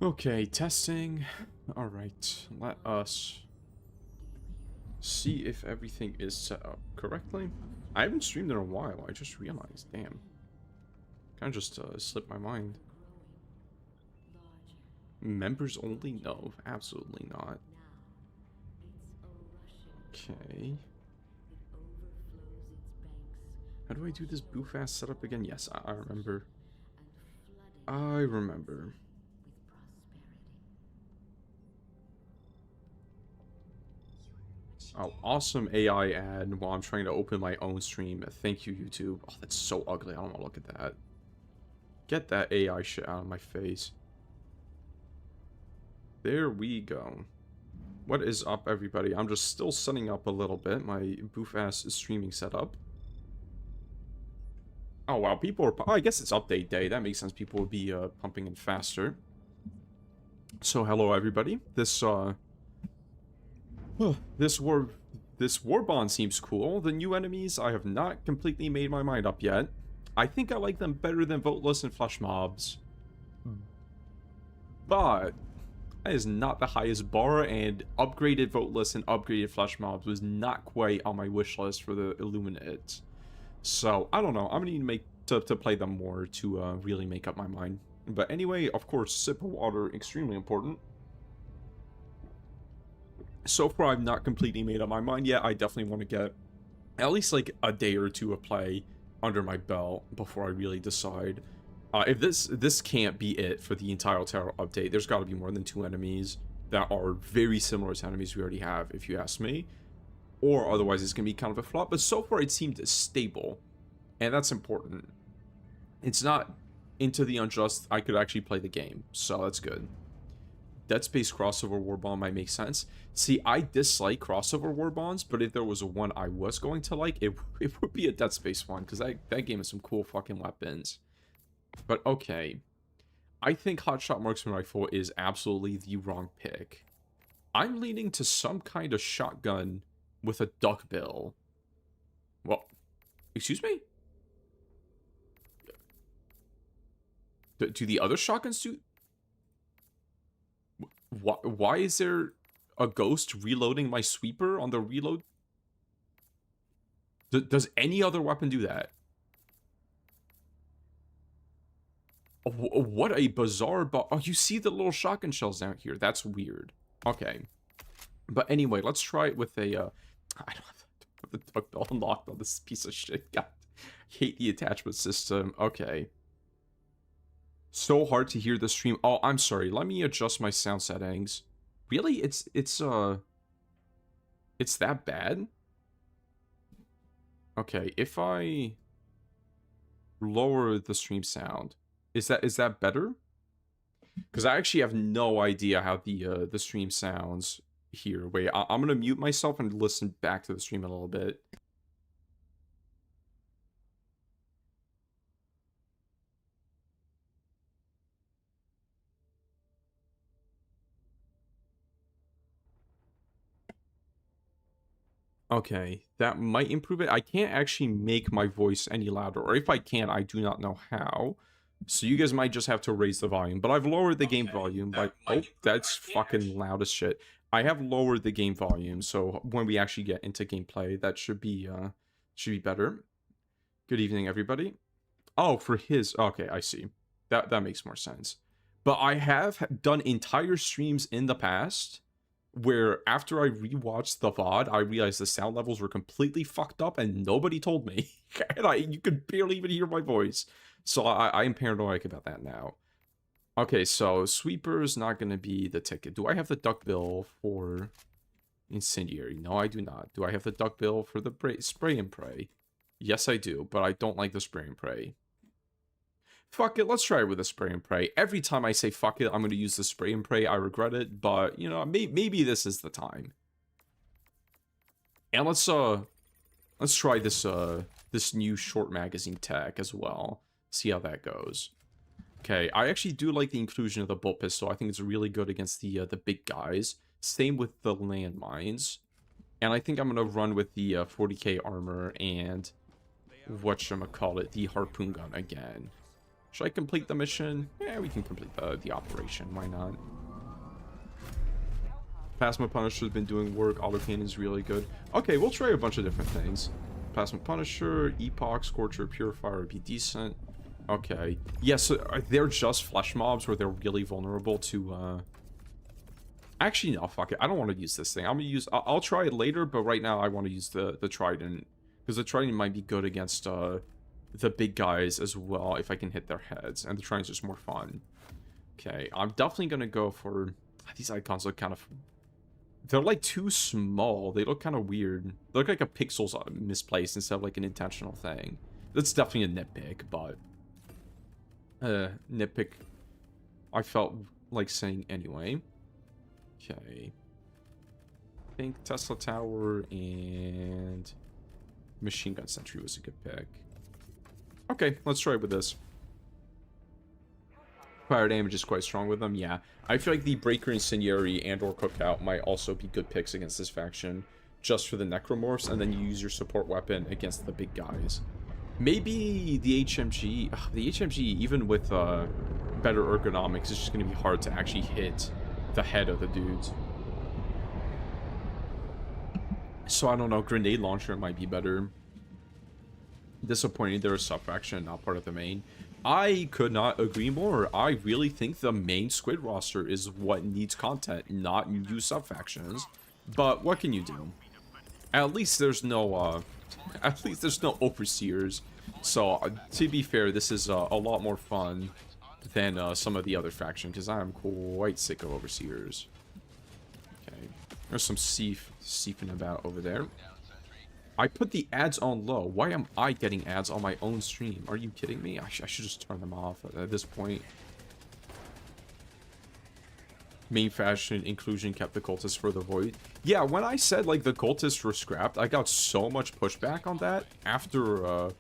Okay, testing. Alright, let us see if everything is set up correctly. I haven't streamed in a while, I just realized. Damn. Kinda just slipped my mind. Members only? No, absolutely not. Okay. How do I do this boo-fast setup again? Yes, I remember. I remember. Oh, awesome AI ad while I'm trying to open my own stream. Thank you, YouTube. Oh, that's so ugly. I don't want to look at that. Get that AI shit out of my face. There we go. What is up, everybody? I'm just still setting up a little bit my boof-ass streaming setup. Oh, wow. People are... Oh, I guess it's update day. That makes sense. People would be pumping in faster. So, hello, everybody. This war bond seems cool. The new enemies, I have not completely made my mind up yet. I think I like them better than Voteless and Flesh Mobs. But that is not the highest bar, and upgraded Voteless and upgraded Flesh Mobs was not quite on my wish list for the Illuminates. So, I don't know. I'm gonna need to play them more to really make up my mind. But anyway, of course, sip of water, extremely important. So far, I've not completely made up my mind yet. I definitely want to get at least like a day or two of play under my belt before I really decide. If this can't be it for the entire Terror update, there's got to be more than 2 enemies that are very similar to enemies we already have, if you ask me. Or otherwise, it's going to be kind of a flop. But so far, it seemed stable. And that's important. It's not Into the Unjust. I could actually play the game. So that's good. Dead Space crossover war bond might make sense. See, I dislike crossover war bonds, but if there was a one I was going to like, it would be a Dead Space one, because that game has some cool fucking weapons. But okay. I think Hotshot Marksman Rifle is absolutely the wrong pick. I'm leaning to some kind of shotgun with a duck bill. Well, excuse me? Do the other shotguns do... Why is there a ghost reloading my sweeper on the reload? Does any other weapon do that? What a bizarre... Oh, you see the little shotgun shells out here. That's weird. Okay. But anyway, let's try it with a... I don't have the duck bill unlocked on this piece of shit. God, I hate the attachment system. Okay. So hard to hear the stream. Oh, I'm sorry. Let me adjust my sound settings. Really? It's that bad? Okay, if I lower the stream sound, is that better? Because I actually have no idea how the stream sounds here. Wait, I'm gonna mute myself and listen back to the stream a little bit. Okay, that might improve it. I can't actually make my voice any louder, or if I can, I do not know how. So you guys might just have to raise the volume. But I've lowered the game volume by... Oh, that's fucking loud as shit. I have lowered the game volume, so when we actually get into gameplay, that should be better. Good evening, everybody. Oh, for his... Okay, I see. That makes more sense. But I have done entire streams in the past where after I rewatched the VOD, I realized the sound levels were completely fucked up and nobody told me. And you could barely even hear my voice. So I am paranoid about that now. Okay, so Sweeper is not going to be the ticket. Do I have the duck bill for Incendiary? No, I do not. Do I have the duck bill for the Spray and Pray? Yes, I do, but I don't like the Spray and Pray. Fuck it, let's try it with a Spray and Pray. Every time I say fuck it, I'm going to use the Spray and Pray. I regret it, but, you know, maybe this is the time. And let's try this new short magazine tech as well. See how that goes. Okay, I actually do like the inclusion of the bolt pistol. I think it's really good against the big guys. Same with the landmines. And I think I'm going to run with the 40k armor and whatchamacallit, the harpoon gun again. Should I complete the mission? Yeah, we can complete the operation. Why not? Plasma Punisher's been doing work. Autocannon's really good. Okay, we'll try a bunch of different things. Plasma Punisher, Epoch, Scorcher, Purifier would be decent. Okay. Yes, yeah, so they're just flesh mobs where they're really vulnerable to, Actually, no, fuck it. I don't want to use this thing. I'm gonna use... I'll try it later, but right now I want to use the Trident. Because the Trident might be good against, the big guys as well, if I can hit their heads. And the Trident's just more fun. Okay, I'm definitely gonna go for... These icons look kind of... They're, like, too small. They look kind of weird. They look like a pixel's misplaced instead of, like, an intentional thing. That's definitely a nitpick, but... nitpick... I felt like saying anyway. Okay. I think Tesla Tower and Machine Gun Sentry was a good pick. Okay, let's try with this. Fire damage is quite strong with them, yeah. I feel like the Breaker Incendiary and or Cookout might also be good picks against this faction, just for the Necromorphs, and then you use your support weapon against the big guys. Maybe the HMG... the HMG, even with better ergonomics, is just going to be hard to actually hit the head of the dudes. So I don't know, Grenade Launcher might be better. Disappointing they're a sub-faction, not part of the main. I could not agree more. I really think the main Squid roster is what needs content, not new sub-factions. But what can you do? At least there's no, Overseers. So, to be fair, this is a lot more fun than some of the other factions, because I am quite sick of Overseers. Okay. There's some seeping about over there. I put the ads on low. Why am I getting ads on my own stream? Are you kidding me? I should just turn them off at this point. Main faction inclusion kept the cultists for the void. Yeah, when I said, like, the cultists were scrapped, I got so much pushback on that after,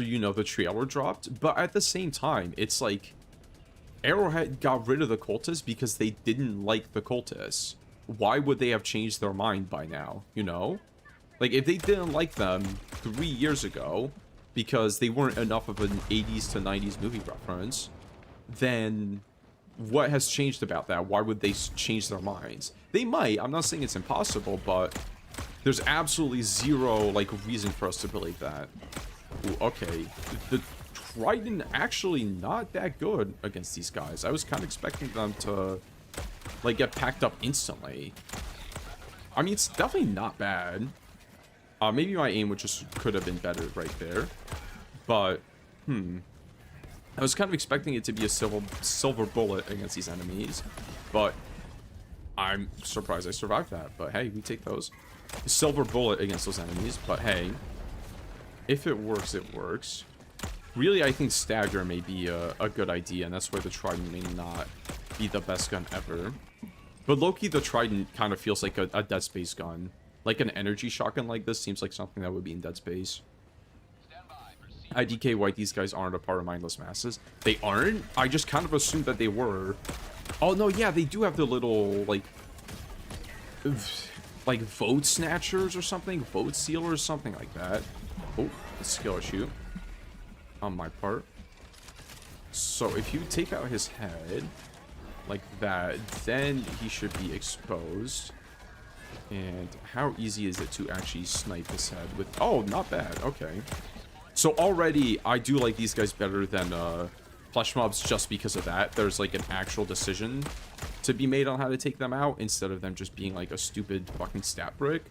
you know, the trailer dropped. But at the same time, it's like, Arrowhead got rid of the cultists because they didn't like the cultists. Why would they have changed their mind by now, you know? Like, if they didn't like them 3 years ago, because they weren't enough of an 80s to 90s movie reference, then what has changed about that? Why would they change their minds? They might. I'm not saying it's impossible, but there's absolutely zero, like, reason for us to believe that. Ooh, okay. The Trident actually not that good against these guys. I was kind of expecting them to, like, get packed up instantly. I mean, it's definitely not bad. Maybe my aim could have been better right there. But, I was kind of expecting it to be a silver bullet against these enemies. But I'm surprised I survived that. But hey, we take those. Silver bullet against those enemies. But hey, if it works, it works. Really, I think Stagger may be a good idea. And that's why the Trident may not be the best gun ever. But low-key, the Trident kind of feels like a Dead Space gun. Like an energy shotgun like this seems like something that would be in Dead Space. IDK White, these guys aren't a part of Mindless Masses. They aren't? I just kind of assumed that they were. Oh, no, yeah, they do have the little, like vote snatchers or something? Vote sealers, something like that. Oh, a skill issue on my part. So if you take out his head like that, then he should be exposed. And how easy is it to actually snipe his head with... Oh, not bad. Okay. So already, I do like these guys better than flesh mobs just because of that. There's like an actual decision to be made on how to take them out instead of them just being like a stupid fucking stat brick.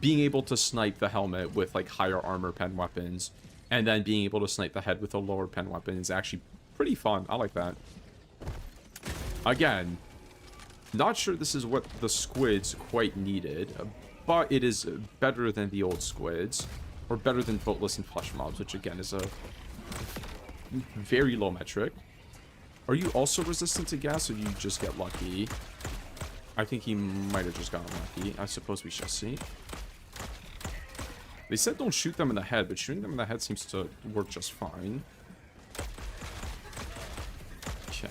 Being able to snipe the helmet with like higher armor pen weapons and then being able to snipe the head with a lower pen weapon is actually pretty fun. I like that. Again, not sure this is what the squids quite needed, but it is better than the old squids, or better than Footless and Flesh Mobs, which again is a very low metric. Are you also resistant to gas, or do you just get lucky? I think he might have just gotten lucky. I suppose we shall see. They said don't shoot them in the head, but shooting them in the head seems to work just fine. Okay.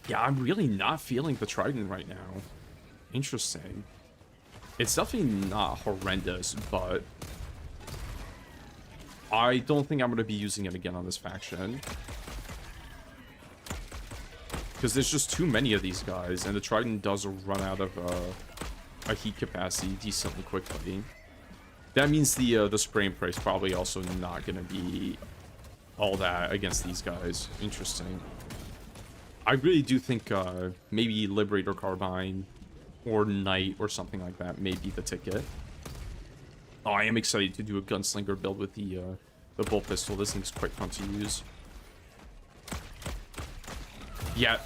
Yeah, I'm really not feeling the Trident right now. Interesting. It's definitely not horrendous, but I don't think I'm going to be using it again on this faction. Because there's just too many of these guys, and the Trident does run out of a heat capacity decently quickly. That means the spray and pray is probably also not going to be all that against these guys. Interesting. I really do think maybe Liberator Carbine or Knight or something like that may be the ticket. Oh, I am excited to do a Gunslinger build with the bolt pistol. This thing's quite fun to use. Yeah.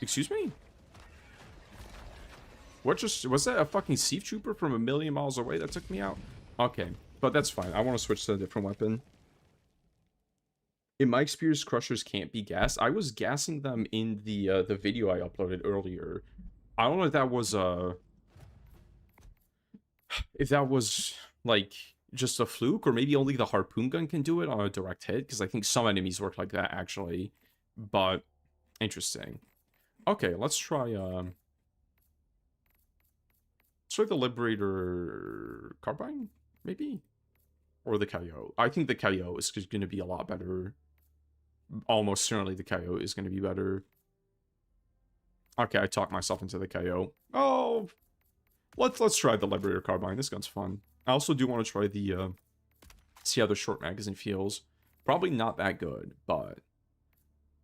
Excuse me? What just... Was that a fucking Siege Trooper from a million miles away that took me out? Okay. But that's fine. I want to switch to a different weapon. In my experience, Crushers can't be gassed. I was gassing them in the video I uploaded earlier. I don't know if that was... if that was, like, just a fluke, or maybe only the harpoon gun can do it on a direct hit, because I think some enemies work like that, actually. But, interesting. Okay, let's try the Liberator Carbine, maybe? Or the Coyote. I think the Coyote is going to be a lot better. Almost certainly the Coyote is going to be better. Okay, I talked myself into the Coyote. Oh, let's try the Liberator Carbine. This gun's fun. I also do want to try the, see how the short magazine feels. Probably not that good, but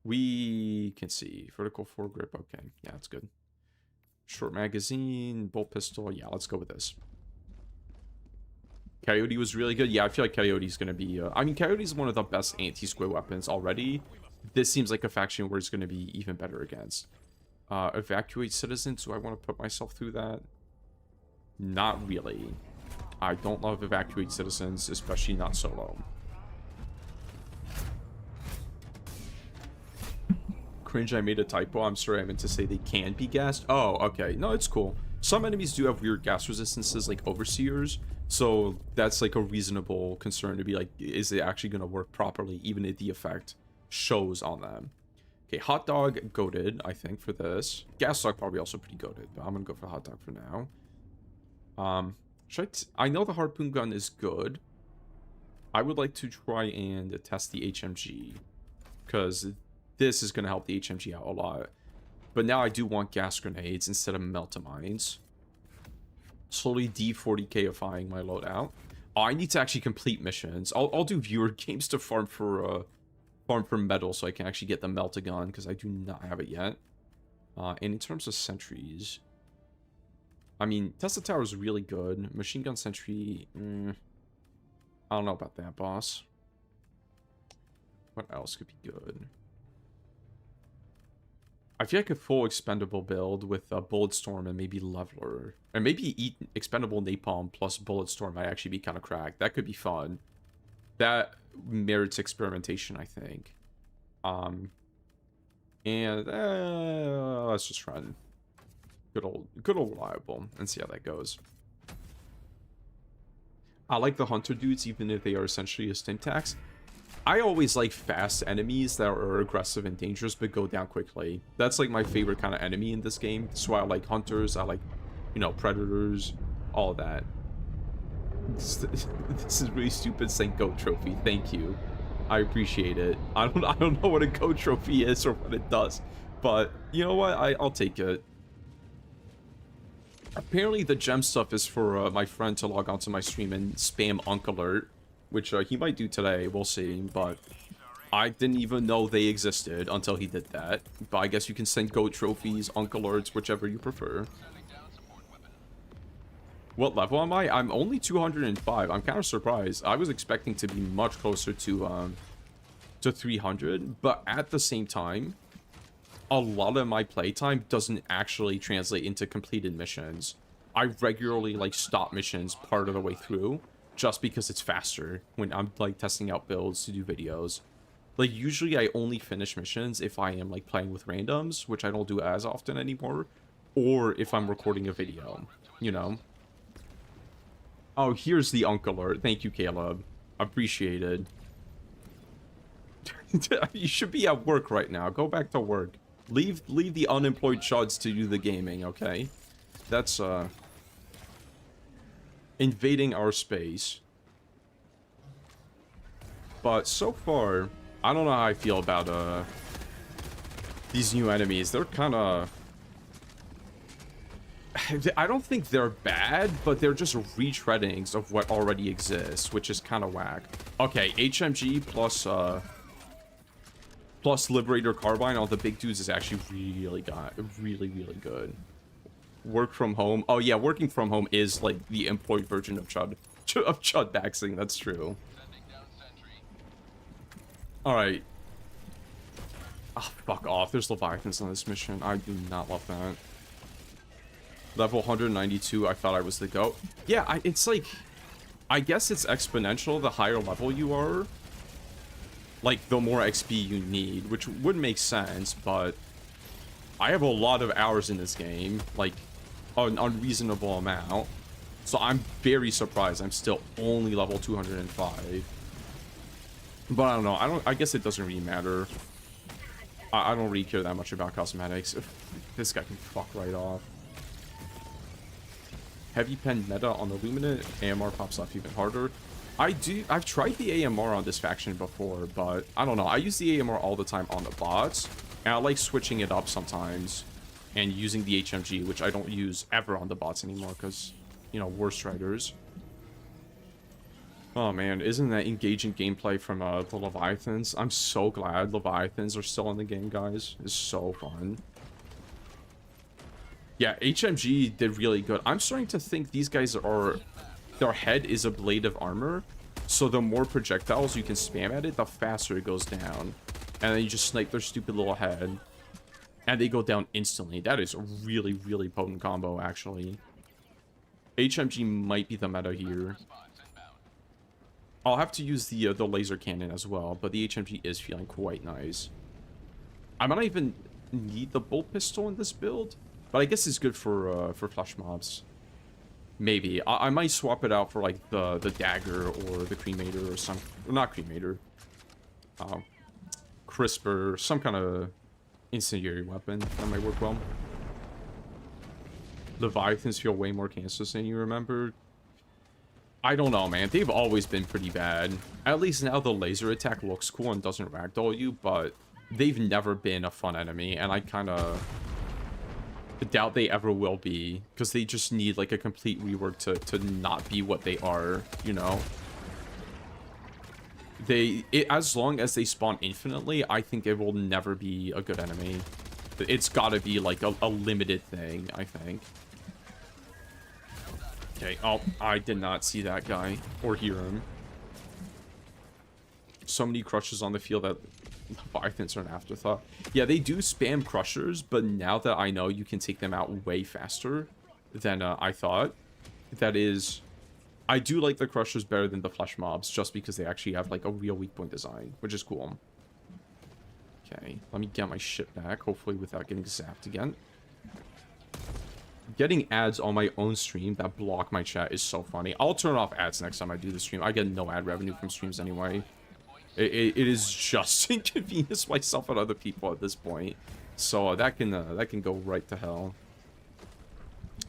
we can see. Vertical foregrip, okay. Yeah, that's good. Short magazine, bolt pistol. Yeah, let's go with this. Coyote was really good. Yeah, I feel like Coyote's going to be... I mean, Coyote's one of the best anti-square weapons already. This seems like a faction where it's going to be even better against. Evacuate citizens. Do I want to put myself through that? Not really. I don't love evacuate citizens, especially not solo. Cringe, I made a typo. I'm sorry, I meant to say they can be gassed. Oh, okay. No, it's cool. Some enemies do have weird gas resistances, like Overseers. So that's like a reasonable concern to be like, is it actually going to work properly, even if the effect shows on them? Okay, Hot Dog, goated, I think, for this. Gas Dog probably also pretty goated, but I'm going to go for Hot Dog for now. I know the Harpoon Gun is good. I would like to try and test the HMG, because this is going to help the HMG out a lot. But now I do want gas grenades instead of melt-a-mines. Slowly de-40k-ifying my loadout. Oh, I need to actually complete missions. I'll do viewer games to farm for metal so I can actually get the melt-a-gun, because I do not have it yet. And in terms of sentries, I mean, Tesla Tower is really good. Machine gun sentry, I don't know about that, boss. What else could be good? I feel like a full expendable build with Bulletstorm and maybe Leveler. And maybe eat expendable Napalm plus Bulletstorm might actually be kind of cracked. That could be fun. That merits experimentation, I think. And let's just run good old reliable and see how that goes. I like the Hunter dudes, even if they are essentially a stim tax. I always like fast enemies that are aggressive and dangerous but go down quickly. That's like my favorite kind of enemy in this game. That's why I like hunters, I like, you know, predators, all of that. This is really stupid saying GOAT trophy. Thank you. I appreciate it. I don't know what a GOAT trophy is or what it does, but you know what? I'll take it. Apparently the gem stuff is for my friend to log onto my stream and spam Unk Alert, which he might do today, we'll see, but I didn't even know they existed until he did that. But I guess you can send GOAT trophies, Unk Alerts, whichever you prefer. What level am I? I'm only 205. I'm kind of surprised. I was expecting to be much closer to 300, but at the same time, a lot of my playtime doesn't actually translate into completed missions. I regularly, like, stop missions part of the way through, just because it's faster when I'm, like, testing out builds to do videos. Like, usually I only finish missions if I am, like, playing with randoms, which I don't do as often anymore, or if I'm recording a video, you know? Oh, here's the Unk Alert. Thank you, Caleb. Appreciated. You should be at work right now. Go back to work. Leave the unemployed chuds to do the gaming, okay? That's, invading our space. But so far, I don't know how I feel about these new enemies. They're kind of... I don't think they're bad, but they're just retreadings of what already exists, which is kind of whack. Okay, HMG plus Liberator Carbine, all the big dudes is actually really good. Work from home. Oh yeah, working from home is like the employed version of Chud baxing. That's true. All right. Oh, fuck off. There's Leviathans on this mission. I do not love that. Level 192. I thought I was the GOAT. Yeah, it's like, I guess it's exponential. The higher level you are, like the more XP you need, which would make sense, but I have a lot of hours in this game, like an unreasonable amount. So I'm very surprised I'm still only level 205. But I don't know. I guess it doesn't really matter. I don't really care that much about cosmetics. This guy can fuck right off. Heavy pen meta on the Luminant. AMR pops off even harder. I've tried the AMR on this faction before, but I don't know. I use the AMR all the time on the bots, and I like switching it up sometimes and using the HMG, which I don't use ever on the bots anymore because, you know, we're striders. Oh man, isn't that engaging gameplay from the Leviathans? I'm so glad Leviathans are still in the game, guys. It's so fun. Yeah, HMG did really good. I'm starting to think these guys are... Their head is a blade of armor, so the more projectiles you can spam at it, the faster it goes down. And then you just snipe their stupid little head, and they go down instantly. That is a really potent combo, actually. HMG might be the meta here. I'll have to use the laser cannon as well, but the HMG is feeling quite nice. I might not even need the bolt pistol in this build, but I guess it's good for flesh mobs. Maybe. I might swap it out for like the dagger or the cremator or some... Well, not cremator. Crisper, some kind of incendiary weapon. That might work well. Leviathans feel way more cancerous than you remember. I don't know, man. They've always been pretty bad. At least now the laser attack looks cool and doesn't ragdoll you, but they've never been a fun enemy, and I kind of doubt they ever will be, because they just need like a complete rework to not be what they are, you know? As long as they spawn infinitely, I think it will never be a good enemy. It's gotta be like a limited thing, I think. Okay, oh, I did not see that guy or hear him. So many crushers on the field that Leviathans are an afterthought. Yeah, they do spam crushers, but now that I know you can take them out way faster than I thought, that is... I do like the crushers better than the flesh mobs, just because they actually have like a real weak point design, which is cool. Okay, let me get my shit back, hopefully without getting zapped again. Getting ads on my own stream that block my chat is so funny. I'll turn off ads next time I do the stream. I get no ad revenue from streams anyway. It is just inconvenience myself and other people at this point. So that can go right to hell.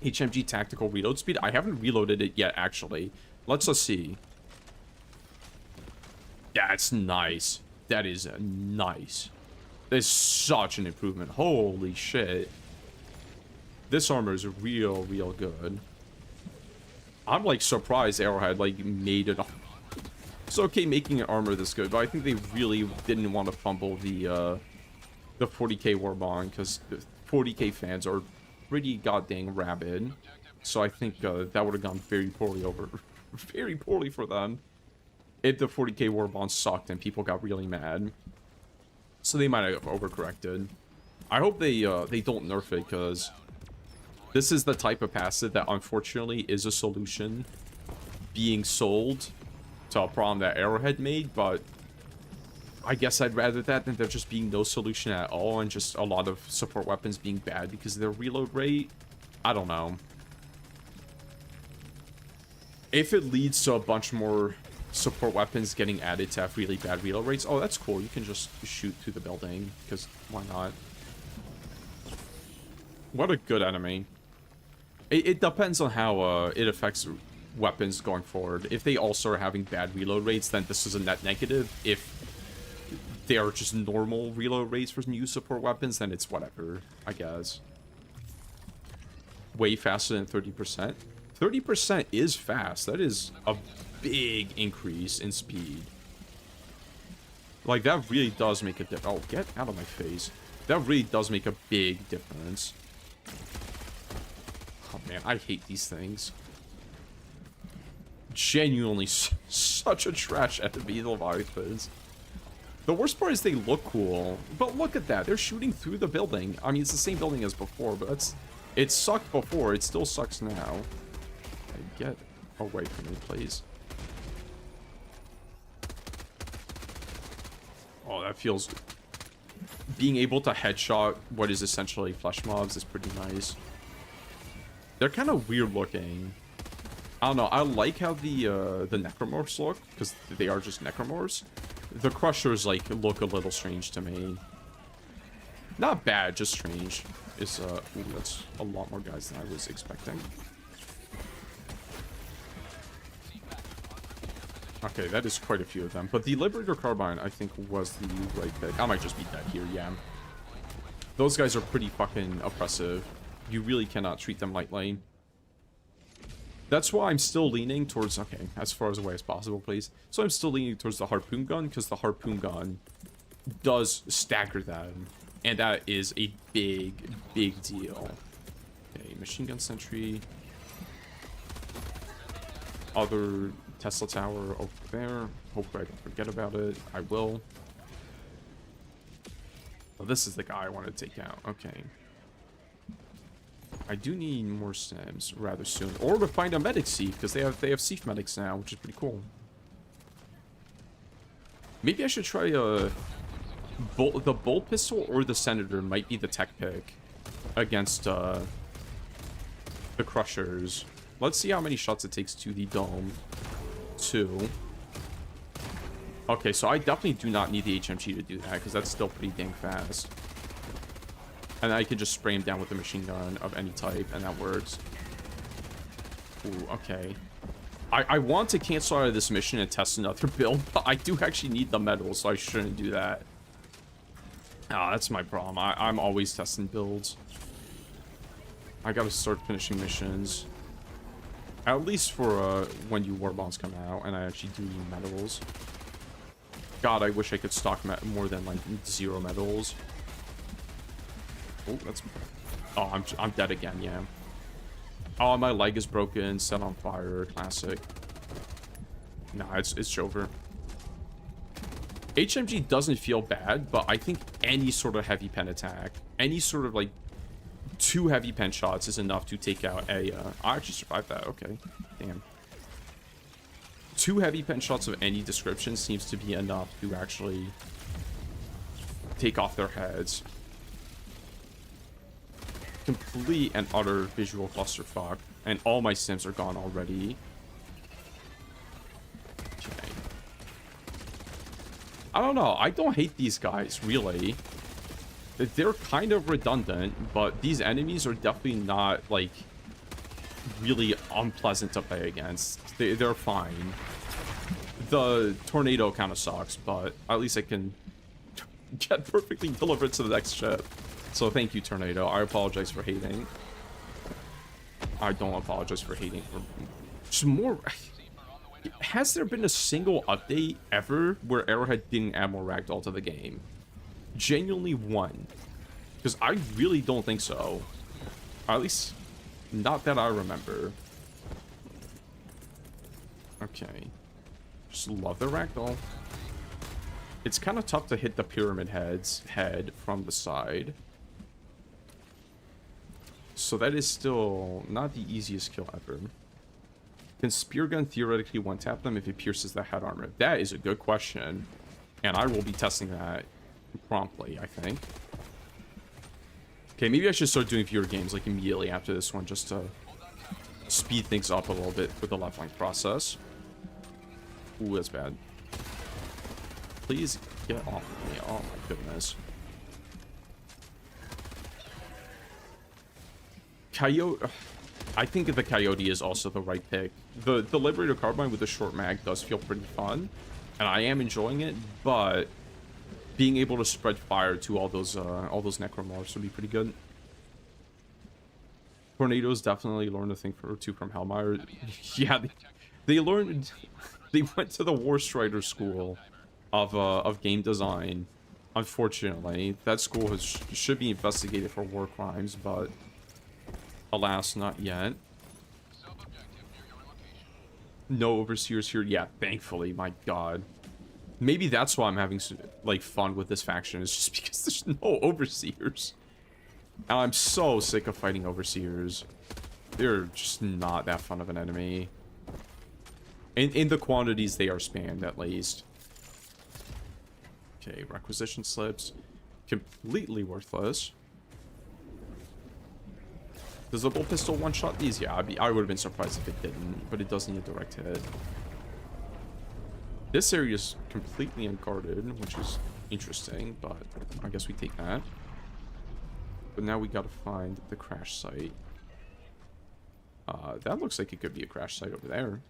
HMG tactical reload speed. I haven't reloaded it yet, actually. Let's just see. That's nice. That is nice. There's such an improvement. Holy shit. This armor is real good. I'm like surprised Arrowhead like made it. It's okay making an armor this good, but I think they really didn't want to fumble the 40k Warbond, because the 40k fans are pretty goddamn rabid. So I think that would have gone very poorly for them if the 40k Warbond sucked and people got really mad. So they might have overcorrected. I hope they don't nerf it, because this is the type of passive that unfortunately is a solution being sold to a problem that Arrowhead made, but I guess I'd rather that than there just being no solution at all and just a lot of support weapons being bad because of their reload rate. I don't know. If it leads to a bunch more support weapons getting added to have really bad reload rates, oh, that's cool. You can just shoot through the building, because why not? What a good enemy. It depends on how it affects weapons going forward. If they also are having bad reload rates, then this is a net negative. If they are just normal reload rates for new support weapons, then it's whatever, I guess. Way faster than 30%. 30% is fast. That is a big increase in speed. Like, that really does make a difference. Oh, get out of my face. That really does make a big difference. Oh, man, I hate these things. Genuinely such a trash enemy, the Leviathans. The worst part is they look cool. But look at that. They're shooting through the building. I mean, it's the same building as before, but it sucked before. It still sucks now. Get away from me, please. Oh, that feels... Being able to headshot what is essentially flesh mobs is pretty nice. They're kind of weird looking. I don't know. I like how the Necromorphs look, because they are just Necromorphs. The Crushers, like, look a little strange to me. Not bad, just strange. It's, ooh, that's a lot more guys than I was expecting. Okay, that is quite a few of them. But the Liberator Carbine, I think, was the right pick. I might just be dead here, yeah. Those guys are pretty fucking oppressive. You really cannot treat them lightly. That's why I'm still leaning towards... Okay, as far away as possible, please. So I'm still leaning towards the Harpoon Gun, because the Harpoon Gun does stagger them. And that is a big, big deal. Okay, Machine Gun Sentry. Other... Tesla Tower over there. Hopefully I don't forget about it. I will. Well, this is the guy I want to take out. Okay. I do need more stems rather soon. Or to find a medic Sieve, because they have Sieve medics now, which is pretty cool. Maybe I should try the bolt pistol or the Senator might be the tech pick against the Crushers. Let's see how many shots it takes to the dome. 2. Okay, so I definitely do not need the HMG to do that, because that's still pretty dang fast. And I can just spray him down with a machine gun of any type, and that works. Ooh, okay. I want to cancel out of this mission and test another build, but I do actually need the medal, so I shouldn't do that. Ah, that's my problem. I'm always testing builds. I gotta start finishing missions. At least for when new war bonds come out, and I actually do need medals. God, I wish I could stock more than like 0 medals. Oh, that's... Oh, I'm dead again, yeah. Oh, my leg is broken, set on fire, classic. Nah, it's over. HMG doesn't feel bad, but I think any sort of heavy pen attack, any sort of like 2 heavy pen shots is enough to take out a... I actually survived that. Okay. Damn. 2 heavy pen shots of any description seems to be enough to actually take off their heads. Complete and utter visual clusterfuck. And all my sims are gone already. Okay. I don't know. I don't hate these guys, really. They're kind of redundant, but these enemies are definitely not, like, really unpleasant to play against. They're fine. The tornado kind of sucks, but at least I can get perfectly delivered to the next ship. So thank you, Tornado. I apologize for hating. I don't apologize for hating. Just more... Has there been a single update ever where Arrowhead didn't add more ragdoll to the game? Genuinely one. Because I really don't think so. Or at least, not that I remember. Okay. Just love the ragdoll. It's kind of tough to hit the pyramid head from the side. So that is still not the easiest kill ever. Can Spear Gun theoretically one-tap them if it pierces the head armor? That is a good question. And I will be testing that promptly, I think. Okay, maybe I should start doing viewer games like immediately after this one, just to speed things up a little bit with the left flank process. Ooh, that's bad. Please get off of me. Oh my goodness. Coyote... I think the Coyote is also the right pick. The Liberator Carbine with the short mag does feel pretty fun, and I am enjoying it, but being able to spread fire to all those Necromorphs would be pretty good. Tornadoes definitely learned a thing or two from Hellmire. Yeah, they learned... They went to the War Strider school of game design. Unfortunately, that school should be investigated for war crimes, but alas, not yet. No overseers here. Yeah, thankfully, my god. Maybe that's why I'm having like fun with this faction, is just because there's no overseers. And I'm so sick of fighting overseers. They're just not that fun of an enemy. In the quantities they are spammed, at least. Okay, requisition slips. Completely worthless. Does the bolt pistol one-shot these? Yeah, I would have been surprised if it didn't, but it does need a direct hit. This area is completely unguarded, which is interesting, but I guess we take that. But now we gotta find the crash site. That looks like it could be a crash site over there.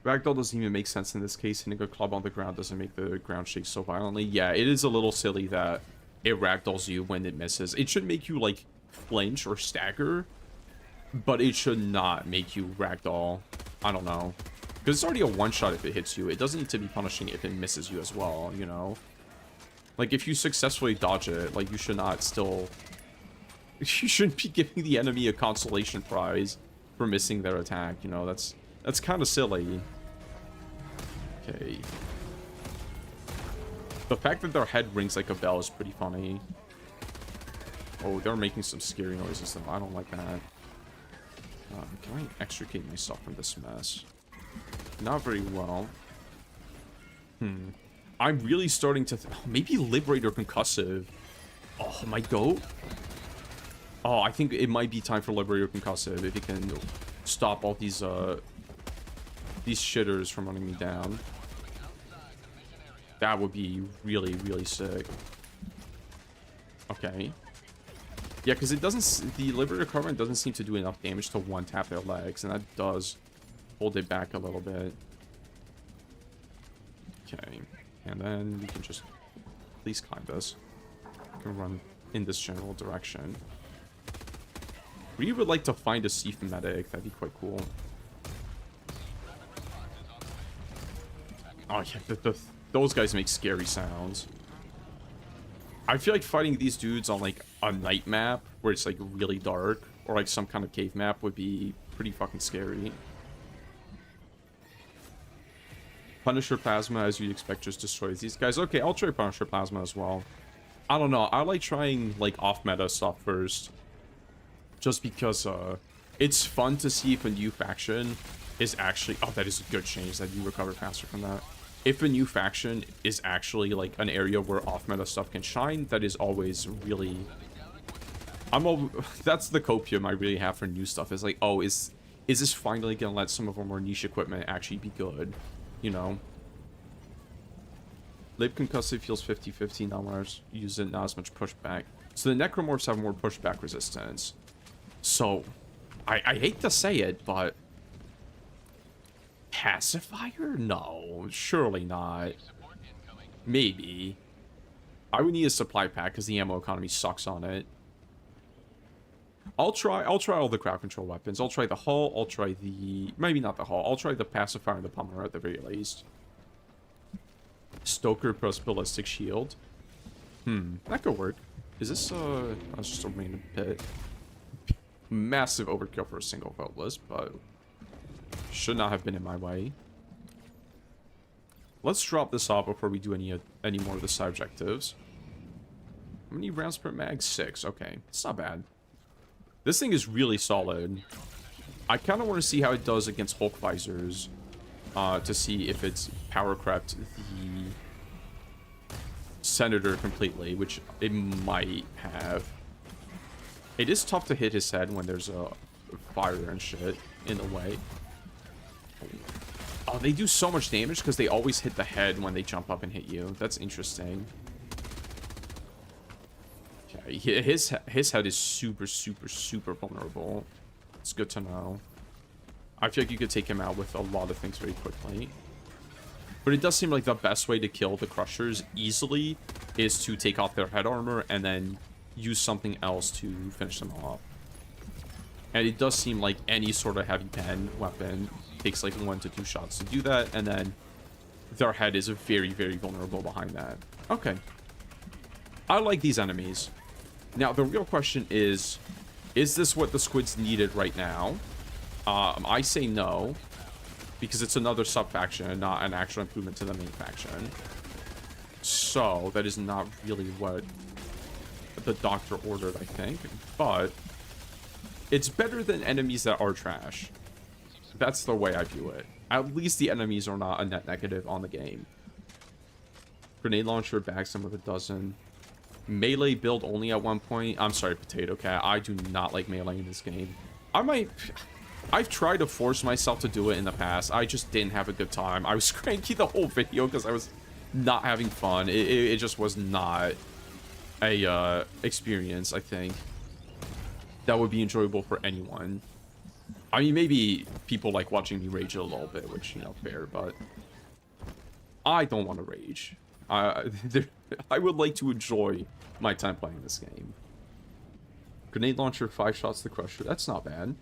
Ragdoll doesn't even make sense in this case. Hitting a club on the ground doesn't make the ground shake so violently. Yeah, it is a little silly that it ragdolls you when it misses. It should make you, like, flinch or stagger, but it should not make you ragdoll. I don't know. Because it's already a one-shot if it hits you. It doesn't need to be punishing if it misses you as well, you know? Like, if you successfully dodge it, like, you should not still... You shouldn't be giving the enemy a consolation prize for missing their attack, you know? That's kind of silly. Okay. The fact that their head rings like a bell is pretty funny. Oh, they're making some scary noises, though. I don't like that. Can I extricate myself from this mess? Not very well. I'm really starting to... maybe Liberator Concussive. Oh, my goat. Oh, I think it might be time for Liberator Concussive if it can stop all these shitters from running me down. That would be really, really sick. Okay. Yeah, because it doesn't... the Liberator Carbine doesn't seem to do enough damage to one-tap their legs, and that does hold it back a little bit. Okay. And then we can just at least climb this. We can run in this general direction. We would like to find a Seath medic. That'd be quite cool. Oh, yeah, those guys make scary sounds. I feel like fighting these dudes on, like, a night map where it's, like, really dark, or, like, some kind of cave map would be pretty fucking scary. Punisher Plasma, as you'd expect, just destroys these guys. Okay, I'll try Punisher Plasma as well. I don't know. I like trying, like, off-meta stuff first. Just because, it's fun to see if a new faction is actually... oh, that is a good change that you recover faster from that. If a new faction is actually, like, an area where off-meta stuff can shine, that is always really... that's the copium I really have for new stuff. Is like, oh, is this finally gonna let some of our more niche equipment actually be good? You know? Lib Concussive feels 50-50, not when I use it, not as much pushback. So the Necromorphs have more pushback resistance. So, I hate to say it, but... pacifier? No, surely not. Maybe. I would need a supply pack because the ammo economy sucks on it. I'll try all the crowd control weapons. I'll try the hull, I'll try the... maybe not the hull. I'll try the pacifier and the pummeler at the very least. Stoker plus ballistic shield. That could work. Is this, that's just a random pit. Massive overkill for a single vote list, but... should not have been in my way. Let's drop this off before we do any more of the side objectives. How many rounds per mag? 6. Okay, it's not bad. This thing is really solid. I kind of want to see how it does against Hulk visors. To see if it's power crept the Senator completely, which it might have. It is tough to hit his head when there's a fire and shit in the way. Oh, they do so much damage because they always hit the head when they jump up and hit you. That's interesting. Okay. Okay, his head is super, super, super vulnerable. It's good to know. I feel like you could take him out with a lot of things very quickly. But it does seem like the best way to kill the Crushers easily is to take off their head armor and then use something else to finish them off. And it does seem like any sort of heavy pen weapon takes like 1 to 2 shots to do that, and then their head is very, very vulnerable behind that. Okay. I like these enemies. Now, the real question is this what the squids needed right now? I say no, because it's another sub-faction and not an actual improvement to the main faction. So, that is not really what the doctor ordered, I think. But it's better than enemies that are trash. That's the way I view it. At least the enemies are not a net negative on the game. Grenade launcher, bag some with a dozen. Melee build only at one point. I'm sorry, Potato Cat. I do not like melee in this game. I've tried to force myself to do it in the past. I just didn't have a good time. I was cranky the whole video because I was not having fun. It just was not a experience, I think, that would be enjoyable for anyone. I mean, maybe people like watching me rage a little bit, which, you know, fair, but I don't want to rage. I would like to enjoy my time playing this game. Grenade launcher, 5 shots to Crusher. That's not bad.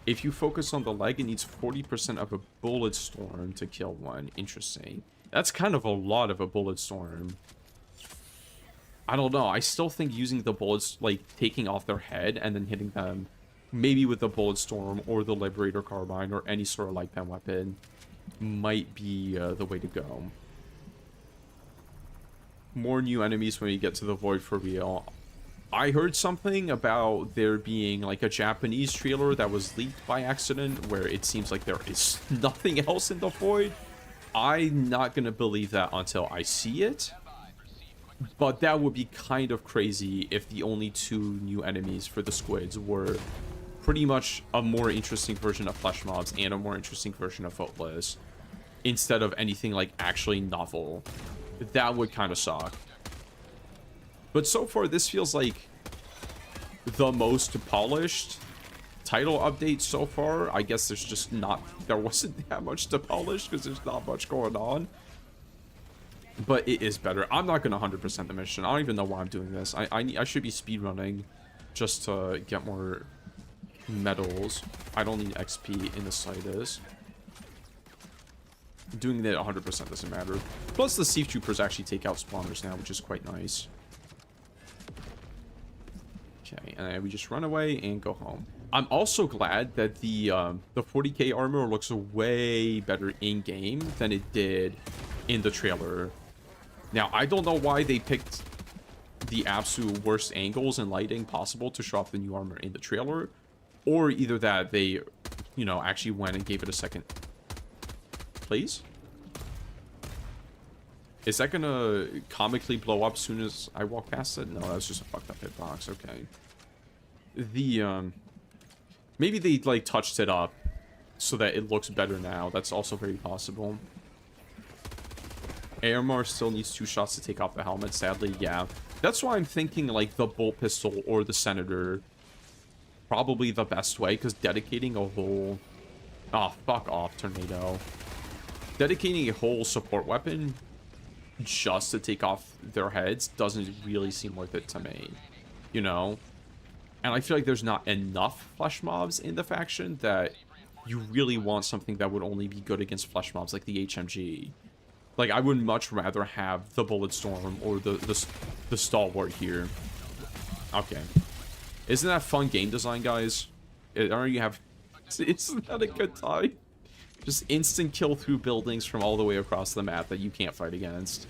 If you focus on the leg, it needs 40% of a bullet storm to kill one. Interesting. That's kind of a lot of a bullet storm. I don't know. I still think using the bullets, like taking off their head and then hitting them, maybe with the bullet storm or the Liberator Carbine or any sort of light pen weapon, might be the way to go. More new enemies when we get to the Void for real. I heard something about there being like a Japanese trailer that was leaked by accident where it seems like there is nothing else in the Void. I'm not gonna believe that until I see it. But that would be kind of crazy if the only 2 new enemies for the squids were pretty much a more interesting version of flesh mobs and a more interesting version of Footless, instead of anything like actually novel. That would kind of suck. But so far, this feels like the most polished title update so far. I guess there's just not, there wasn't that much to polish because there's not much going on. But it is better. I'm not going to 100% the mission. I don't even know why I'm doing this. I should be speedrunning just to get more medals. I don't need XP in the slightest. Doing that 100% doesn't matter. Plus, the Siege Troopers actually take out spawners now, which is quite nice. Okay, and then we just run away and go home. I'm also glad that the 40k armor looks way better in-game than it did in the trailer. Now, I don't know why they picked the absolute worst angles and lighting possible to show off the new armor in the trailer, or either that they, you know, actually went and gave it a second. Please? Is that gonna comically blow up as soon as I walk past it? No, that's just a fucked up hitbox. Okay. Maybe they, like, touched it up so that it looks better now. That's also very possible. AMR still needs 2 shots to take off the helmet, sadly, yeah. That's why I'm thinking, like, the bolt pistol or the Senator, probably the best way, because dedicating a whole... Oh, fuck off, Tornado. Dedicating a whole support weapon just to take off their heads doesn't really seem worth it to me, you know? And I feel like there's not enough flesh mobs in the faction that you really want something that would only be good against flesh mobs, like the HMG. Like, I would much rather have the Bulletstorm or the Stalwart here. Okay. Isn't that fun game design, guys? Aren't you have... It's not a good time. Just instant kill through buildings from all the way across the map that you can't fight against.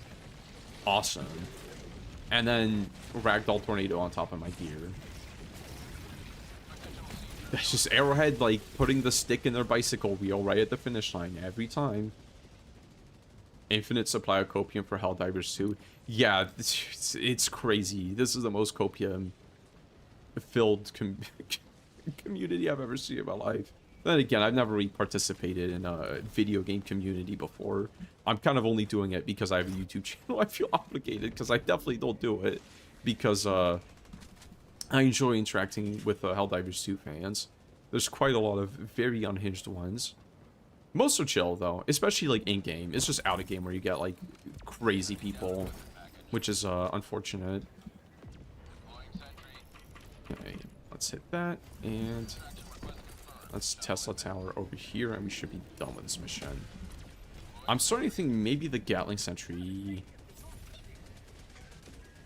Awesome. And then Ragdoll Tornado on top of my gear. That's just Arrowhead, like, putting the stick in their bicycle wheel right at the finish line every time. Infinite supply of copium for Helldivers 2. Yeah, it's crazy. This is the most copium-filled community I've ever seen in my life. Then again, I've never really participated in a video game community before. I'm kind of only doing it because I have a YouTube channel. I feel obligated because I definitely don't do it because I enjoy interacting with Helldivers 2 fans. There's quite a lot of very unhinged ones. Most are chill though, especially like in-game. It's just out of game where you get like crazy people, which is unfortunate. Okay, let's hit that and let's Tesla Tower over here and we should be done with this mission. I'm starting to think maybe the Gatling Sentry...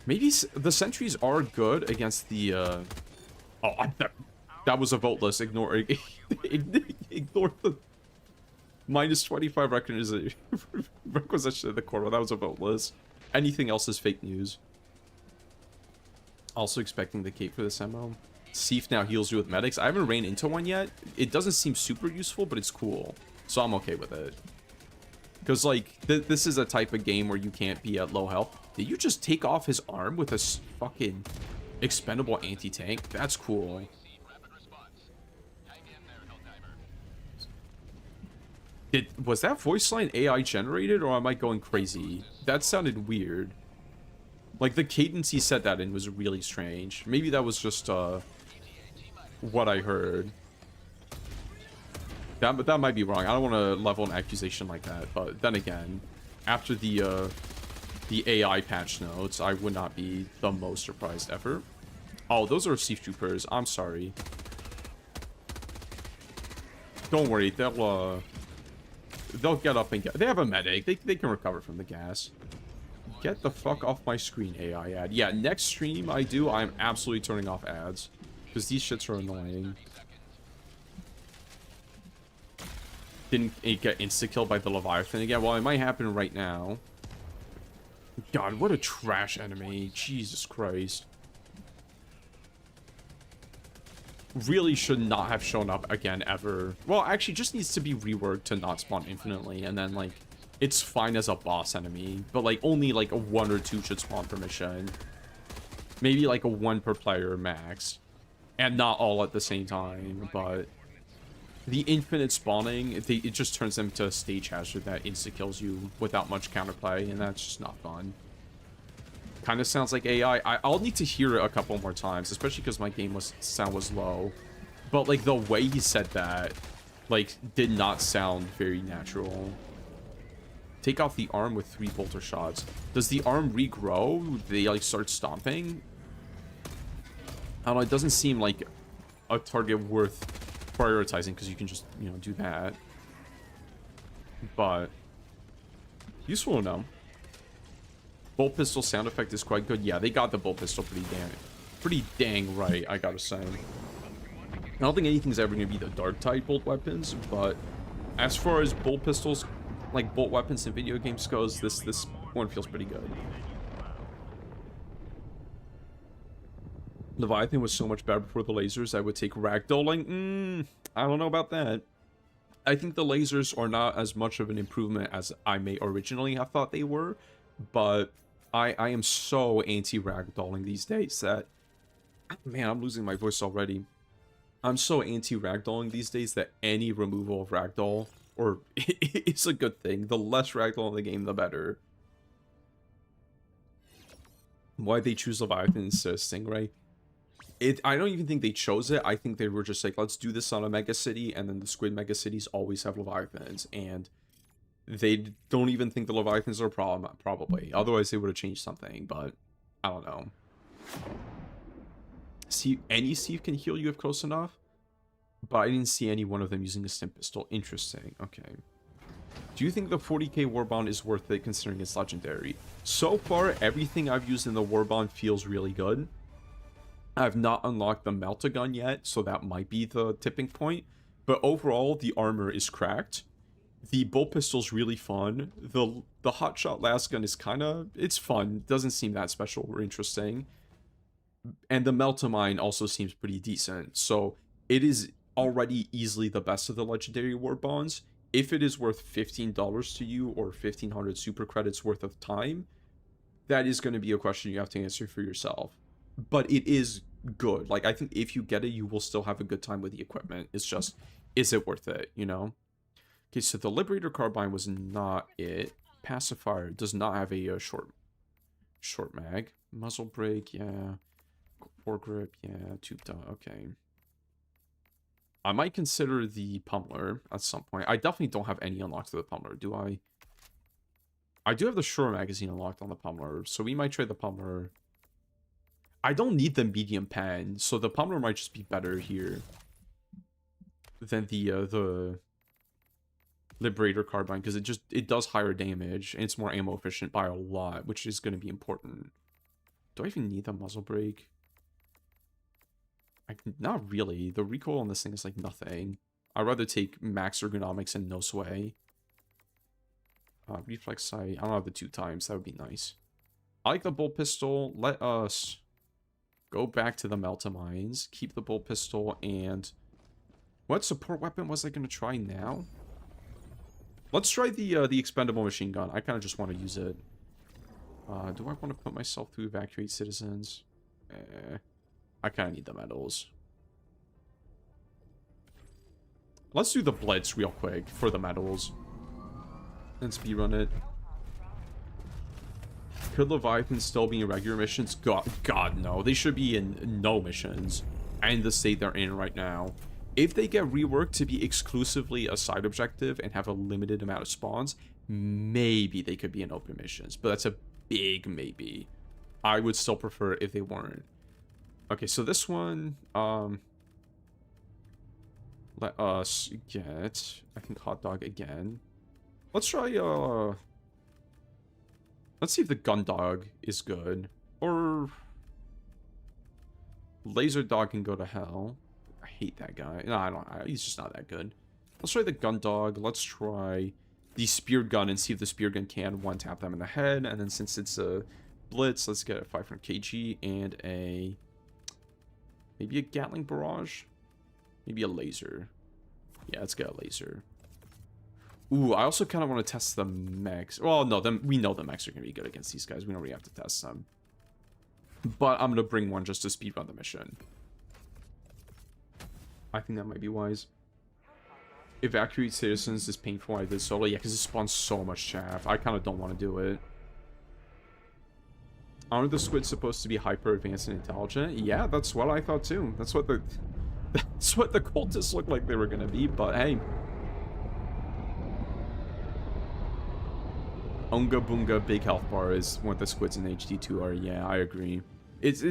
Maybe the sentries are good against the, Oh, that was a voteless. Ignore the minus 25 requisition of the core. That was a voteless. Anything else is fake news. Also expecting the cape for this ammo. Seif now heals you with medics. I haven't ran into one yet. It doesn't seem super useful, but it's cool. So I'm okay with it. Because, like, this is a type of game where you can't be at low health. Did you just take off his arm with a fucking expendable anti-tank? That's cool. Was that voice line AI generated, or am I going crazy? That sounded weird. Like, the cadence he said that in was really strange. Maybe that was just, what I heard. That might be wrong. I don't want to level an accusation like that, but then again, after the AI patch notes, I would not be the most surprised ever. Oh, those are Seif troopers. I'm sorry. Don't worry, they'll get up and get... They have a medic. They can recover from the gas. Get the fuck off my screen, AI ad. Yeah, next stream I'm absolutely turning off ads. Because these shits are annoying. Didn't it get insta-killed by the Leviathan again? Well, it might happen right now. God, what a trash enemy. Jesus Christ. Really should not have shown up again ever. Well, actually, just needs to be reworked to not spawn infinitely. And then, like, it's fine as a boss enemy. But, like, only, like, a 1 or 2 should spawn per mission. Maybe, like, a 1 per player max. And not all at the same time, but... The infinite spawning, it just turns them to a stage hazard that insta-kills you without much counterplay, and that's just not fun. Kind of sounds like AI. I'll need to hear it a couple more times, especially because my sound was low. But, like, the way he said that, like, did not sound very natural. Take off the arm with 3 bolter shots. Does the arm regrow? They, like, start stomping? I don't know, it doesn't seem like a target worth prioritizing because you can just, you know, do that. But useful to know. Bolt pistol sound effect is quite good. Yeah, they got the bolt pistol pretty dang right, I gotta say. I don't think anything's ever gonna be the dark type bolt weapons, but as far as bolt pistols, like bolt weapons in video games goes, this one feels pretty good. Leviathan was so much better before the lasers. I would take ragdolling. I don't know about that. I think the lasers are not as much of an improvement as I may originally have thought they were, but I am so anti-ragdolling these days that... Man, I'm losing my voice already. I'm so anti-ragdolling these days that any removal of ragdoll, or it's a good thing. The less ragdoll in the game, the better. Why they choose Leviathan instead of Stingray? I don't even think they chose it. I think they were just like, let's do this on a mega city, and then the squid mega cities always have Leviathans, and they don't even think the Leviathans are a problem, probably. Otherwise, they would have changed something, but I don't know. See, any Seif can heal you if close enough, but I didn't see any one of them using a stim pistol. Interesting. Okay. Do you think the 40k Warbond is worth it considering it's legendary? So far, everything I've used in the Warbond feels really good. I've not unlocked the Melt-A-Gun yet, so that might be the tipping point. But overall, the armor is cracked. The bolt pistol's really fun. The hotshot last gun is it's fun. Doesn't seem that special or interesting. And the Melt-A-Mine also seems pretty decent. So it is already easily the best of the legendary Warbonds. If it is worth $15 to you or 1,500 super credits worth of time, that is going to be a question you have to answer for yourself. But it is good. Like, I think if you get it, you will still have a good time with the equipment. It's just, is it worth it, you know? Okay, so the Liberator Carbine was not it. Pacifier does not have a short mag. Muzzle brake, yeah. Foregrip, yeah. Tube dot, okay. I might consider the Pummeler at some point. I definitely don't have any unlocked to the Pummeler, do I? I do have the Shore magazine unlocked on the Pummeler, so we might try the Pummeler. I don't need the medium pen, so the Pummeler might just be better here than the Liberator Carbine, because it does higher damage, and it's more ammo efficient by a lot, which is going to be important. Do I even need the muzzle brake? Not really. The recoil on this thing is like nothing. I'd rather take max ergonomics and no sway. Reflex sight. I don't have the 2 times. That would be nice. I like the bolt pistol. Let us go back to the Meltamines. Keep the bolt pistol. And what support weapon was I going to try now? Let's try the expendable machine gun. I kind of just want to use it. Do I want to put myself through evacuate citizens? I kind of need the medals. Let's do the blitz real quick for the medals. And speedrun it. Could Leviathan still be in regular missions? God, no. They should be in no missions. And the state they're in right now. If they get reworked to be exclusively a side objective and have a limited amount of spawns, maybe they could be in open missions. But that's a big maybe. I would still prefer if they weren't. Okay, so this one, let us get, I think, hot dog again. Let's try, let's see if the gun dog is good. Or laser dog can go to hell. I hate that guy. No, he's just not that good. Let's try the gun dog. Let's try the spear gun and see if the spear gun can one-tap them in the head. And then since it's a blitz, let's get a 500 kg and a... maybe a Gatling barrage? Maybe a laser. Yeah, let's get a laser. Ooh, I also kind of want to test the mechs. Well, no, we know the mechs are going to be good against these guys. We don't really have to test them. But I'm going to bring one just to speedrun the mission. I think that might be wise. Evacuate citizens is painful. I did solo. Yeah, because it spawns so much chaff. I kind of don't want to do it. Aren't the squids supposed to be hyper advanced and intelligent? Yeah, that's what I thought too. That's what the cultists looked like they were gonna be, but hey. Unga Boonga Big Health Bar is what the squids in HD2 are. Yeah, I agree. It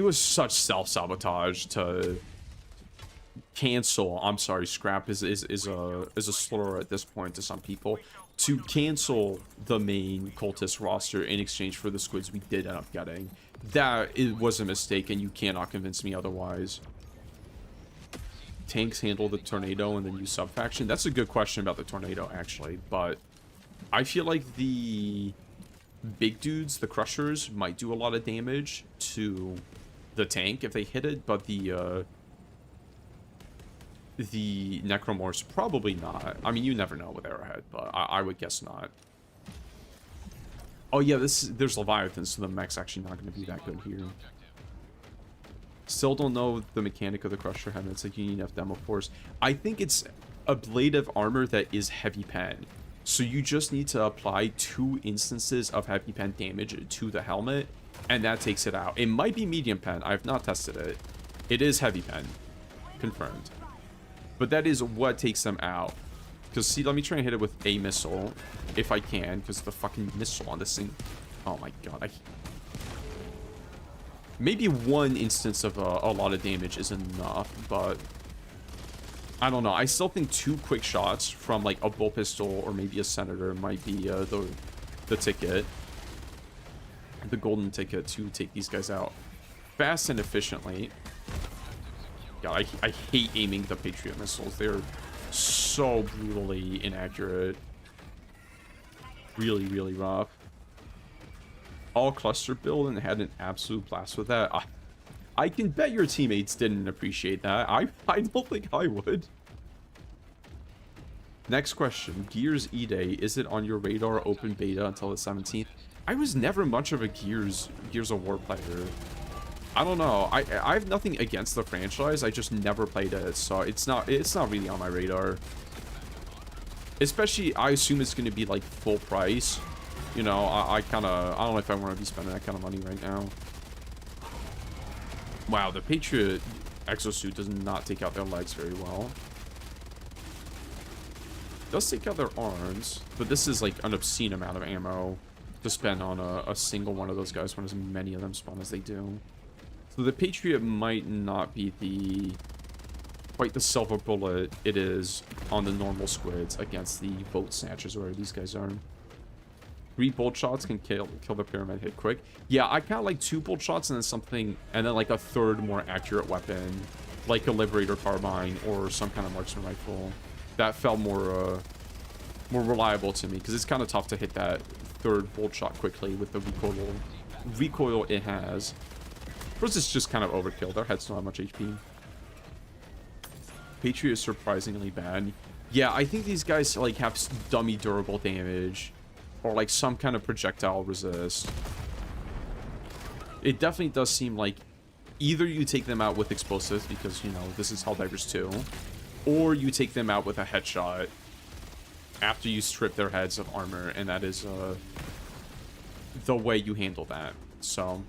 was such self-sabotage to cancel. I'm sorry, scrap is a slur at this point to some people. To cancel the main cultist roster in exchange for the squids we did end up getting. It was a mistake, and you cannot convince me otherwise. Tanks handle the tornado and the new sub-faction? That's a good question about the tornado, actually, but I feel like the big dudes, the crushers, might do a lot of damage to the tank if they hit it, but the Necromorphs probably not. I mean, you never know with Arrowhead, but I would guess not. Oh yeah, there's Leviathan, so the mech's actually not going to be that good here. Still don't know the mechanic of the Crusher Head. It's like you need enough demo force. I think it's a blade of armor that is heavy pen. So you just need to apply 2 instances of heavy pen damage to the helmet, and that takes it out. It might be medium pen. I have not tested it. It is heavy pen. Confirmed. But that is what takes them out. Because, see, let me try and hit it with a missile. If I can, because the fucking missile on this thing... Oh my god, maybe 1 instance of a lot of damage is enough, but... I don't know. I still think 2 quick shots from, like, a bull pistol or maybe a senator might be the ticket. The golden ticket to take these guys out fast and efficiently. God, I hate aiming the Patriot missiles. They're so brutally inaccurate. Really, really rough. All cluster build and had an absolute blast with that. I can bet your teammates didn't appreciate that. I don't think I would. Next question. Gears E-Day. Is it on your radar open beta until the 17th? I was never much of a Gears of War player. I don't know. I have nothing against the franchise. I just never played it, so it's not really on my radar. Especially, I assume it's going to be like full price. You know, I don't know if I want to be spending that kind of money right now. Wow, the Patriot exosuit does not take out their legs very well. It does take out their arms, but this is like an obscene amount of ammo to spend on a single one of those guys when as many of them spawn as they do. So the Patriot might not be quite the silver bullet it is on the normal squids against the bolt snatchers where these guys are. 3 bolt shots can kill the pyramid hit quick. Yeah, I kind of like 2 bolt shots and then something, and then like a third more accurate weapon, like a Liberator carbine or some kind of marksman rifle. That felt more reliable to me because it's kind of tough to hit that third bolt shot quickly with the recoil it has. First, it's just kind of overkill. Their heads don't have much HP. Patriot is surprisingly bad. Yeah, I think these guys like have dummy durable damage or like some kind of projectile resist. It definitely does seem like either you take them out with explosives because, you know, this is Helldivers 2, or you take them out with a headshot after you strip their heads of armor, and that is the way you handle that. So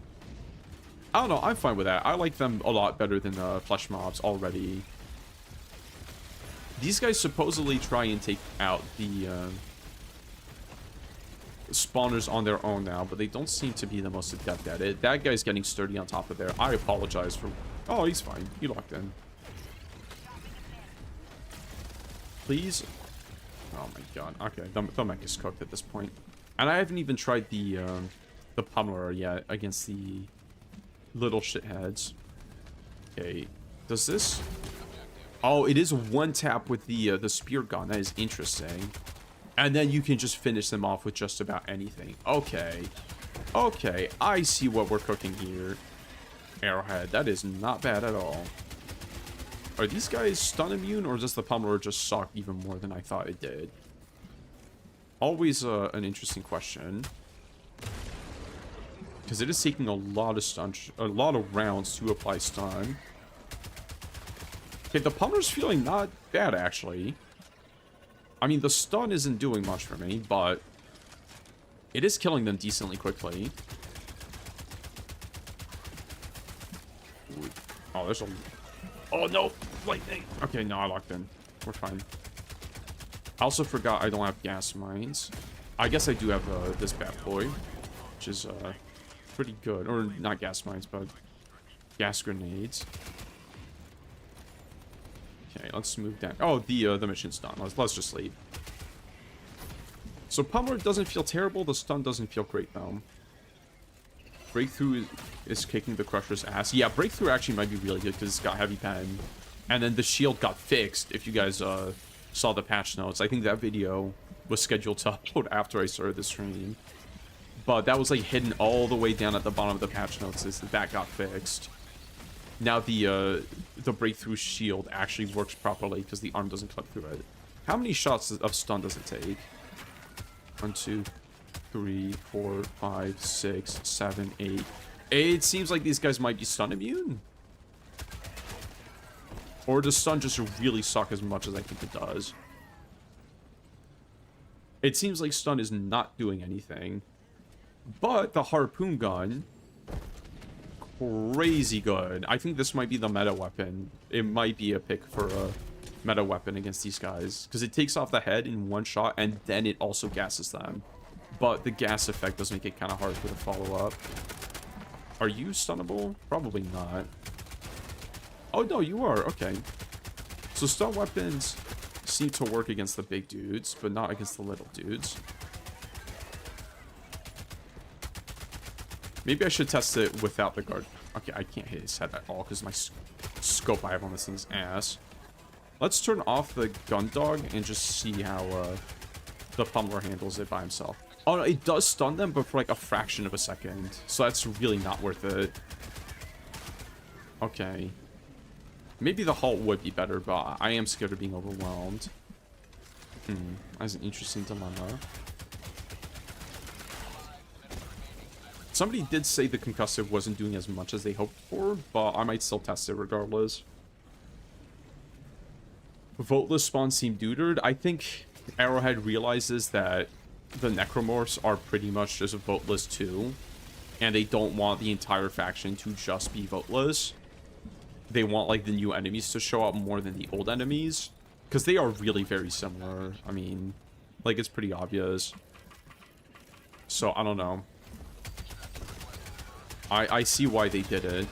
I don't know, I'm fine with that. I like them a lot better than flesh mobs already. These guys supposedly try and take out the spawners on their own now, but they don't seem to be the most adept at it. That guy's getting sturdy on top of there. I apologize for... Oh, he's fine. He locked in. Please? Oh my god. Okay, the mech is cooked at this point. And I haven't even tried the pummeler yet against the little shitheads. Okay, does this... Oh, it is one tap with the spear gun. That is interesting. And then you can just finish them off with just about anything. Okay. Okay, I see what we're cooking here. Arrowhead, that is not bad at all. Are these guys stun immune, or does the pummeler just suck even more than I thought it did? Always an interesting question. Because it is taking a lot of rounds to apply stun. Okay, the pummeler's feeling not bad, actually. I mean, the stun isn't doing much for me, but it is killing them decently quickly. Ooh. Oh, there's a... Oh, no! Lightning! Okay, no, I locked in. We're fine. I also forgot I don't have gas mines. I guess I do have this bad boy, which is pretty good. Or not gas mines, but gas grenades. Okay, let's move down. Oh, the mission's done. Let's just leave. So pummeler doesn't feel terrible. The stun doesn't feel great though. Breakthrough is kicking the Crusher's ass. Yeah, Breakthrough actually might be really good because it's got heavy pen. And then the shield got fixed. If you guys saw the patch notes, I think that video was scheduled to upload after I started the stream. But that was like hidden all the way down at the bottom of the patch notes. Is that got fixed. Now the Breakthrough shield actually works properly because the arm doesn't cut through it. How many shots of stun does it take? 1, 2, 3, 4, 5, 6, 7, 8. It seems like these guys might be stun immune. Or does stun just really suck as much as I think it does? It seems like stun is not doing anything. But the harpoon gun... crazy good. I think this might be the meta weapon. It might be a pick for a meta weapon against these guys. Because it takes off the head in one shot and then it also gasses them. But the gas effect does make it kind of hard for the follow-up. Are you stunnable? Probably not. Oh, no, you are. Okay. So stun weapons seem to work against the big dudes, but not against the little dudes. Maybe I should test it without the guard. Okay, I can't hit his head at all because my scope I have on this thing's ass. Let's turn off the gun dog and just see how the pummeler handles it by himself. Oh, no, it does stun them, but for like a fraction of a second. So that's really not worth it. Okay. Maybe the halt would be better, but I am scared of being overwhelmed. That's an interesting dilemma. Somebody did say the concussive wasn't doing as much as they hoped for, but I might still test it regardless. Voteless spawn seem neutered. I think Arrowhead realizes that the Necromorphs are pretty much just voteless too, and they don't want the entire faction to just be voteless. They want, like, the new enemies to show up more than the old enemies, because they are really very similar. I mean, like, it's pretty obvious. So, I don't know. I see why they did it.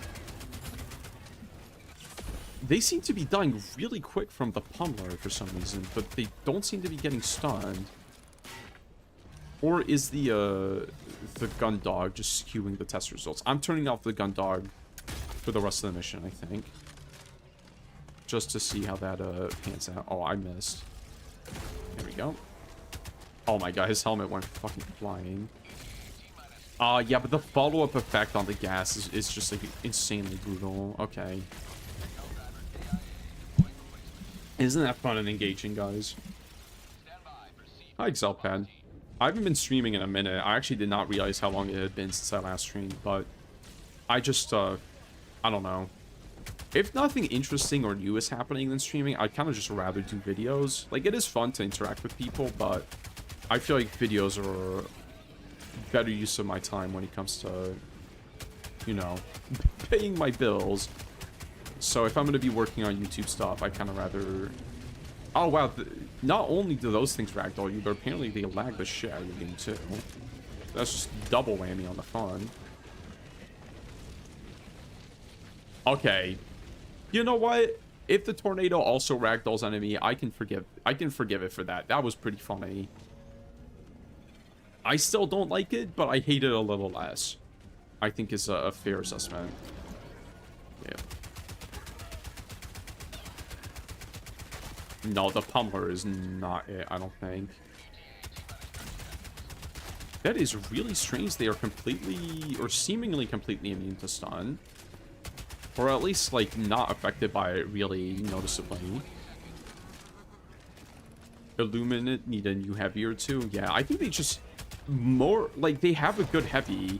They seem to be dying really quick from the pummeler for some reason, but they don't seem to be getting stunned. Or is the gun dog just skewing the test results? I'm turning off the gun dog for the rest of the mission, I think. Just to see how that pans out. Oh, I missed. There we go. Oh my god, his helmet went fucking flying. Yeah, but the follow-up effect on the gas is just, like, insanely brutal. Okay. Isn't that fun and engaging, guys? Hi, Xelpad. I haven't been streaming in a minute. I actually did not realize how long it had been since I last streamed, but I just, I don't know. If nothing interesting or new is happening than streaming, I'd kind of just rather do videos. Like, it is fun to interact with people, but I feel like videos are better use of my time when it comes to, you know, paying my bills. So if I'm going to be working on YouTube stuff, I kind of rather... Oh, wow. Not only do those things ragdoll you, but apparently they lag the shit out of the game, too. That's just double whammy on the fun. Okay. You know what? If the tornado also ragdolls enemy, I can forgive it for that. That was pretty funny. I still don't like it, but I hate it a little less. I think is a fair assessment. Yeah. No, the pummeler is not it, I don't think. That is really strange. They are completely, or seemingly completely immune to stun. Or at least, like, not affected by it really noticeably. Illuminate need a new heavy or two. Yeah, I think they just... more like they have a good heavy,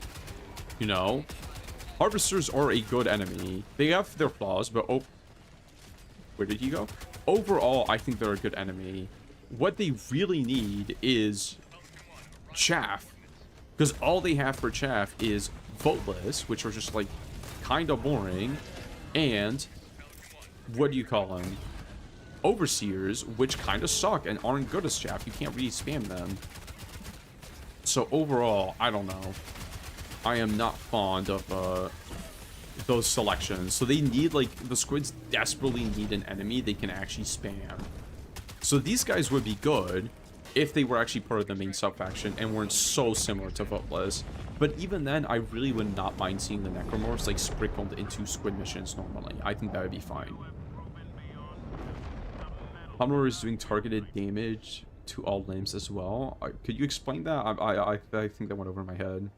you know. Harvesters are a good enemy. They have their flaws, but oh, where did he go? Overall, I think they're a good enemy. What they really need is chaff, because all they have for chaff is voteless, which are just like kind of boring, and what do you call them, overseers, which kind of suck and aren't good as chaff. You can't really spam them. So overall, I don't know. I am not fond of those selections. So they need, like, the squids desperately need an enemy they can actually spam. So these guys would be good if they were actually part of the main sub-faction and weren't so similar to Voteless. But even then, I really would not mind seeing the Necromorphs, like, sprinkled into squid missions normally. I think that would be fine. Pummeler is doing targeted damage to all limbs as well. Could you explain that? I think that went over my head.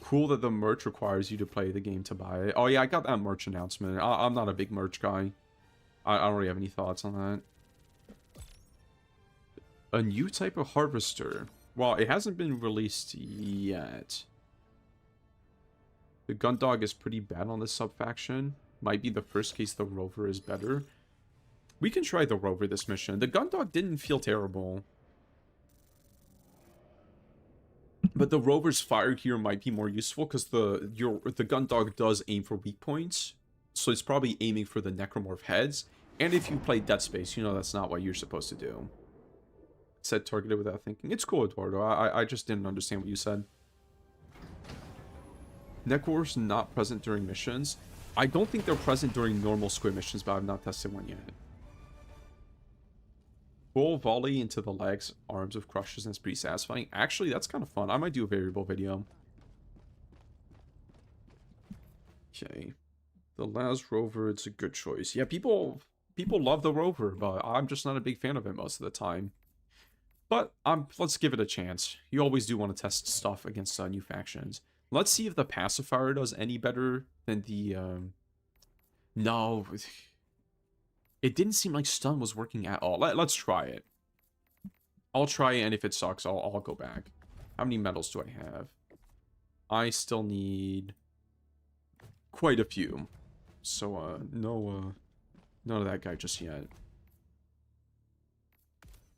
Cool that the merch requires you to play the game to buy it. Oh yeah, I got that merch announcement. I'm not a big merch guy. I don't really have any thoughts on that. A new type of harvester. Well, it hasn't been released yet. The gun dog is pretty bad on this sub-faction. Might be the first case the rover is better. We can try the rover this mission. The gun dog didn't feel terrible. But the rover's fire here might be more useful because the gun dog does aim for weak points. So it's probably aiming for the necromorph heads. And if you play Dead Space, you know that's not what you're supposed to do. Said targeted without thinking. It's cool, Eduardo. I just didn't understand what you said. Necromorphs not present during missions. I don't think they're present during normal squid missions, but I've not tested one yet. Full volley into the legs, arms of crushes, and it's pretty satisfying. Actually, that's kind of fun. I might do a variable video. Okay. The last rover, it's a good choice. Yeah, people love the rover, but I'm just not a big fan of it most of the time. But let's give it a chance. You always do want to test stuff against new factions. Let's see if the pacifier does any better than the... No. It didn't seem like stun was working at all. Let's try it. I'll try it, and if it sucks, I'll go back. How many medals do I have? I still need quite a few. So, no, none of that guy just yet.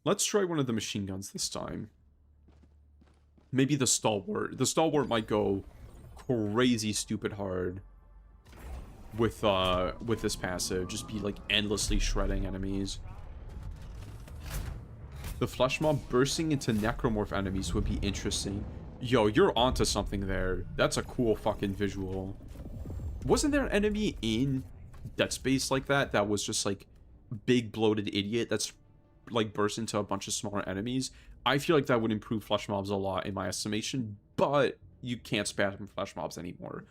Let's try one of the machine guns this time. Maybe the Stalwart. The Stalwart might go crazy stupid hard with this passive. Just be, like, endlessly shredding enemies. The Flesh Mob bursting into Necromorph enemies would be interesting. Yo, you're onto something there. That's a cool fucking visual. Wasn't there an enemy in Dead Space like that? That was just, like, big bloated idiot that's, like, burst into a bunch of smaller enemies? I feel like that would improve Flesh Mobs a lot in my estimation, but you can't spam Flesh Mobs anymore.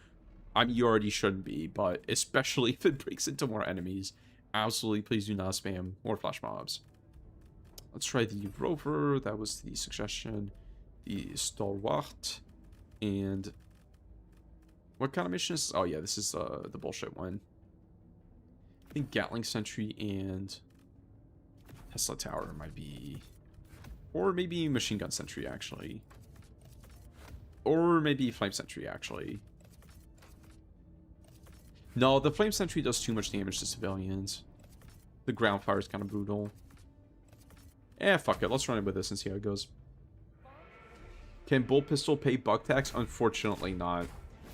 I mean, you already shouldn't be, but especially if it breaks into more enemies, absolutely please do not spam more Flesh Mobs. Let's try the Rover. That was the suggestion. The Stalwart. And what kind of mission is this? Oh, yeah, this is the bullshit one. I think Gatling Sentry and Tesla Tower might be... Or maybe Machine Gun Sentry, actually. Or maybe Flame Sentry, actually. No, the Flame Sentry does too much damage to civilians. The ground fire is kind of brutal. Eh, fuck it. Let's run it with this and see how it goes. Can Bull Pistol pay bug tax? Unfortunately not.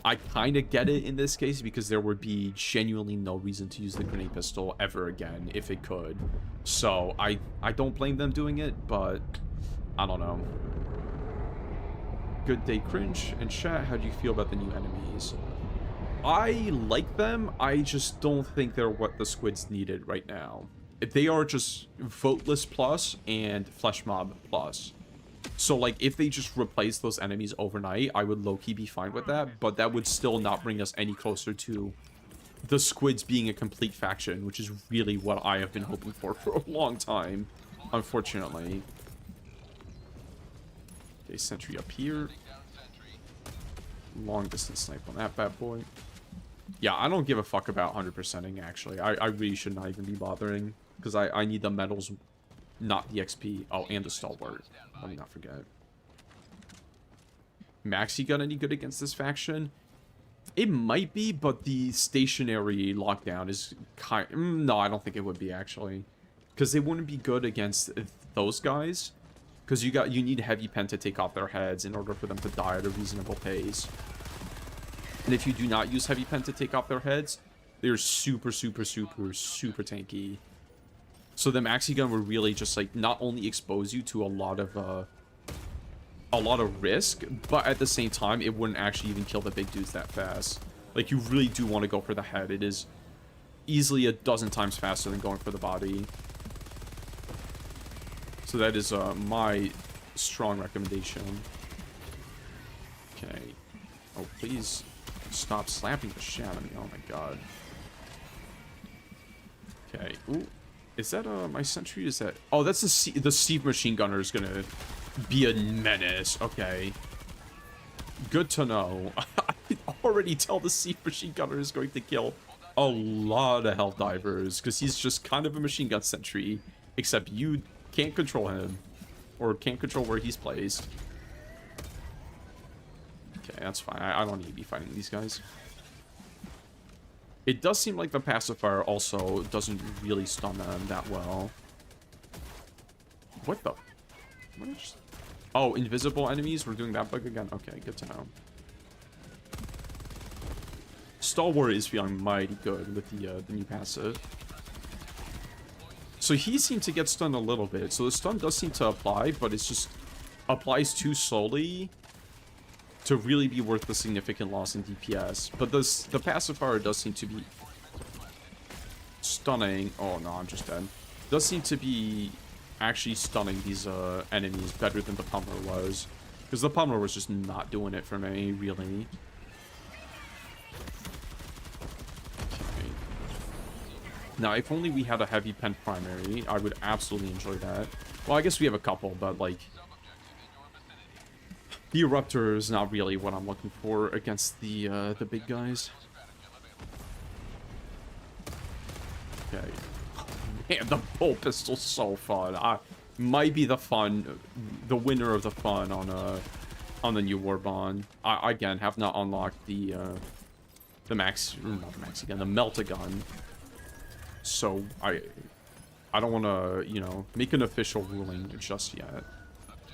I kind of get it in this case because there would be genuinely no reason to use the Grenade Pistol ever again if it could. So, I don't blame them doing it, but I don't know. Good Day Cringe and chat, how do you feel about the new enemies? I like them, I just don't think they're what the squids needed right now. They are just Voteless Plus and Flesh Mob Plus. So, like, if they just replace those enemies overnight, I would low-key be fine with that, but that would still not bring us any closer to the squids being a complete faction, which is really what I have been hoping for a long time, unfortunately. Okay, sentry up here. Long distance snipe on that bad boy. Yeah, I don't give a fuck about 100%ing, actually. I really should not even be bothering, because I need the medals, not the XP. Oh, and the Stalwart. Let me not forget. Maxi Gun any good against this faction? It might be, but the stationary lockdown is kind... No, I don't think it would be, actually. Because they wouldn't be good against those guys. Because you need Heavy Pen to take off their heads in order for them to die at a reasonable pace. And if you do not use Heavy Pen to take off their heads, they're super tanky. So the Maxi Gun would really just, like, not only expose you to a lot of risk, but at the same time, it wouldn't actually even kill the big dudes that fast. Like, you really do want to go for the head. It is easily a dozen times faster than going for the body. So that is my strong recommendation. Okay. Oh, please stop slapping the shit out of me. Oh my god. Okay. Ooh. Is that my sentry? Is that... Oh, that's the Steve Machine Gunner is gonna be a menace. Okay. Good to know. I can already tell the Steve Machine Gunner is going to kill a lot of helldivers, because he's just kind of a machine gun sentry, except you can't control him, or can't control where he's placed. Okay, that's fine. I don't need to be fighting these guys. It does seem like the pacifier also doesn't really stun them that well. What the... What is... Oh, invisible enemies? We're doing that bug again? Okay, good to know. Stalwart is feeling mighty good with the new passive. So he seemed to get stunned a little bit. So the stun does seem to apply, but it's just applies too slowly to really be worth the significant loss in DPS. But the pacifier does seem to be stunning. Oh no, I'm just dead. Does seem to be actually stunning these enemies better than the pummeler was. Because the pummeler was just not doing it for me, really. Okay. Now, if only we had a Heavy Pen primary, I would absolutely enjoy that. Well, I guess we have a couple, but like... The Eruptor is not really what I'm looking for against the big guys. Okay. Man, the Bull Pistol's so fun. Might be the winner of the fun on on the new war bond. I again have not unlocked the max, not the max again, the meltagun. So I don't want to, you know, make an official ruling just yet.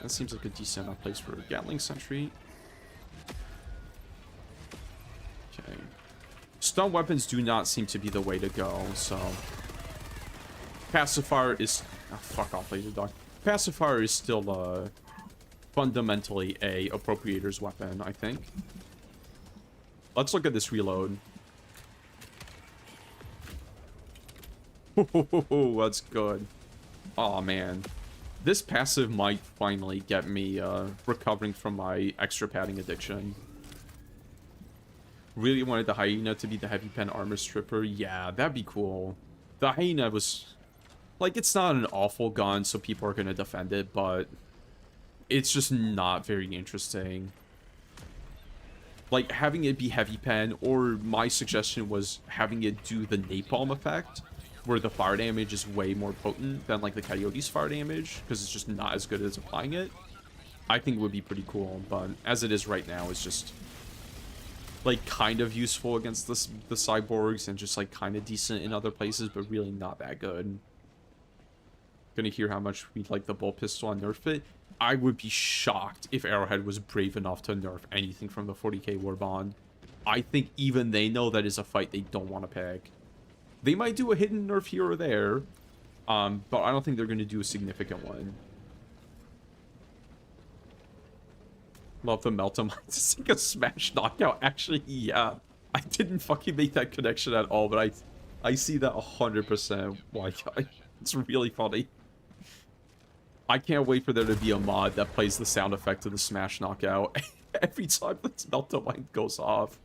That seems like a decent place for a Gatling sentry. Okay. Stun weapons do not seem to be the way to go, so pacifier is fuck off, laser dog. Pacifier is still fundamentally a appropriator's weapon, I think. Let's look at this reload. That's good. Oh man, this passive might finally get me recovering from my extra padding addiction. Really wanted the hyena to be the heavy pen armor stripper. Yeah, that'd be cool. The hyena was like, it's not an awful gun, so people are gonna defend it, but it's just not very interesting. Like, having it be heavy pen, or my suggestion was having it do the napalm effect, where the fire damage is way more potent than like the Coyote's fire damage, because it's just not as good as applying it. I think it would be pretty cool, but as it is right now, it's just like kind of useful against the cyborgs and just like kind of decent in other places, but really not that good. Gonna hear how much we like the bolt pistol and nerf it. I would be shocked if Arrowhead was brave enough to nerf anything from the 40k war bond. I think even they know that is a fight they don't want to pick. They might do a hidden nerf here or there, but I don't think they're going to do a significant one. Love the meltum. It's like a smash knockout. Actually, yeah. I didn't fucking make that connection at all, but I see that 100%. Why? It's really funny. I can't wait for there to be a mod that plays the sound effect of the smash knockout every time the meltum line goes off.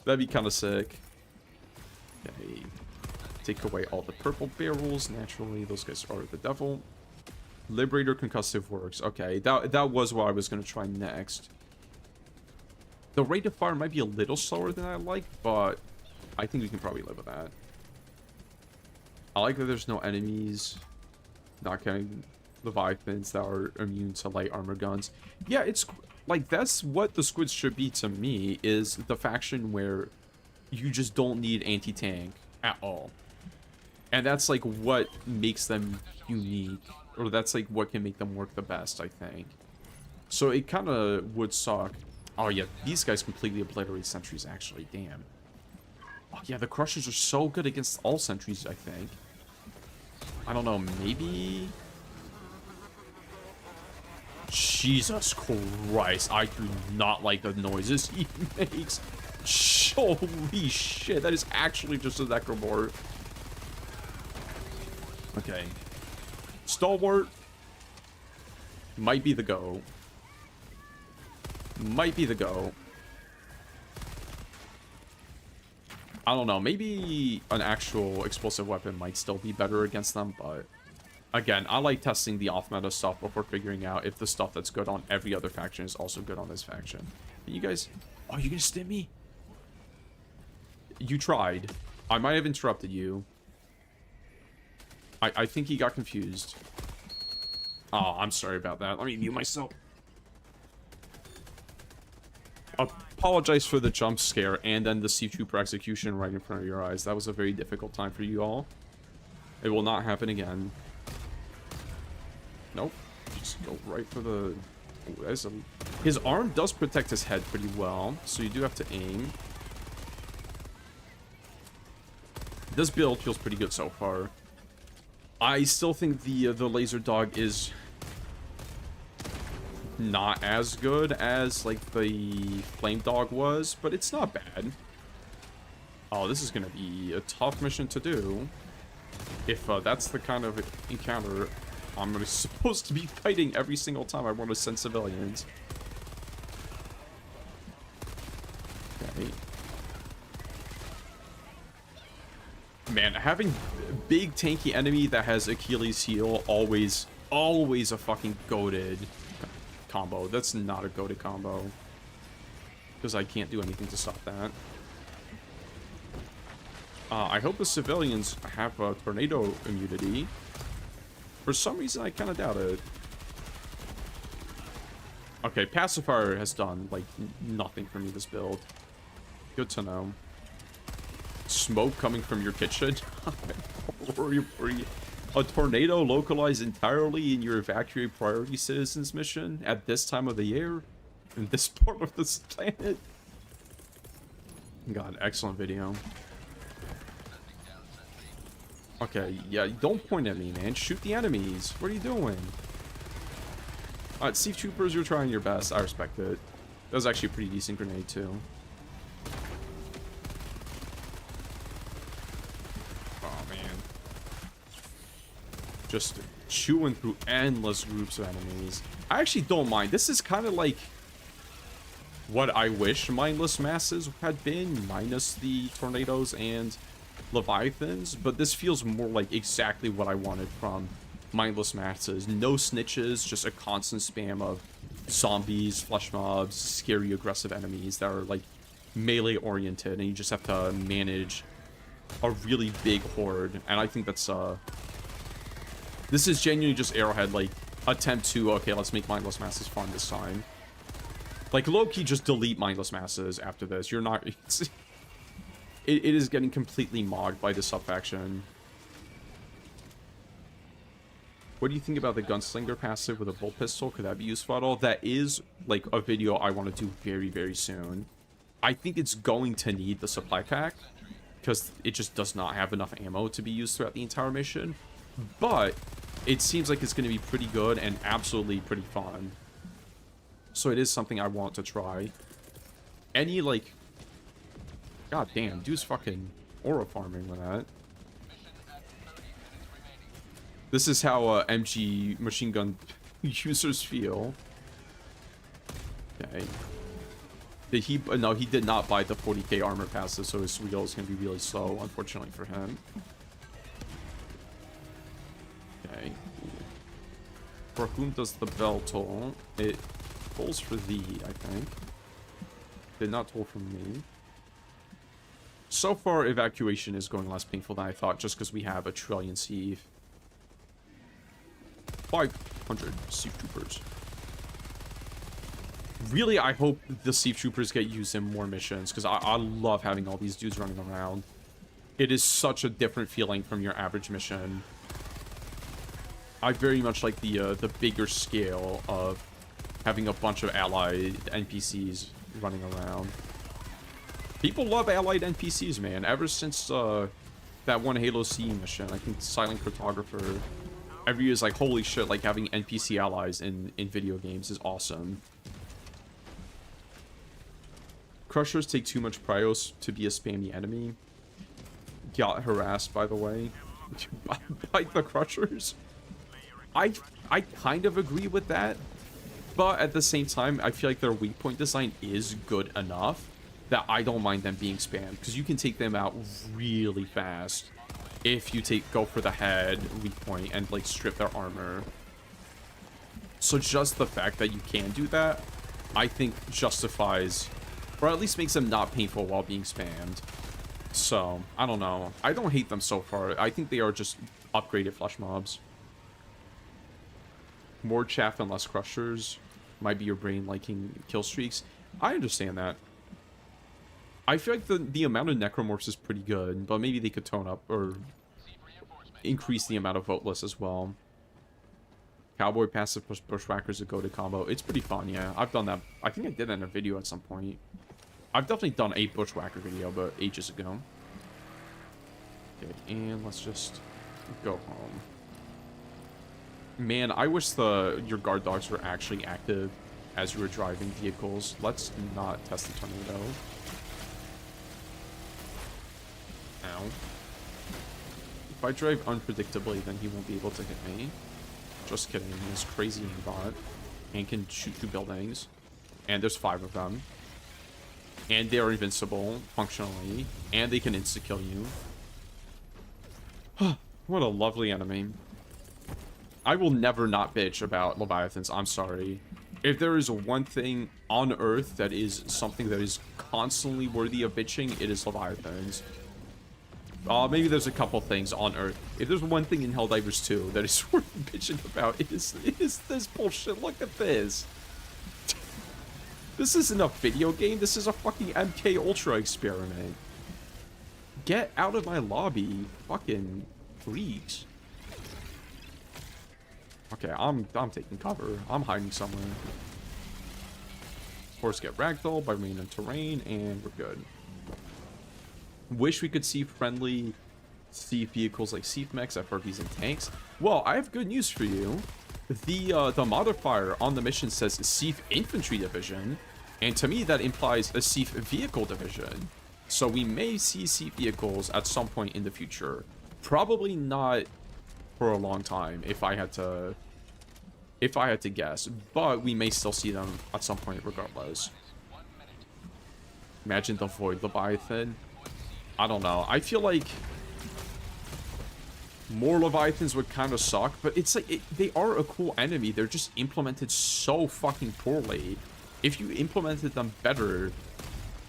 That'd be kind of sick. Okay. Take away all the purple barrels. Naturally, those guys are the devil. Liberator concussive works. Okay, that was what I was going to try next. The rate of fire might be a little slower than I like, but I think we can probably live with that. I like that there's no enemies, not counting Leviathans, that are immune to light armor guns. Yeah, it's like, that's what the squids should be to me, is the faction where you just don't need anti-tank at all. And that's like what makes them unique, or that's like what can make them work the best, I think. So it kind of would suck. Oh yeah, these guys completely obliterate sentries, actually. Damn. Oh yeah, the crushers are so good against all sentries, I think. I don't know, maybe... Jesus Christ, I do not like the noises he makes. Holy shit, that is actually just a Necromorph. Okay. Stalwart might be the go. Might be the go. I don't know, maybe an actual explosive weapon might still be better against them, but again, I like testing the off-meta stuff before figuring out if the stuff that's good on every other faction is also good on this faction. You guys... Oh, you gonna stim me? You tried. I might have interrupted you. I think he got confused. Oh, I'm sorry about that. Let me mute myself. Apologize for the jump scare and then the Sea Trooper execution right in front of your eyes. That was a very difficult time for you all. It will not happen again. Nope. Just go right for the... Ooh, his arm does protect his head pretty well, so you do have to aim. This build feels pretty good so far. I still think the laser dog is not as good as like the flame dog was, but it's not bad. Oh, this is gonna be a tough mission to do. If that's the kind of encounter I'm supposed to be fighting every single time I want to send civilians. Okay. Man, having big tanky enemy that has Achilles heel always a fucking goated combo. That's not a goated combo, because I can't do anything to stop that. I hope the civilians have tornado immunity. For some reason, I kind of doubt it. Okay, Pacifier has done, like, nothing for me this build. Good to know. Smoke coming from your kitchen? A tornado localized entirely in your evacuate priority citizens mission at this time of the year? In this part of this planet? God, excellent video. Okay, yeah, don't point at me, man. Shoot the enemies. What are you doing? Alright, Thief Troopers, you're trying your best. I respect it. That was actually a pretty decent grenade, too. Oh, man. Just chewing through endless groups of enemies. I actually don't mind. This is kind of like what I wish Mindless Masses had been, minus the tornadoes and Leviathans, but this feels more like exactly what I wanted from Mindless Masses. No snitches, just a constant spam of zombies, flesh mobs, scary aggressive enemies that are like melee oriented, and you just have to manage a really big horde. And I think that's this is genuinely just Arrowhead like attempt to, okay, let's make Mindless Masses fun this time. Like low-key just delete Mindless Masses after this. You're not it is getting completely mogged by the sub-faction. What do you think about the Gunslinger passive with a bolt pistol? Could that be useful at all? That is, like, a video I want to do very, very soon. I think it's going to need the supply pack, because it just does not have enough ammo to be used throughout the entire mission. But it seems like it's going to be pretty good and absolutely pretty fun. So it is something I want to try. Any, like... God damn, dude's fucking aura farming with that. This is how MG machine gun users feel. Okay. Did he... no, he did not buy the 40k armor passive, so his wheel is going to be really slow, unfortunately for him. Okay. For whom does the bell toll? It tolls for thee, I think. Did not toll for me. So far, evacuation is going less painful than I thought, just because we have a trillion Thief. 500 Thief Troopers. Really, I hope the Thief Troopers get used in more missions, because I love having all these dudes running around. It is such a different feeling from your average mission. I very much like the bigger scale of having a bunch of allied NPCs running around. People love allied NPCs, man. Ever since that one Halo C mission, I think Silent Cartographer, every year is like, holy shit, like having NPC allies in video games is awesome. Crushers take too much prios to be a spammy enemy. Got harassed, by the way, by the Crushers. I kind of agree with that, but at the same time, I feel like their weak point design is good enough that I don't mind them being spammed, because you can take them out really fast if you go for the head weak point and like strip their armor. So just the fact that you can do that, I think justifies, or at least makes them not painful while being spammed. So I don't know. I don't hate them so far. I think they are just upgraded flesh mobs. More chaff and less crushers might be your brain liking kill streaks. I understand that. I feel like the amount of Necromorphs is pretty good, but maybe they could tone up or increase the amount of voteless as well. Cowboy passive Bushwhackers a go-to combo. It's pretty fun, yeah. I've done that. I think I did that in a video at some point. I've definitely done a Bushwhacker video, but ages ago. Okay, and let's just go home. Man, I wish your guard dogs were actually active as you were driving vehicles. Let's not test the tornado. Ow. If I drive unpredictably, then he won't be able to hit me. Just kidding, he's crazy aimbot. And can shoot through buildings. And there's 5 of them. And they are invincible, functionally. And they can insta-kill you. What a lovely enemy. I will never not bitch about Leviathans, I'm sorry. If there is one thing on Earth that is something that is constantly worthy of bitching, it is Leviathans. Maybe there's a couple things on Earth. If there's one thing in Helldivers 2 that is worth bitching about, it is this bullshit. Look at this. This isn't a video game. This is a fucking MK Ultra experiment. Get out of my lobby, fucking freaks. Okay, I'm taking cover. I'm hiding somewhere. Horse get ragdolled by rain and terrain, and we're good. Wish we could see friendly sea vehicles like sea mechs, FRVs, and tanks. Well, I have good news for you. The modifier on the mission says Seaf Infantry Division, and to me that implies a Seaf Vehicle Division. So we may see Seaf vehicles at some point in the future. Probably not for a long time, if I had to guess, but we may still see them at some point regardless. Imagine the Void Leviathan. I don't know. I feel like more Leviathans would kind of suck, but it's like they are a cool enemy. They're just implemented so fucking poorly. If you implemented them better,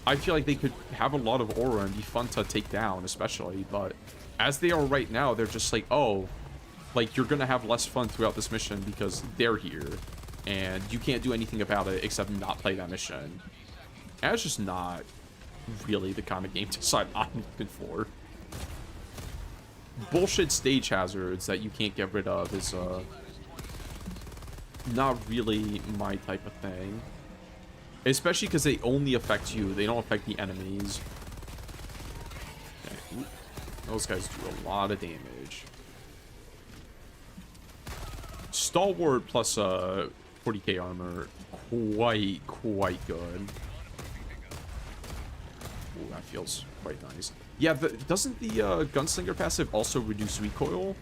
I feel like they could have a lot of aura and be fun to take down, especially. But as they are right now, they're just like, oh, like you're gonna have less fun throughout this mission because they're here, and you can't do anything about it except not play that mission. And it's just not really the kind of game design I'm looking for. Bullshit stage hazards that you can't get rid of is not really my type of thing. Especially because they only affect you. They don't affect the enemies. Okay. Those guys do a lot of damage. Stalwart plus 40k armor. Quite good. Ooh, that feels quite nice. Yeah, doesn't the Gunslinger passive also reduce recoil?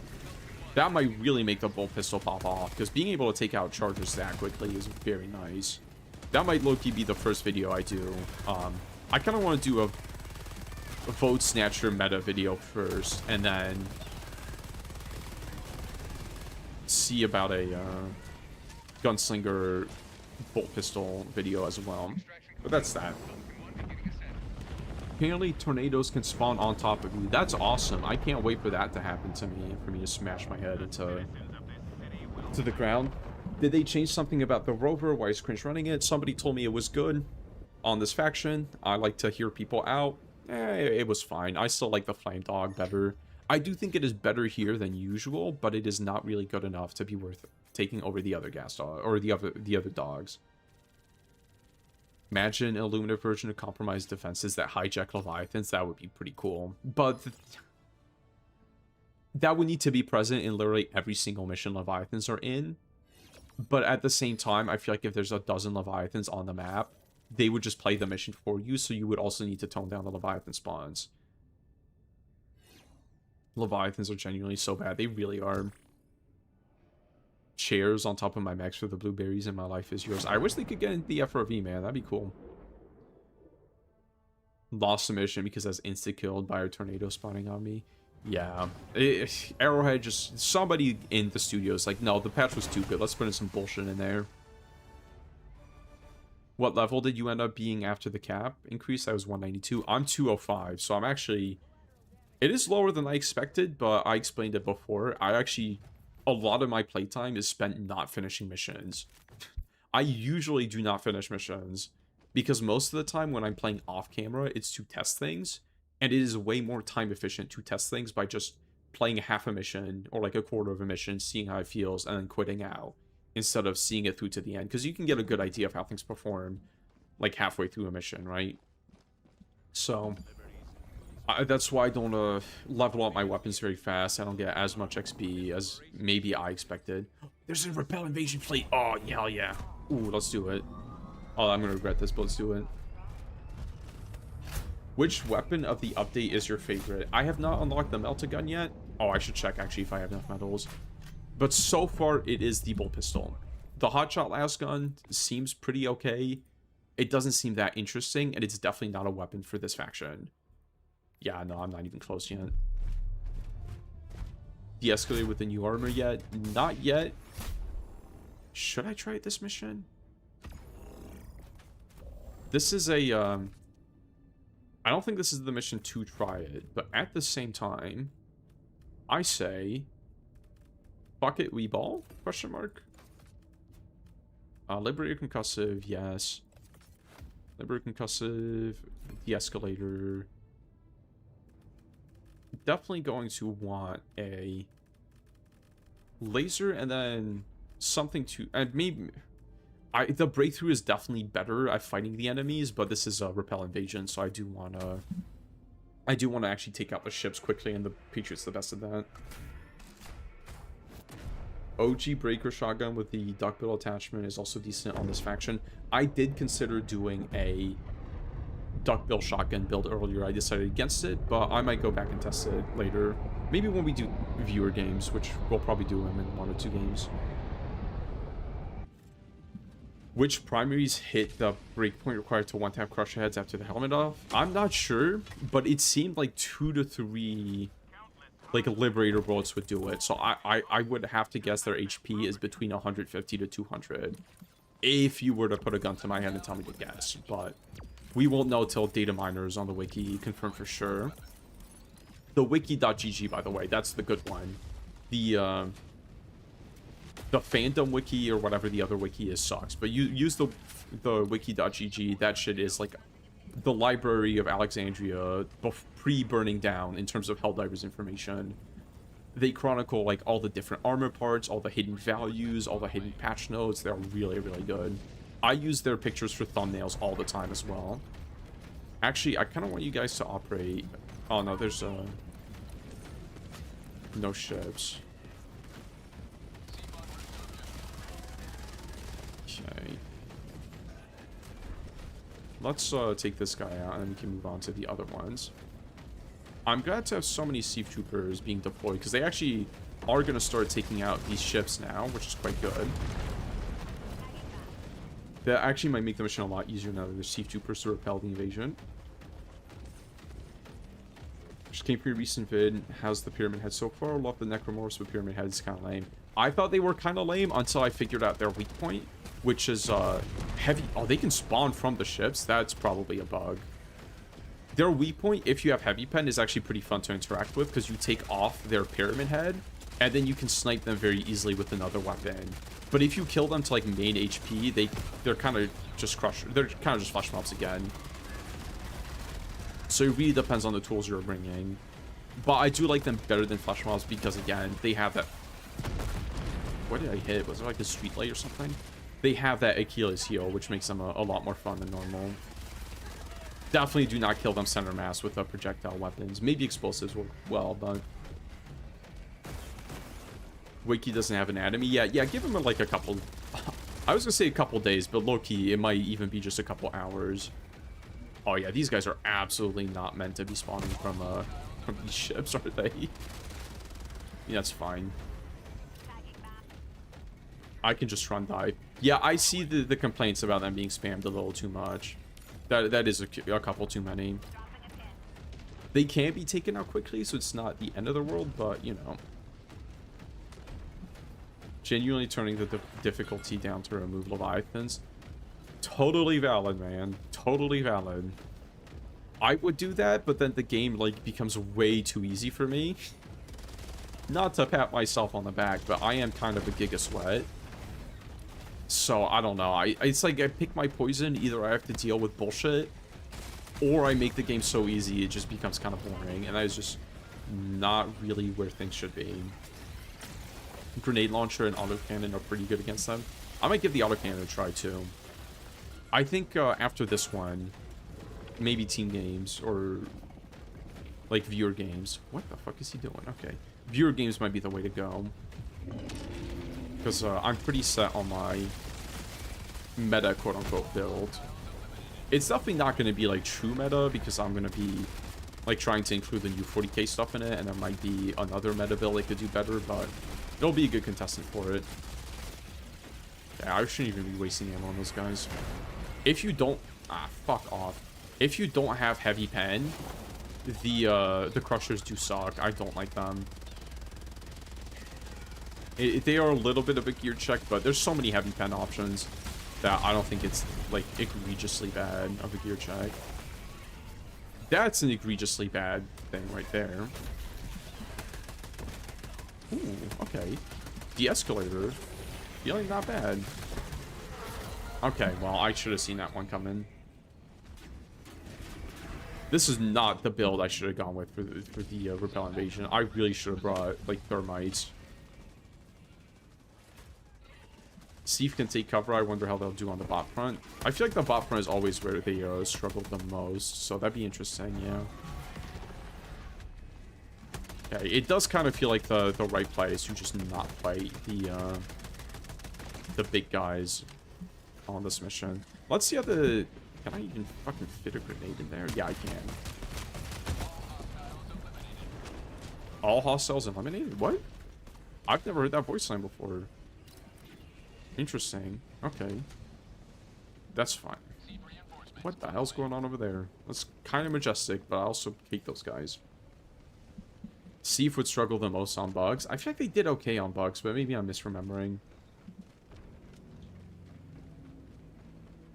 That might really make the bolt pistol pop off, because being able to take out charges that quickly is very nice. That might low-key be the first video I do. I kind of want to do a Vote Snatcher meta video first, and then see about a Gunslinger bolt pistol video as well. But that's that. Apparently tornadoes can spawn on top of you. That's awesome. I can't wait for that to happen to me, for me to smash my head into the ground. Did they change something about the rover? Why is cringe running it? Somebody told me it was good on this faction. I like to hear people out. It was fine. I still like the flame dog better. I do think it is better here than usual, but it is not really good enough to be worth taking over the other gas dog or the other dogs. Imagine an Illuminate version of compromised defenses that hijack Leviathans. That would be pretty cool. But that would need to be present in literally every single mission Leviathans are in. But at the same time, I feel like if there's a dozen Leviathans on the map, they would just play the mission for you, so you would also need to tone down the Leviathan spawns. Leviathans are genuinely so bad. They really are. Chairs on top of my mechs for the blueberries and my life is yours. I wish they could get into the FRV, man. That'd be cool. Lost a mission because I was insta-killed by a tornado spawning on me. Yeah. Arrowhead just... Somebody in the studio is like, no, the patch was too good. Let's put in some bullshit in there. What level did you end up being after the cap increase? I was 192. I'm 205, so I'm actually... It is lower than I expected, but I explained it before. I actually... A lot of my playtime is spent not finishing missions. I usually do not finish missions, because most of the time when I'm playing off camera, it's to test things, and it is way more time efficient to test things by just playing half a mission, or like a quarter of a mission, seeing how it feels, and then quitting out, instead of seeing it through to the end, because you can get a good idea of how things perform, like halfway through a mission, right? So... that's why I don't level up my weapons very fast. I don't get as much XP as maybe I expected. There's a repel invasion fleet. Oh, yeah, hell yeah. Ooh, let's do it. Oh, I'm gonna regret this, but let's do it. Which weapon of the update is your favorite? I have not unlocked the melta gun yet. Oh, I should check actually if I have enough medals. But so far, it is the bolt pistol. The hotshot las gun seems pretty okay. It doesn't seem that interesting, and it's definitely not a weapon for this faction. Yeah, no, I'm not even close yet. De-escalated with the new armor yet? Not yet. Should I try this mission? This is a, I don't think this is the mission to try it, but at the same time, I say, fuck it, we ball? Question mark. Liberator concussive, yes. Sniper concussive, de-escalator. Definitely going to want a laser and then something to, and maybe the breakthrough is definitely better at fighting the enemies, but this is a repel invasion, so I do want to actually take out the ships quickly, and the Patriot's the best at that. OG breaker shotgun with the duckbill attachment is also decent on this faction. I did consider doing a duckbill shotgun build earlier. I decided against it, but I might go back and test it later. Maybe when we do viewer games, which we'll probably do them in 1 or 2 games. Which primaries hit the breakpoint required to one-tap crusher heads after the helmet off? I'm not sure, but it seemed like 2 to 3 like Liberator bullets would do it. So I would have to guess their HP is between 150 to 200. If you were to put a gun to my head and tell me to guess. But we won't know till data miners on the wiki confirm for sure. The wiki.gg, by the way, that's the good one. The fandom wiki or whatever the other wiki is sucks. But you use the wiki.gg. That shit is like the library of Alexandria pre-burning down in terms of helldivers information. They chronicle like all the different armor parts, all the hidden values, all the hidden patch notes. They're really, really good. I use their pictures for thumbnails all the time as well. Actually, I kind of want you guys to operate. Oh no, there's no ships. Okay. Let's take this guy out and we can move on to the other ones. I'm glad to have so many Sieve Troopers being deployed because they actually are going to start taking out these ships now, which is quite good. That actually might make the mission a lot easier now that there's Sieve Troopers to repel the invasion. Just came from your recent vid. How's the Pyramid Head so far? Love the Necromorphs, but Pyramid Head is kind of lame. I thought they were kind of lame until I figured out their weak point, which is heavy. Oh, they can spawn from the ships. That's probably a bug. Their weak point, if you have heavy pen, is actually pretty fun to interact with because you take off their Pyramid Head and then you can snipe them very easily with another weapon. But if you kill them to like main HP, they're kind of just crushed. They're kind of just flash mobs again. So it really depends on the tools you're bringing. But I do like them better than flash mobs because again, they have that. What did I hit? Was it like a street light or something? They have that Achilles heel, which makes them a lot more fun than normal. Definitely do not kill them center mass with projectile weapons. Maybe explosives work well, but Wiki doesn't have anatomy. Yeah, give him like a couple. I was gonna say a couple days, but low-key, it might even be just a couple hours. Oh yeah, these guys are absolutely not meant to be spawning from these ships, are they? Yeah, that's fine. I can just run die. Yeah, I see the complaints about them being spammed a little too much. That is a couple too many. They can be taken out quickly, so it's not the end of the world, but, you know. Genuinely turning the difficulty down to remove Leviathans. Totally valid, man. Totally valid. I would do that, but then the game, like, becomes way too easy for me. Not to pat myself on the back, but I am kind of a giga sweat. So, I don't know. It's like I pick my poison. Either I have to deal with bullshit, or I make the game so easy it just becomes kind of boring. And that is just not really where things should be. Grenade launcher and autocannon are pretty good against them. I might give the autocannon a try, too. I think after this one, maybe team games or, like, viewer games. What the fuck is he doing? Okay. Viewer games might be the way to go. Because I'm pretty set on my meta, quote-unquote, build. It's definitely not going to be, like, true meta, because I'm going to be, like, trying to include the new 40k stuff in it, and there might be another meta build I could do better, but it'll be a good contestant for it. Yeah, I shouldn't even be wasting ammo on those guys. If you don't... Ah, fuck off. If you don't have heavy pen, the crushers do suck. I don't like them. They are a little bit of a gear check, but there's so many heavy pen options that I don't think it's, like, egregiously bad of a gear check. That's an egregiously bad thing right there. Ooh, okay. De-escalator. Feeling not bad. Okay, well, I should have seen that one coming. This is not the build I should have gone with for the repel invasion. I really should have brought, like, thermites. Steve can take cover. I wonder how they'll do on the bot front. I feel like the bot front is always where they struggle the most, so that'd be interesting, yeah. Okay, it does kind of feel like the right play is to just not fight the big guys on this mission. Let's see how the... Can I even fucking fit a grenade in there? Yeah, I can. All hostiles eliminated? What? I've never heard that voice line before. Interesting. Okay. That's fine. What the hell's going on over there? That's kind of majestic, but I also hate those guys. Steve would struggle the most on bugs. I feel like they did okay on bugs, but maybe I'm misremembering.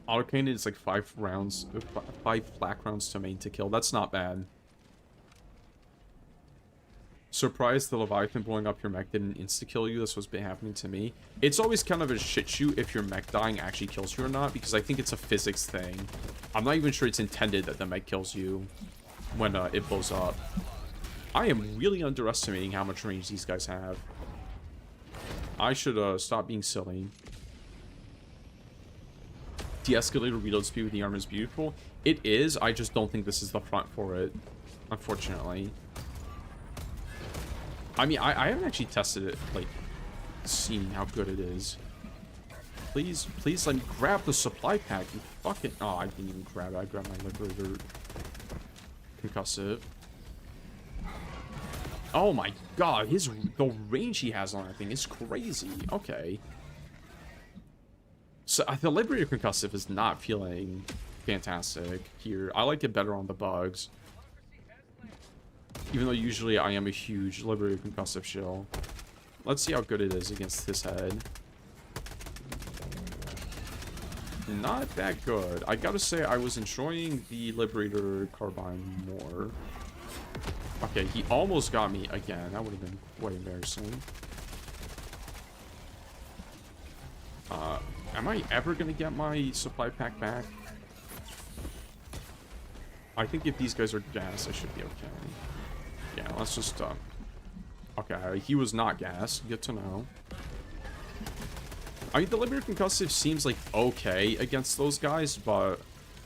Autocannon is like 5 rounds, 5 flak rounds to main to kill. That's not bad. Surprised the Leviathan blowing up your mech didn't insta-kill you. This was been happening to me. It's always kind of a shit shoot if your mech dying actually kills you or not, because I think it's a physics thing. I'm not even sure it's intended that the mech kills you when it blows up. I am really underestimating how much range these guys have. I should stop being silly. De-escalator reload speed with the armor is beautiful. It is. I just don't think this is the front for it, unfortunately. I mean, I haven't actually tested it, like, seeing how good it is. Please let me grab the supply pack, you fucking... Oh, I didn't even grab it. I grabbed my Liberator Concussive. Oh my god, the range he has on that thing is crazy. Okay. So, the Liberator Concussive is not feeling fantastic here. I like it better on the bugs. Even though usually I am a huge Liberator Concussive shill. Let's see how good it is against this head. Not that good. I gotta say, I was enjoying the Liberator Carbine more. Okay, he almost got me again. That would have been quite embarrassing. Am I ever gonna get my supply pack back? I think if these guys are gas, I should be okay. Yeah, let's just, okay, he was not gas. Good to know. I mean, the Liberator Concussive seems like okay against those guys, but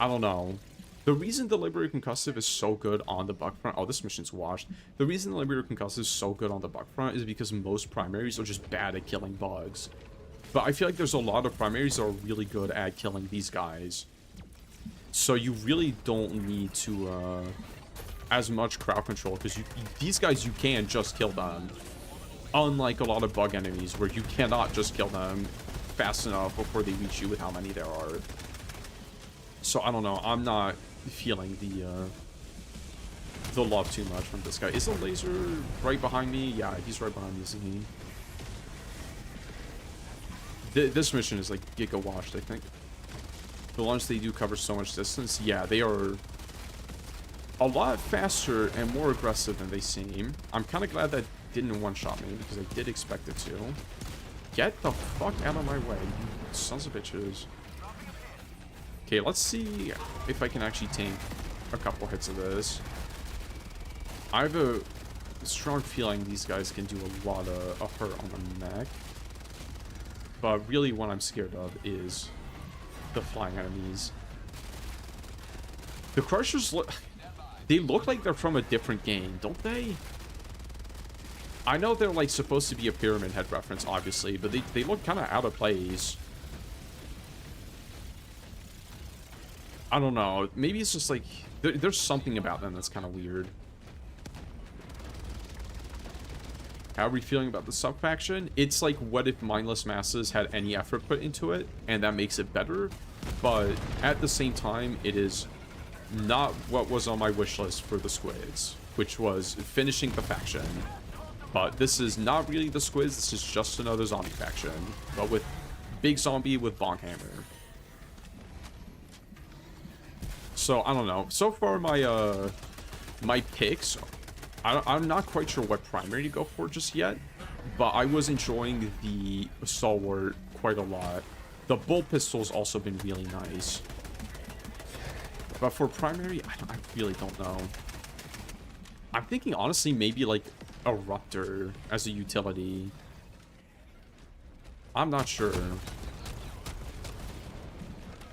I don't know. The reason the Liberator Concussive is so good on the bug front... Oh, this mission's washed. The reason the Liberator Concussive is so good on the bug front is because most primaries are just bad at killing bugs. But I feel like there's a lot of primaries that are really good at killing these guys. So you really don't need to, as much crowd control, because these guys, you can just kill them. Unlike a lot of bug enemies, where you cannot just kill them fast enough before they reach you with how many there are. So, I don't know. I'm not feeling the love too much from this guy. Is the laser right behind me? Yeah, he's right behind me, isn't he? This mission is like giga washed, I think. The launch they do cover so much distance. Yeah, they are a lot faster and more aggressive than they seem. I'm kind of glad that didn't one-shot me, because I did expect it to. Get the fuck out of my way, you sons of bitches. Okay, let's see if I can actually tank a couple hits of this. I have a strong feeling these guys can do a lot of hurt on the mech. But really what I'm scared of is the flying enemies. The Crushers they look like they're from a different game, don't they? I know they're like supposed to be a Pyramid Head reference, obviously, but they look kind of out of place. I don't know. Maybe it's just like there's something about them that's kind of weird. How are we feeling about the sub-faction? It's like, what if Mindless Masses had any effort put into it, and that makes it better? But at the same time, it is not what was on my wish list for the Squids, which was finishing the faction. But this is not really the Squids, this is just another zombie faction, but with big zombie with Bonk Hammer. So, I don't know. So far, my picks... I'm not quite sure what primary to go for just yet, but I was enjoying the Stalwart quite a lot. The bolt pistol's also been really nice. But for primary, I really don't know. I'm thinking, honestly, maybe like a Ruptor as a utility. I'm not sure.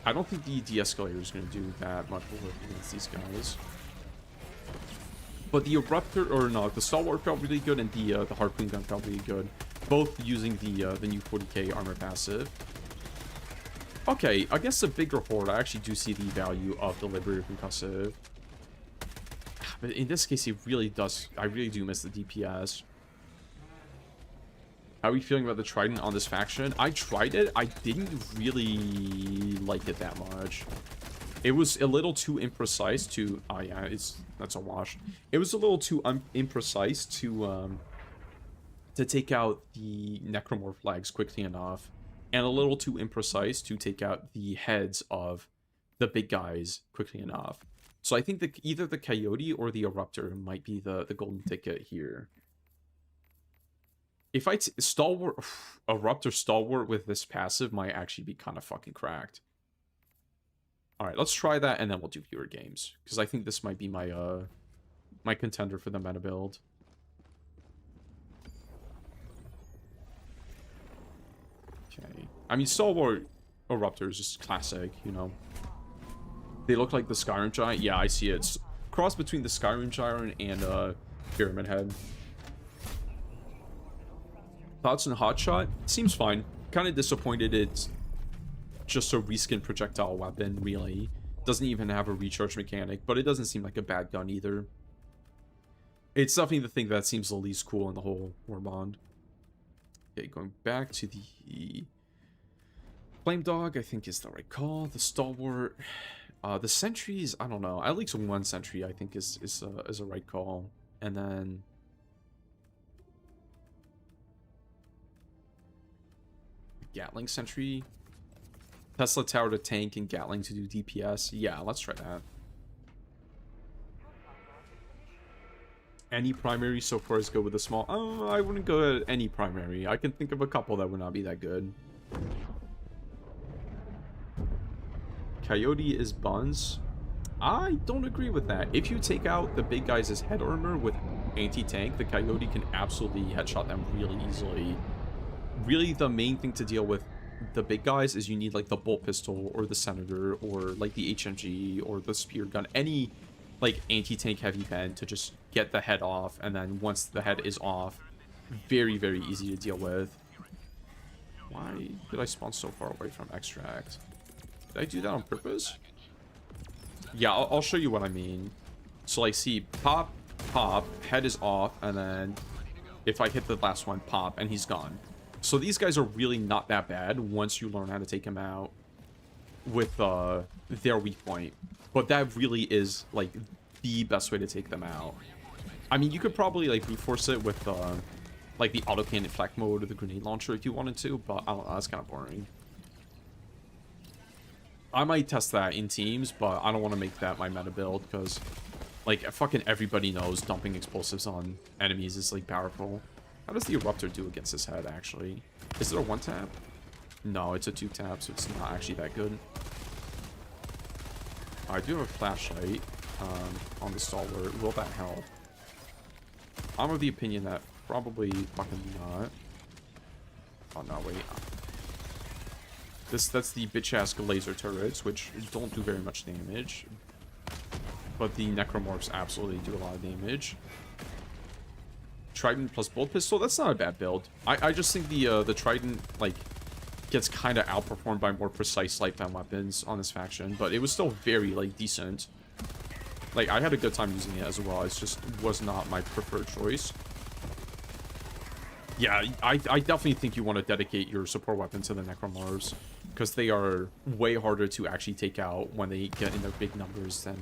I don't think the de-escalator is going to do that much work against these guys. But the Eruptor, or no, the Stalwart felt really good, and the Harpoon Gun felt really good. Both using the new 40k armor passive. Okay, against a bigger horde, I actually do see the value of the Liberator Concussive. But in this case, it really does. I really do miss the DPS. How are we feeling about the Trident on this faction? I tried it. I didn't really like it that much. It was a little too imprecise to... Oh yeah, that's a wash. It was a little too imprecise to take out the Necromorph legs quickly enough. And a little too imprecise to take out the heads of the big guys quickly enough. So I think that either the Coyote or the Eruptor might be the golden ticket here. If I Stalwart, Eruptor Stalwart with this passive might actually be kind of fucking cracked. Alright, let's try that and then we'll do fewer games. Because I think this might be my my contender for the meta build. Okay. I mean, Stalwart Eruptor is just classic, you know. They look like the Skyrim Giant. Yeah, I see it. It's cross between the Skyrim Giant and Pyramid Head. Thoughts on Hotshot? Seems fine. Kind of disappointed it's just a reskin projectile weapon, really. Doesn't even have a recharge mechanic, but it doesn't seem like a bad gun either. It's definitely the thing that seems the least cool in the whole Warbond. Okay, going back to the Flame Dog, I think is the right call. The Stalwart, the Sentries, I don't know. At least one Sentry, I think is a right call, and then Gatling Sentry, Tesla Tower to tank, and Gatling to do DPS. Yeah, let's try that. Any primary so far as go with a small... Oh, I wouldn't go at any primary. I can think of a couple that would not be that good. Coyote is Buns. I don't agree with that. If you take out the big guys' head armor with anti-tank, the Coyote can absolutely headshot them really easily. Really, the main thing to deal with the big guys is you need like the bolt pistol or the Senator or like the HMG or the spear gun, any like anti-tank heavy pen to just get the head off, and then once the head is off, very, very easy to deal with. Why did I spawn so far away from extract? Did I do that on purpose? Yeah, I'll show you what I mean. So like, see, pop, pop, head is off, and then if I hit the last one, pop, and he's gone. So these guys are really not that bad once you learn how to take them out with their weak point. But that really is like the best way to take them out. I mean, you could probably like brute force it with like the autocannon flak mode or the grenade launcher if you wanted to, but I don't know, that's kind of boring. I might test that in teams, but I don't want to make that my meta build because like fucking everybody knows dumping explosives on enemies is like powerful. How does the Eruptor do against this head, actually? Is it a one tap? No, it's a two tap, so it's not actually that good. I do have a flashlight on the Stalwart. Will that help? I'm of the opinion that probably fucking not. Oh, no, wait. That's the bitch-ass laser turrets, which don't do very much damage. But the Necromorphs absolutely do a lot of damage. Trident plus bolt pistol, that's not a bad build. I just think the Trident like gets kind of outperformed by more precise lifetime weapons on this faction, but it was still very like decent. Like I had a good time using it as well. It just was not my preferred choice. Yeah, I definitely think you want to dedicate your support weapon to the Necromorphs because they are way harder to actually take out when they get in their big numbers than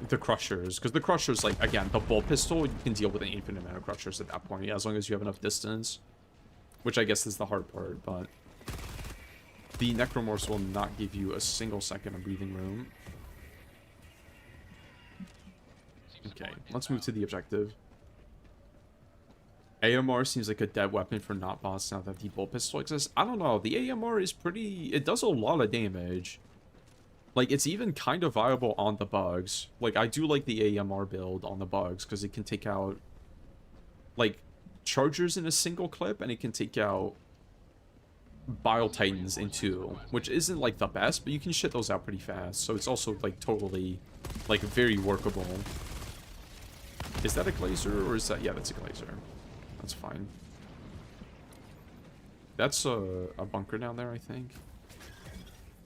the Crushers, because the Crushers, like, again, the bolt pistol, you can deal with an infinite amount of Crushers at that point, yeah, as long as you have enough distance, which I guess is the hard part, but the Necromorphs will not give you a single second of breathing room. Okay, let's move to the objective. AMR seems like a dead weapon for not boss now that the bolt pistol exists. I don't know, the AMR is pretty... it does a lot of damage. Like, it's even kind of viable on the bugs. Like, I do like the AMR build on the bugs, because it can take out, like, chargers in a single clip, and it can take out Bile Titans in two, which isn't, like, the best, but you can shit those out pretty fast, so it's also, like, totally, like, very workable. Is that a Glazer, or is that... Yeah, that's a Glazer. That's fine. That's a bunker down there, I think.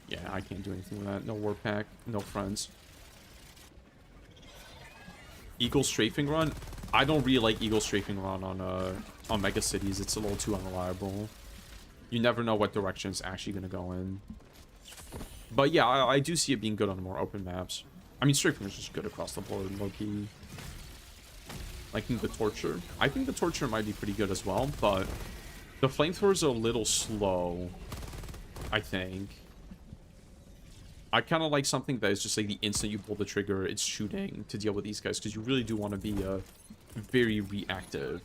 Yeah, I can't do anything with that. No war pack, no friends. Eagle strafing run? I don't really like Eagle strafing run on Mega Cities. It's a little too unreliable. You never know what direction it's actually going to go in. But yeah, I do see it being good on more open maps. I mean, strafing is just good across the board, low-key. Like the Torture. I think the Torture might be pretty good as well, but the Flamethrower's a little slow, I think. I kind of like something that is just like the instant you pull the trigger, it's shooting to deal with these guys, because you really do want to be very reactive.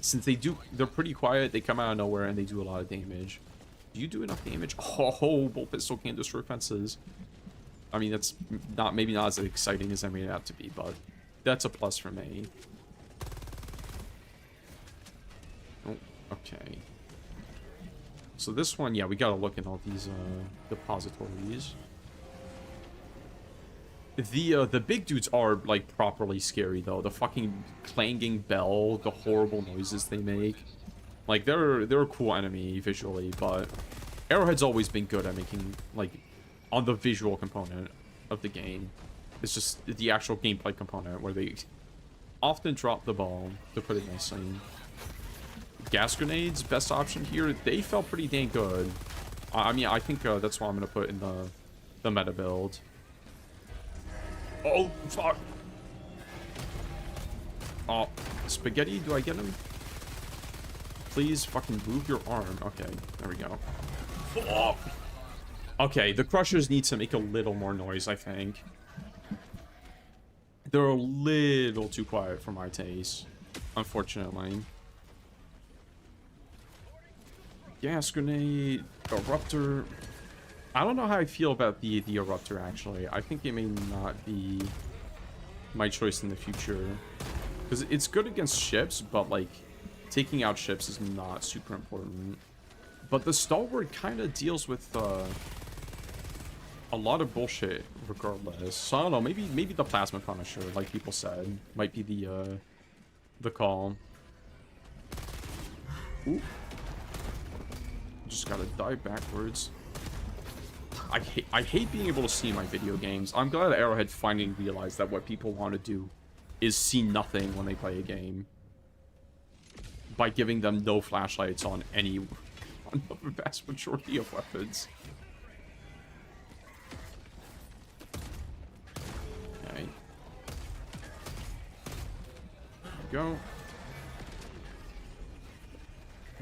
Since they're pretty quiet, they come out of nowhere and they do a lot of damage. Do you do enough damage? Oh, Bolt Pistol can't destroy fences. I mean, that's maybe not as exciting as I made it out to be, but that's a plus for me. Oh, okay. So this one, yeah, we gotta look at all these depositories. The big dudes are, like, properly scary, though. The fucking clanging bell, the horrible noises they make. Like, they're a cool enemy visually, but Arrowhead's always been good at making, like, on the visual component of the game. It's just the actual gameplay component, where they often drop the ball, to put it nicely. Gas grenades, best option here. They felt pretty dang good. I mean, I think that's what I'm going to put in the meta build. Oh, fuck. Oh, Spaghetti, do I get him? Please fucking move your arm. Okay, there we go. Oh. Okay, the Crushers need to make a little more noise, I think. They're a little too quiet for my taste, unfortunately. Gas grenade, eruptor. I don't know how I feel about the eruptor, actually. I think it may not be my choice in the future, because it's good against ships, but like taking out ships is not super important. But the stalwart kind of deals with a lot of bullshit regardless. So I don't know, maybe the plasma punisher, like people said, might be the call. Ooh. Just gotta dive backwards. I hate being able to see my video games. I'm glad Arrowhead finally realized that what people want to do is see nothing when they play a game, by giving them no flashlights on the vast majority of weapons. Okay. There we go.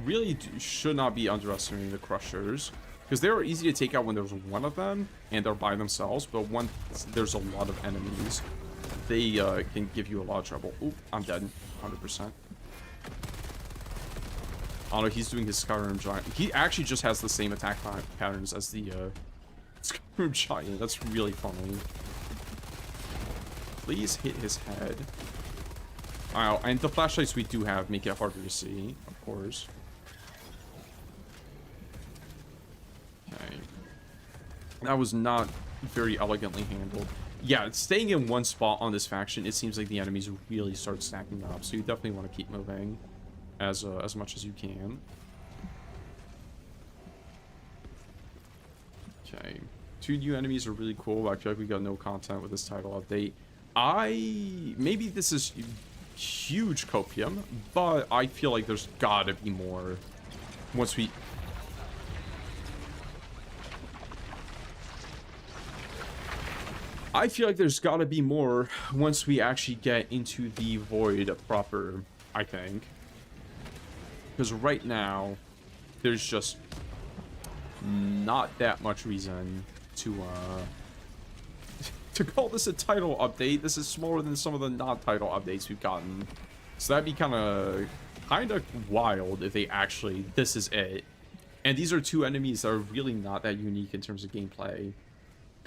Really should not be underestimating the Crushers, because they are easy to take out when there's one of them and they're by themselves, but once there's a lot of enemies, they can give you a lot of trouble. Oop, I'm dead, 100%. Oh no, he's doing his Skyrim Giant. He actually just has the same attack patterns as the Skyrim Giant. That's really funny. Please hit his head. Wow, and the flashlights we do have make it harder to see, of course. Okay. That was not very elegantly handled. Yeah, staying in one spot on this faction, it seems like the enemies really start stacking up, so you definitely want to keep moving as much as you can. Okay. 2 new enemies are really cool. I feel like we got no content with this title update. Maybe this is huge copium, but I feel like there's gotta be more once we... I feel like there's gotta be more once we actually get into the Void proper, I think. Because right now, there's just not that much reason to call this a title update. This is smaller than some of the non-title updates we've gotten. So that'd be kind of wild if they actually, this is it. And these are 2 enemies that are really not that unique in terms of gameplay.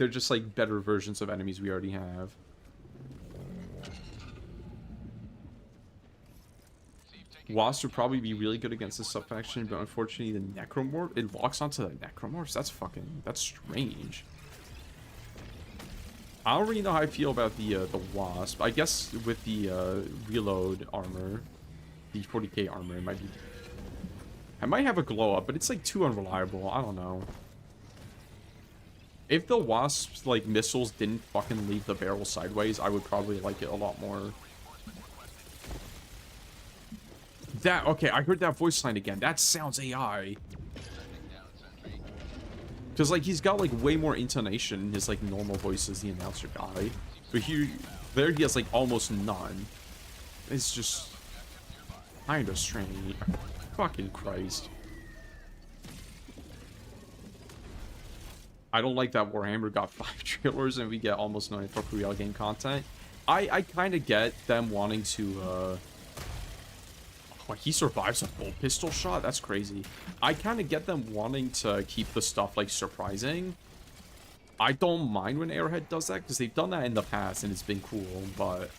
They're just like better versions of enemies we already have. Wasp would probably be really good against the sub-faction, but unfortunately the Necromorph, it locks onto the Necromorphs? That's strange. I don't really know how I feel about the Wasp. I guess with the reload armor, the 40k armor, it might be... I might have a glow up, but it's like too unreliable. I don't know. If the Wasp's like missiles didn't fucking leave the barrel sideways, I would probably like it a lot more. That, okay, I heard that voice line again. That sounds AI. Because, like, he's got, like, way more intonation in his, like, normal voice as the announcer guy. But there he has, like, almost none. It's just kind of strange. Fucking Christ. I don't like that Warhammer got 5 trailers and we get almost no for real game content. I kind of get them wanting to, he survives a full pistol shot? That's crazy. I kind of get them wanting to keep the stuff, like, surprising. I don't mind when Arrowhead does that, because they've done that in the past, and it's been cool, but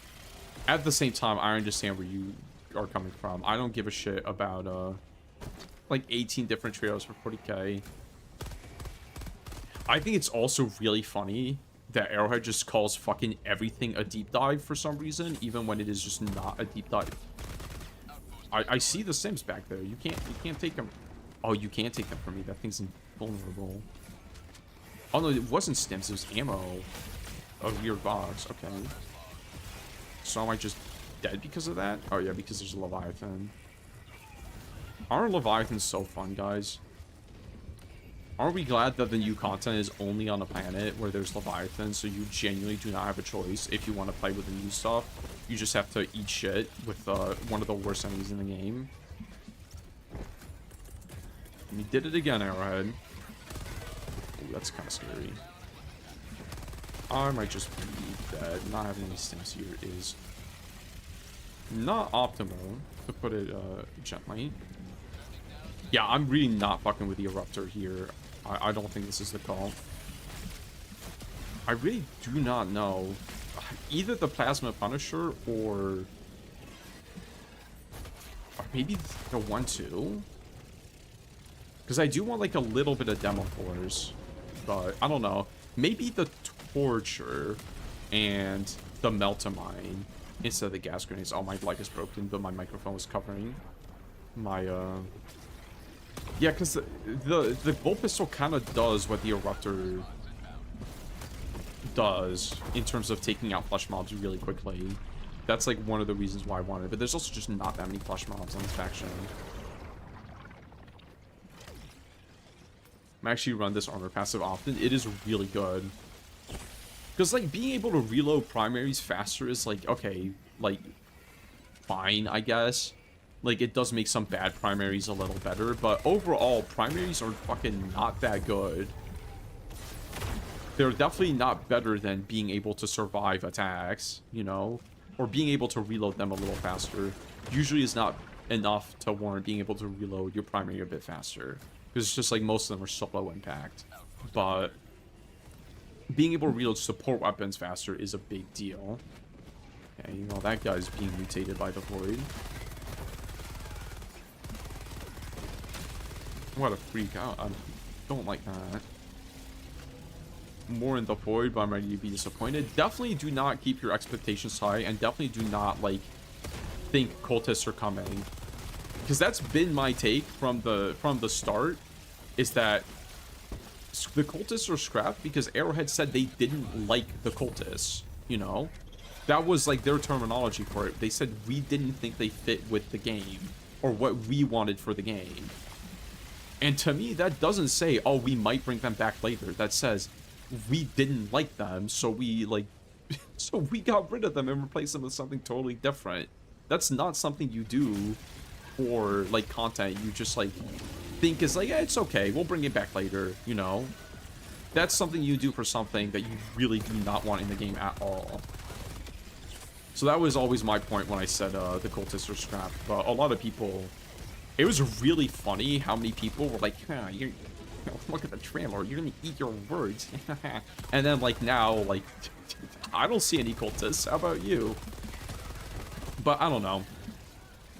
at the same time, I understand where you are coming from. I don't give a shit about, like, 18 different trailers for 40k. I think it's also really funny that Arrowhead just calls fucking everything a deep dive for some reason, even when it is just not a deep dive. I see the Sims back there. You can't take them. Oh, you can't take them from me. That thing's invulnerable. Oh no, it wasn't stims. It was ammo. A weird box. Okay. So am I just dead because of that? Oh yeah, because there's a Leviathan. Aren't Leviathans so fun, guys? Aren't we glad that the new content is only on a planet where there's Leviathans, so you genuinely do not have a choice if you want to play with the new stuff? You just have to eat shit with one of the worst enemies in the game. And you did it again, Arrowhead. Ooh, that's kind of scary. I might just be dead. Not having any stims here is not optimal, to put it gently. Yeah, I'm really not fucking with the Eruptor here. I don't think this is the call. I really do not know. Either the Plasma Punisher or maybe the 1-2. Because I do want like a little bit of Demo Force. But I don't know. Maybe the Torture and the Melt-A-Mine instead of the gas grenades. Oh, my mic is broken, but my microphone was covering my yeah, because the Bolt Pistol kind of does what the Eruptor does in terms of taking out flesh mobs really quickly. That's like one of the reasons why I want it, but there's also just not that many flesh mobs on this faction. I actually run this armor passive often. It is really good. Because, like, being able to reload primaries faster is, like, okay, like, fine, I guess. Like, it does make some bad primaries a little better, but overall, primaries are fucking not that good. They're definitely not better than being able to survive attacks, you know? Or being able to reload them a little faster. Usually is not enough to warrant being able to reload your primary a bit faster. Because it's just like most of them are so low impact. But being able to reload support weapons faster is a big deal. Okay, well that guy's being mutated by the Void. What a freak out. I don't like that. More in the Void, but I'm ready to be disappointed. Definitely do not keep your expectations high, and definitely do not, like, think cultists are coming. Because that's been my take from the start, is that the cultists are scrapped because Arrowhead said they didn't like the cultists, you know? That was, like, their terminology for it. They said we didn't think they fit with the game, or what we wanted for the game. And to me, that doesn't say, oh, we might bring them back later. That says, we didn't like them, so we, like, so we got rid of them and replaced them with something totally different. That's not something you do for, like, content. You just, like, think is like, yeah, it's okay, we'll bring it back later, you know? That's something you do for something that you really do not want in the game at all. So that was always my point when I said the cultists are scrapped. But a lot of people... It was really funny how many people were like, huh, Look at the trailer. You're gonna eat your words. And then, like, now, like, I don't see any cultists. How about you? But I don't know.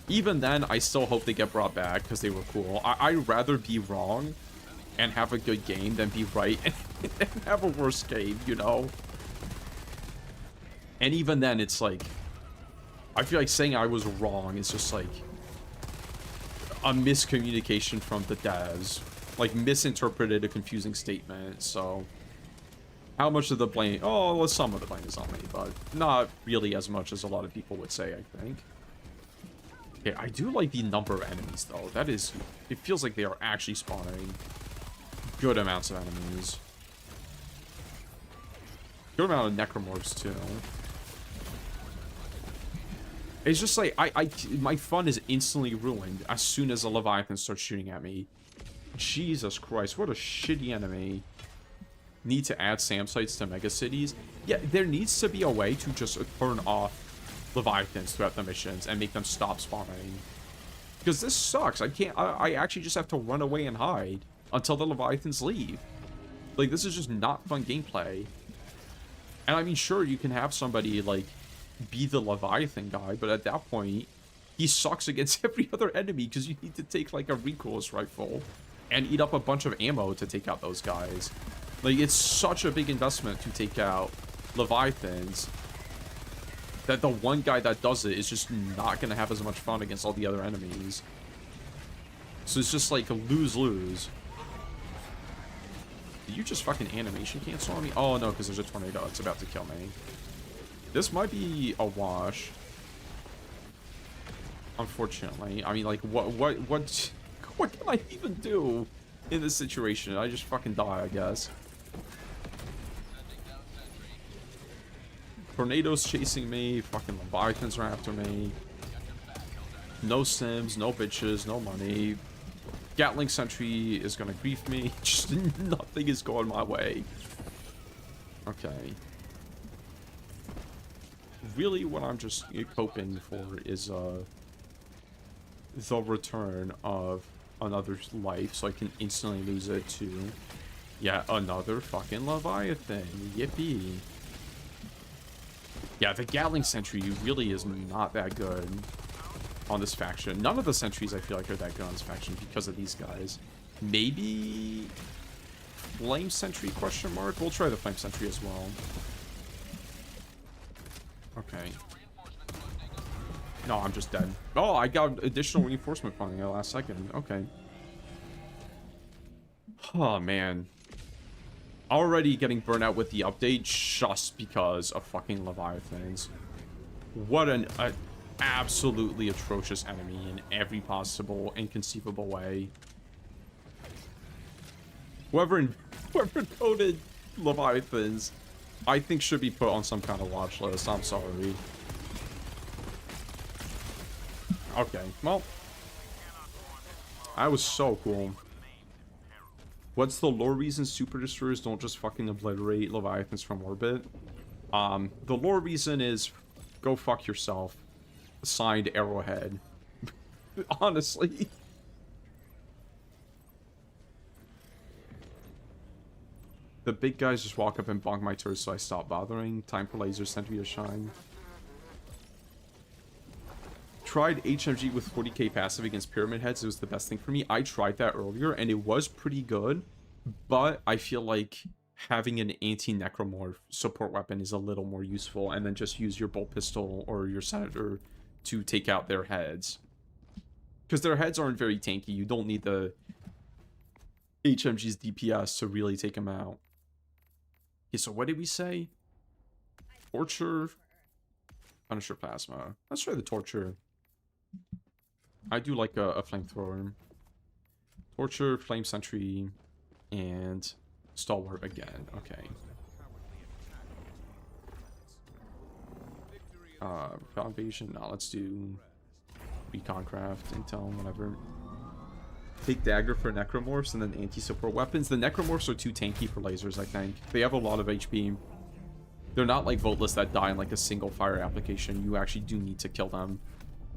Even then, I still hope they get brought back because they were cool. I'd rather be wrong and have a good game than be right and have a worse game, you know? And even then, it's like, I feel like saying I was wrong is just like a miscommunication from the devs. Like, misinterpreted a confusing statement, so how much of the blame? Oh, well, some of the blame is on me, but not really as much as a lot of people would say, I think. Okay, I do like the number of enemies, though. That is, it feels like they are actually spawning good amounts of enemies. Good amount of Necromorphs, too. It's just like, my fun is instantly ruined as soon as a Leviathan starts shooting at me. Jesus Christ, what a shitty enemy. Need to add SAM sites to mega cities? Yeah, there needs to be a way to just turn off Leviathans throughout the missions and make them stop spawning. Because this sucks. I actually just have to run away and hide until the Leviathans leave. Like, this is just not fun gameplay. And I mean, sure, you can have somebody, like, be the Leviathan guy, but at that point, he sucks against every other enemy because you need to take, like, a recoilless rifle and eat up a bunch of ammo to take out those guys. Like, it's such a big investment to take out Leviathans that the one guy that does it is just not going to have as much fun against all the other enemies. So it's just like a lose-lose. Did you just fucking animation cancel on me? Oh, no, because there's a tornado. It's about to kill me. This might be a wash. Unfortunately. I mean, like, what can I even do in this situation? I just fucking die, I guess. Tornadoes chasing me. Fucking Leviathans are after me. No sims, no bitches, no money. Gatling Sentry is gonna grief me. Just nothing is going my way. Okay. Really, what I'm just hoping for is the return of another life, so I can instantly lose it to yet another fucking Leviathan. Yippee. Yeah, the Gatling Sentry really is not that good on this faction. None of the sentries I feel like are that good on this faction because of these guys. Maybe Flame Sentry question mark? We'll try the Flame Sentry as well. Okay. No, I'm just dead. Oh, I got additional reinforcement funding at the last second. Okay. Oh, man. Already getting burnt out with the update just because of fucking Leviathans. What an absolutely atrocious enemy in every possible and conceivable way. Whoever coded Leviathans, I think should be put on some kind of watch list. I'm sorry. Okay, well, that was so cool. What's the lore reason Super Destroyers don't just fucking obliterate Leviathans from orbit? The lore reason is go fuck yourself. Signed Arrowhead. Honestly. The big guys just walk up and bonk my turret, so I stop bothering. Time for laser sentry to shine. Tried HMG with 40k passive against Pyramid Heads. It was the best thing for me. I tried that earlier, and it was pretty good. But I feel like having an anti-Necromorph support weapon is a little more useful, and then just use your bolt pistol or your Senator to take out their heads. Because their heads aren't very tanky. You don't need the HMG's DPS to really take them out. Okay, so what did we say? Torture. Punisher Plasma. Let's try the Torture. I do like a flamethrower. Torture, Flame Sentry, and Stalwart again. Okay. Invasion. No, let's do Recon Craft, Intel, whatever. Take Dagger for Necromorphs and then anti-support weapons. The Necromorphs are too tanky for lasers, I think. They have a lot of HP. They're not like Voteless that die in like a single fire application. You actually do need to kill them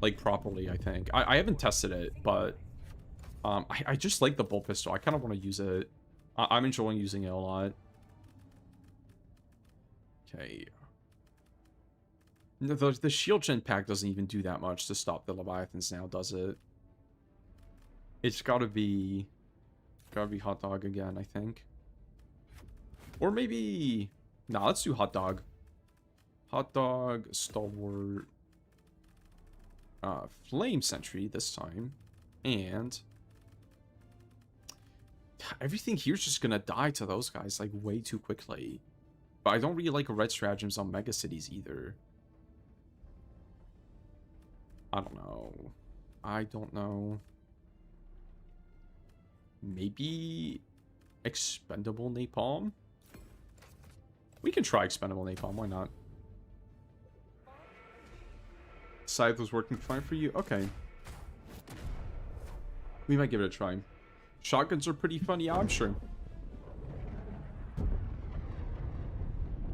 like properly, I think. I haven't tested it, but I just like the bolt pistol. I kind of want to use it. I'm enjoying using it a lot. Okay. No, the shield gen pack doesn't even do that much to stop the Leviathans now, does it? It's gotta be hot dog again, I think. Or maybe... Nah, let's do hot dog. Hot dog, stalwart, flame sentry this time. And... everything here's just gonna die to those guys, like, way too quickly. But I don't really like red stratagems on mega cities either. I don't know. Maybe expendable napalm? We can try expendable napalm, why not? Scythe was working fine for you? Okay. We might give it a try. Shotguns are pretty fun, yeah, I'm sure.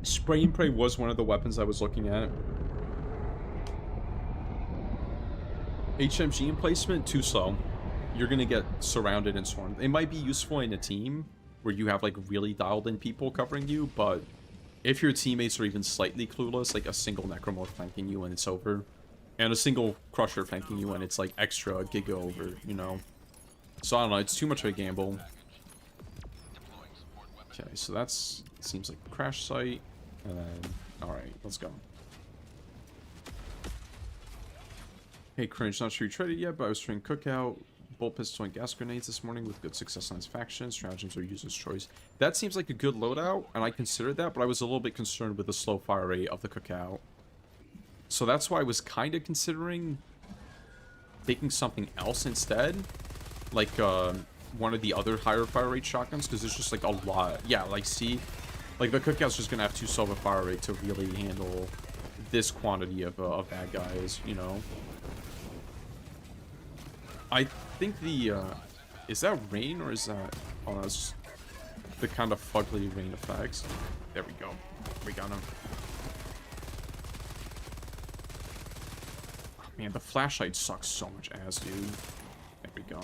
Spray and pray was one of the weapons I was looking at. HMG emplacement, too slow. You're gonna get surrounded and swarmed. It might be useful in a team where you have like really dialed in people covering you, but if your teammates are even slightly clueless, like a single Necromorph flanking you and it's over, and a single Crusher flanking you and it's like extra giga over, you know? So I don't know, it's too much of a gamble. Okay, so that's, seems like a crash site, and then, alright, let's go. Hey, Cringe, not sure you tried it yet, but I was trying Cookout, bolt pistol, and gas grenades this morning with good success on his faction. Stratagems are user's choice. That seems like a good loadout, and I considered that, but I was a little bit concerned with the slow fire rate of the Cookout. So that's why I was kind of considering taking something else instead. Like, one of the other higher fire rate shotguns, because there's just, like, a lot. Yeah, like, see? Like, the Cookout's just gonna have too slow of a fire rate to really handle this quantity of bad guys, you know? I think the, is that rain or is that... Oh, that's the kind of fugly rain effects. There we go. We got him. Oh, man, the flashlight sucks so much ass, dude. There we go.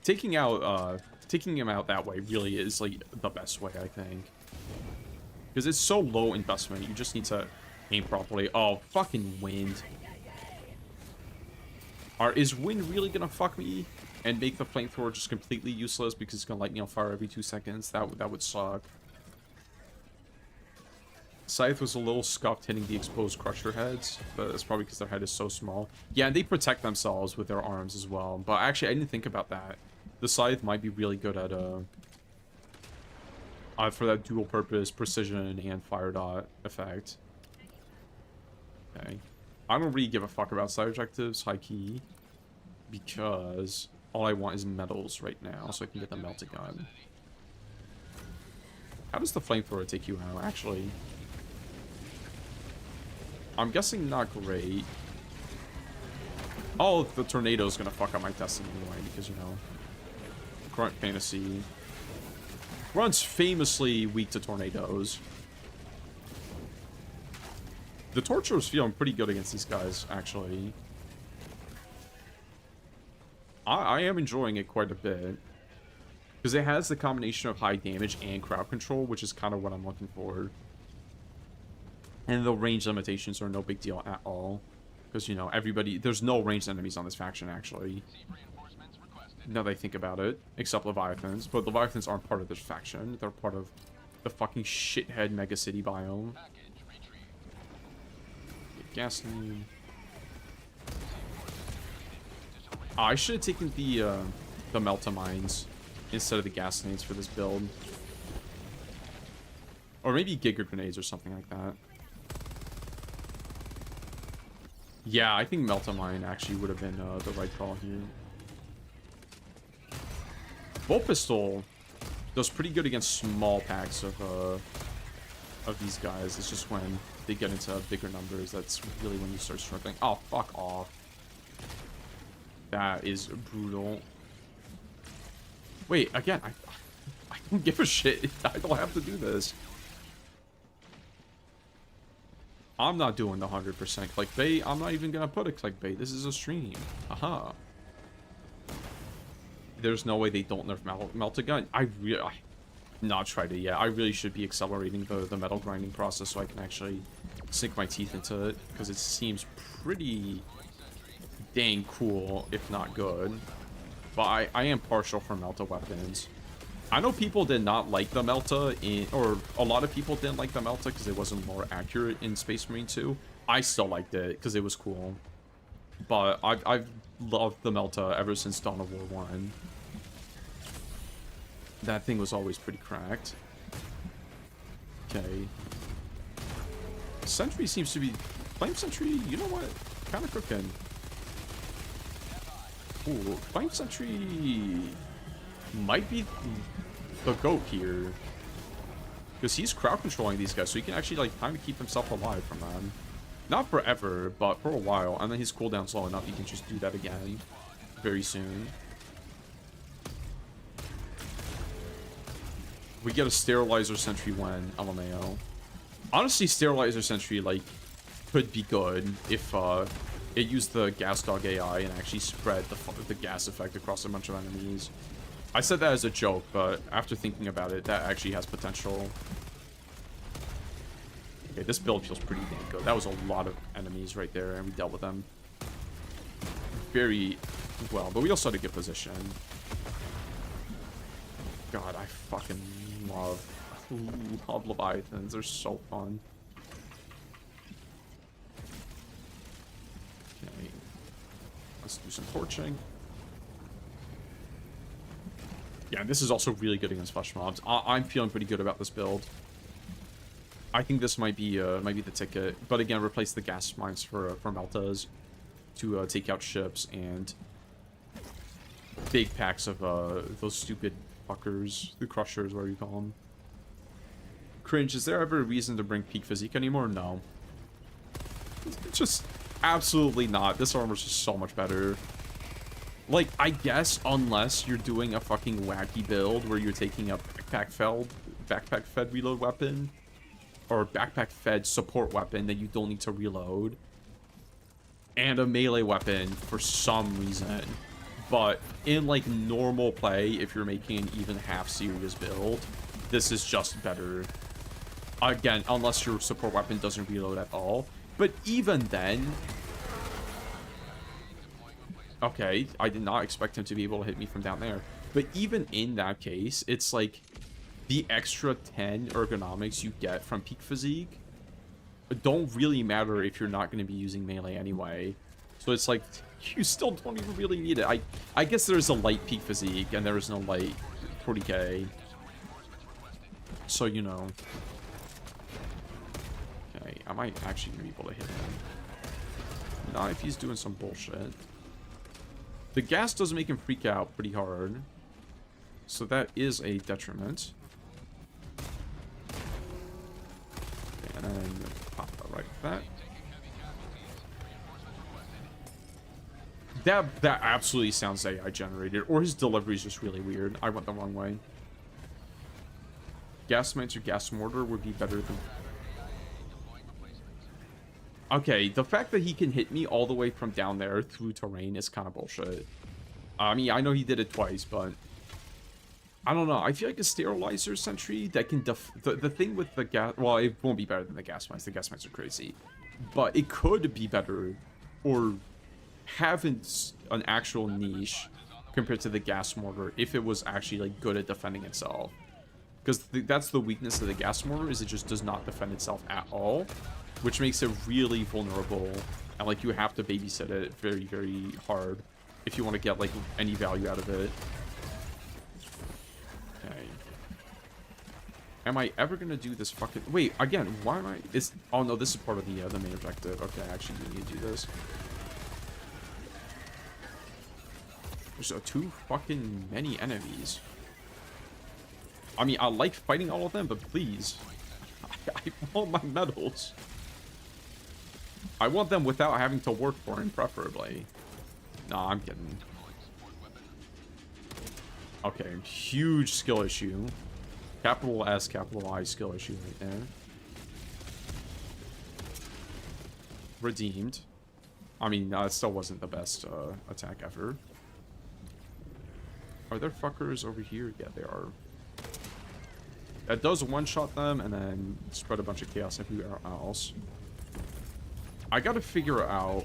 Taking him out that way really is, like, the best way, I think. Because it's so low investment, you just need to aim properly. Oh, fucking wind. Is wind really gonna fuck me and make the flamethrower just completely useless because it's gonna light me on fire every 2 seconds? That would suck. Scythe was a little scuffed hitting the exposed Crusher heads, but that's probably because their head is so small. Yeah, and they protect themselves with their arms as well. But actually, I didn't think about that. The Scythe might be really good at for that dual purpose precision and fire dot effect. Okay. I don't really give a fuck about side objectives, high key, because all I want is medals right now, so I can get the melted gun. How does the flamethrower take you out, actually? I'm guessing not great. Oh, the tornado's gonna fuck up my destiny anyway, because, you know, current fantasy runs famously weak to tornadoes. The Torturer's feeling pretty good against these guys, actually. I am enjoying it quite a bit. Because it has the combination of high damage and crowd control, which is kind of what I'm looking for. And the range limitations are no big deal at all. Because, you know, there's no ranged enemies on this faction, actually. Now that I think about it. Except Leviathans. But Leviathans aren't part of this faction. They're part of the fucking shithead mega city biome. Gasoline. Oh, I should have taken the Meltamines instead of the Gasolines for this build. Or maybe Giga Grenades or something like that. Yeah, I think Meltamine actually would have been the right call here. Bolt Pistol does pretty good against small packs of these guys. It's just when they get into bigger numbers, that's really when you start struggling. Oh, fuck off. That is brutal. Wait, again, I don't give a shit. I don't have to do this. I'm not doing the 100% clickbait. I'm not even gonna put a clickbait. This is a stream. Aha. there's no way they don't nerf Melta Gun. I not tried it yet. I really should be accelerating the metal grinding process so I can actually sink my teeth into it, because it seems pretty dang cool, if not good. But I am partial for Melta weapons. I know people did not like the Melta or a lot of people didn't like the Melta because it wasn't more accurate in Space Marine 2. I still liked it because it was cool. But I've loved the Melta ever since Dawn of War 1. That thing was always pretty cracked. Okay. Sentry seems to be... Flame Sentry, you know what? Kind of cooking. Ooh, Flame Sentry might be the GOAT here. Because he's crowd controlling these guys, so he can actually, like, kind of keep himself alive from them. Not forever, but for a while. And then his cooldown's low enough, he can just do that again very soon. We get a Sterilizer Sentry when LMAO. Honestly, Sterilizer Sentry, like, could be good if it used the Gas Dog AI and actually spread the gas effect across a bunch of enemies. I said that as a joke, but after thinking about it, that actually has potential. Okay, this build feels pretty dang good. That was a lot of enemies right there, and we dealt with them very well. But we also had a good position. God, I fucking love Leviathans. They're so fun. Okay. Let's do some torching. Yeah, this is also really good against flesh mobs. I'm feeling pretty good about this build. I think this might be the ticket. But again, replace the gas mines for Meltas to take out ships and big packs of those stupid fuckers, the crushers, whatever you call them. Cringe, is there ever a reason to bring peak physique anymore? No. It's just absolutely not. This armor's just so much better. Like, I guess unless you're doing a fucking wacky build where you're taking a backpack fed reload weapon or backpack fed support weapon that you don't need to reload and a melee weapon for some reason. But in like normal play, if you're making an even half serious build, this is just better. Again, unless your support weapon doesn't reload at all. But even then... Okay, I did not expect him to be able to hit me from down there. But even in that case, it's like the extra 10 ergonomics you get from peak physique don't really matter if you're not going to be using melee anyway. So it's like, you still don't even really need it. I guess there's a light peak physique and there is no light 40k. So, you know. Okay, I might actually be able to hit him. Not if he's doing some bullshit. The gas does make him freak out pretty hard. So that is a detriment. Okay, and then pop that right with that. That absolutely sounds AI generated. Or his delivery is just really weird. I went the wrong way. Gas mines or gas mortar would be better than... Okay, the fact that he can hit me all the way from down there through terrain is kind of bullshit. I mean, I know he did it twice, but... I don't know. I feel like a Sterilizer Sentry that can the thing with the gas... Well, it won't be better than the gas mines. The gas mines are crazy. But it could be better, or have an actual niche compared to the gas mortar if it was actually like good at defending itself. Because that's the weakness of the gas mortar, is it just does not defend itself at all. Which makes it really vulnerable, and like you have to babysit it very, very hard if you want to get like any value out of it. Okay. Am I ever gonna do this fucking... Wait, again, why am I... Oh no, this is part of the main objective. Okay, I actually do need to do this. There's too fucking many enemies. I mean, I like fighting all of them, but please. I want my medals. I want them without having to work for them, preferably. Nah, I'm kidding. Okay, huge skill issue. Capital S, capital I skill issue right there. Redeemed. I mean, it still wasn't the best attack ever. Are there fuckers over here? Yeah, they are. That does one-shot them and then spread a bunch of chaos everywhere else. I gotta figure out...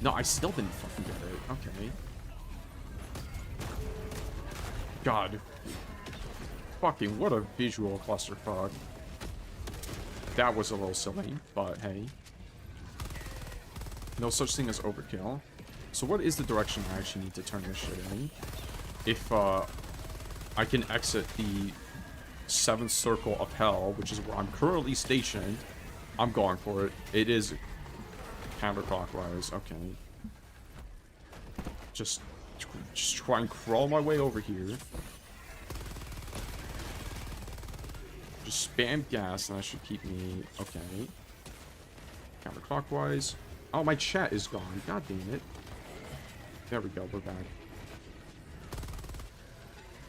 No, I still didn't fucking get it. Okay. God. Fucking what a visual clusterfuck. That was a little silly, but hey. No such thing as overkill. So what is the direction I actually need to turn this shit in? If I can exit the 7th circle of hell, which is where I'm currently stationed, I'm going for it. It is counterclockwise. Okay. Just try and crawl my way over here. Just spam gas and that should keep me... Okay. Counterclockwise. Oh, my chat is gone. God damn it. There we go. We're back.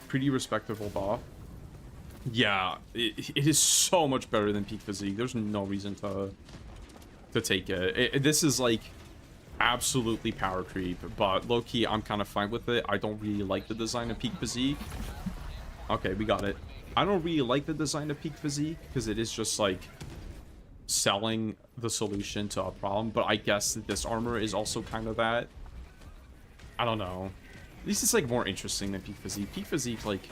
Pretty respectable buff. Yeah, it is so much better than peak physique. There's no reason to take it. This is like absolutely power creep, but low-key I'm kind of fine with it. I don't really like the design of peak physique. Okay, we got it. I don't really like the design of peak physique because it is just like selling the solution to a problem, but I guess this armor is also kind of that. I don't know. At least it's like more interesting than peak physique. Peak physique, like,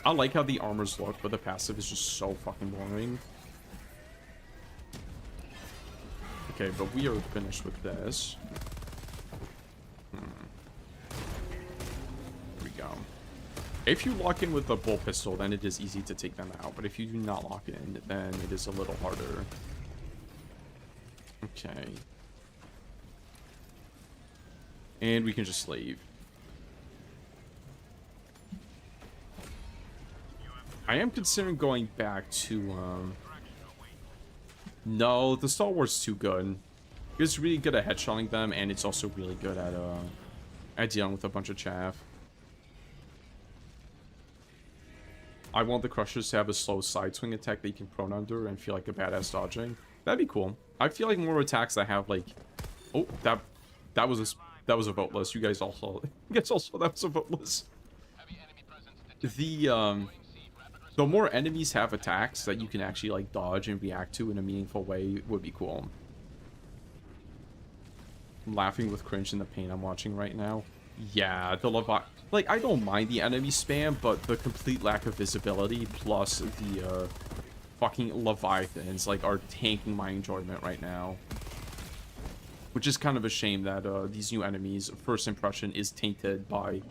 I like how the armors look, but the passive is just so fucking boring. Okay, but we are finished with this. Here we go. If you lock in with the bolt pistol, then it is easy to take them out. But if you do not lock in, then it is a little harder. Okay. And we can just leave. I am considering going back to, No, the Star Wars is too good. It's really good at headshotting them, and it's also really good at dealing with a bunch of chaff. I want the Crushers to have a slow side swing attack that you can prone under and feel like a badass dodging. That'd be cool. I feel like more attacks that have like... Oh, that was a voteless. You guys also... that was a voteless. The more enemies have attacks that you can actually like dodge and react to in a meaningful way would be cool. I'm laughing with cringe in the pain I'm watching right now. Yeah, the like, I don't mind the enemy spam, but the complete lack of visibility plus the fucking Leviathans like are tanking my enjoyment right now. Which is kind of a shame that these new enemies' first impression is tainted by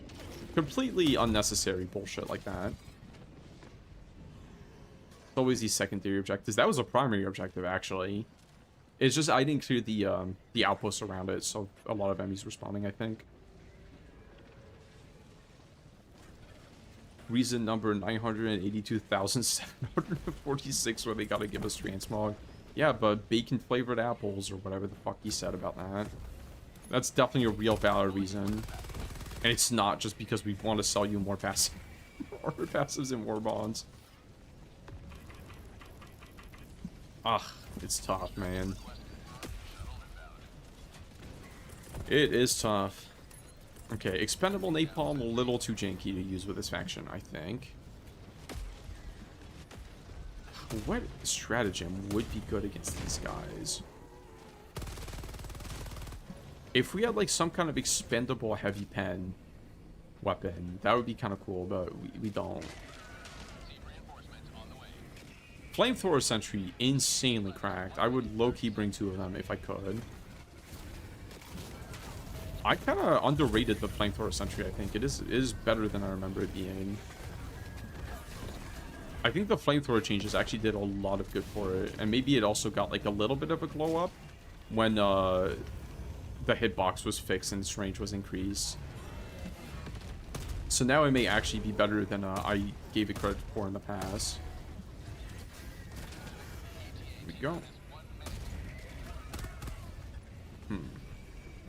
completely unnecessary bullshit like that. Always these secondary objectives. That was a primary objective, actually. It's just I didn't clear the outposts around it, so a lot of enemies were spawning, I think. Reason number 982,746 where they gotta give us transmog. Yeah, but bacon-flavored apples, or whatever the fuck he said about that. That's definitely a real valid reason. And it's not just because we want to sell you more passive, more passives and more bonds. Ugh, it's tough, man. It is tough. Okay, expendable napalm, a little too janky to use with this faction, I think. What stratagem would be good against these guys? If we had like some kind of expendable heavy pen weapon, that would be kind of cool, but we don't. Flamethrower sentry, insanely cracked. I would low-key bring 2 of them if I could. I kind of underrated the flamethrower sentry, I think. It is better than I remember it being. I think the flamethrower changes actually did a lot of good for it. And maybe it also got like a little bit of a glow up when the hitbox was fixed and its range was increased. So now it may actually be better than I gave it credit for in the past. Here we go.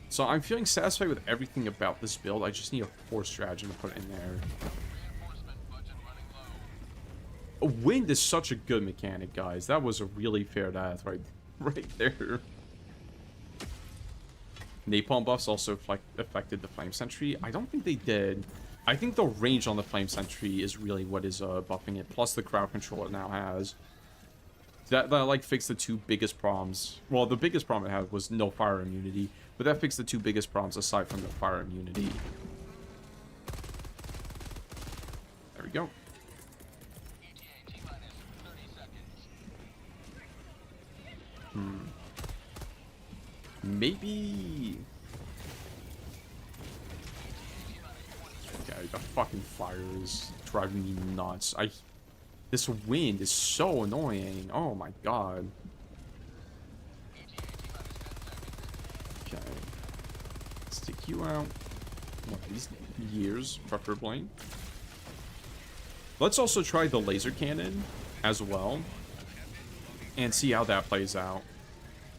So I'm feeling satisfied with everything about this build. I just need a force stratagem to put in there. Wind is such a good mechanic, guys. That was a really fair death right there. Napalm buffs also affected the flame sentry. I don't think they did. I think the range on the Flame Sentry is really what is buffing it, plus the crowd control it now has. That like fixed the two biggest problems. Well, the biggest problem it had was no fire immunity, but that fixed the two biggest problems aside from the fire immunity. There we go. Maybe... Okay, the fucking fire is driving me nuts. This wind is so annoying. Oh my god. Okay. Let's take you out. One of these years, preferably. Let's also try the laser cannon as well. And see how that plays out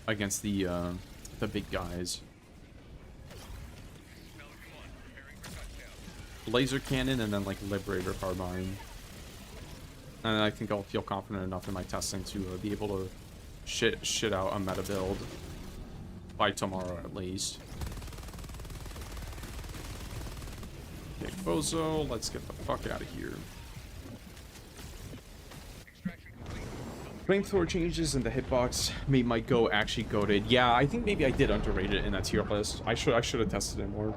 against the big guys. Laser cannon and then like Liberator Carbine. And I think I'll feel confident enough in my testing to be able to shit out a meta build by tomorrow at least. Okay, Bozo, let's get the fuck out of here. Flamethrower changes in the hitbox made my go actually goated. Yeah, I think maybe I did underrate it in that tier list. I should have tested it more.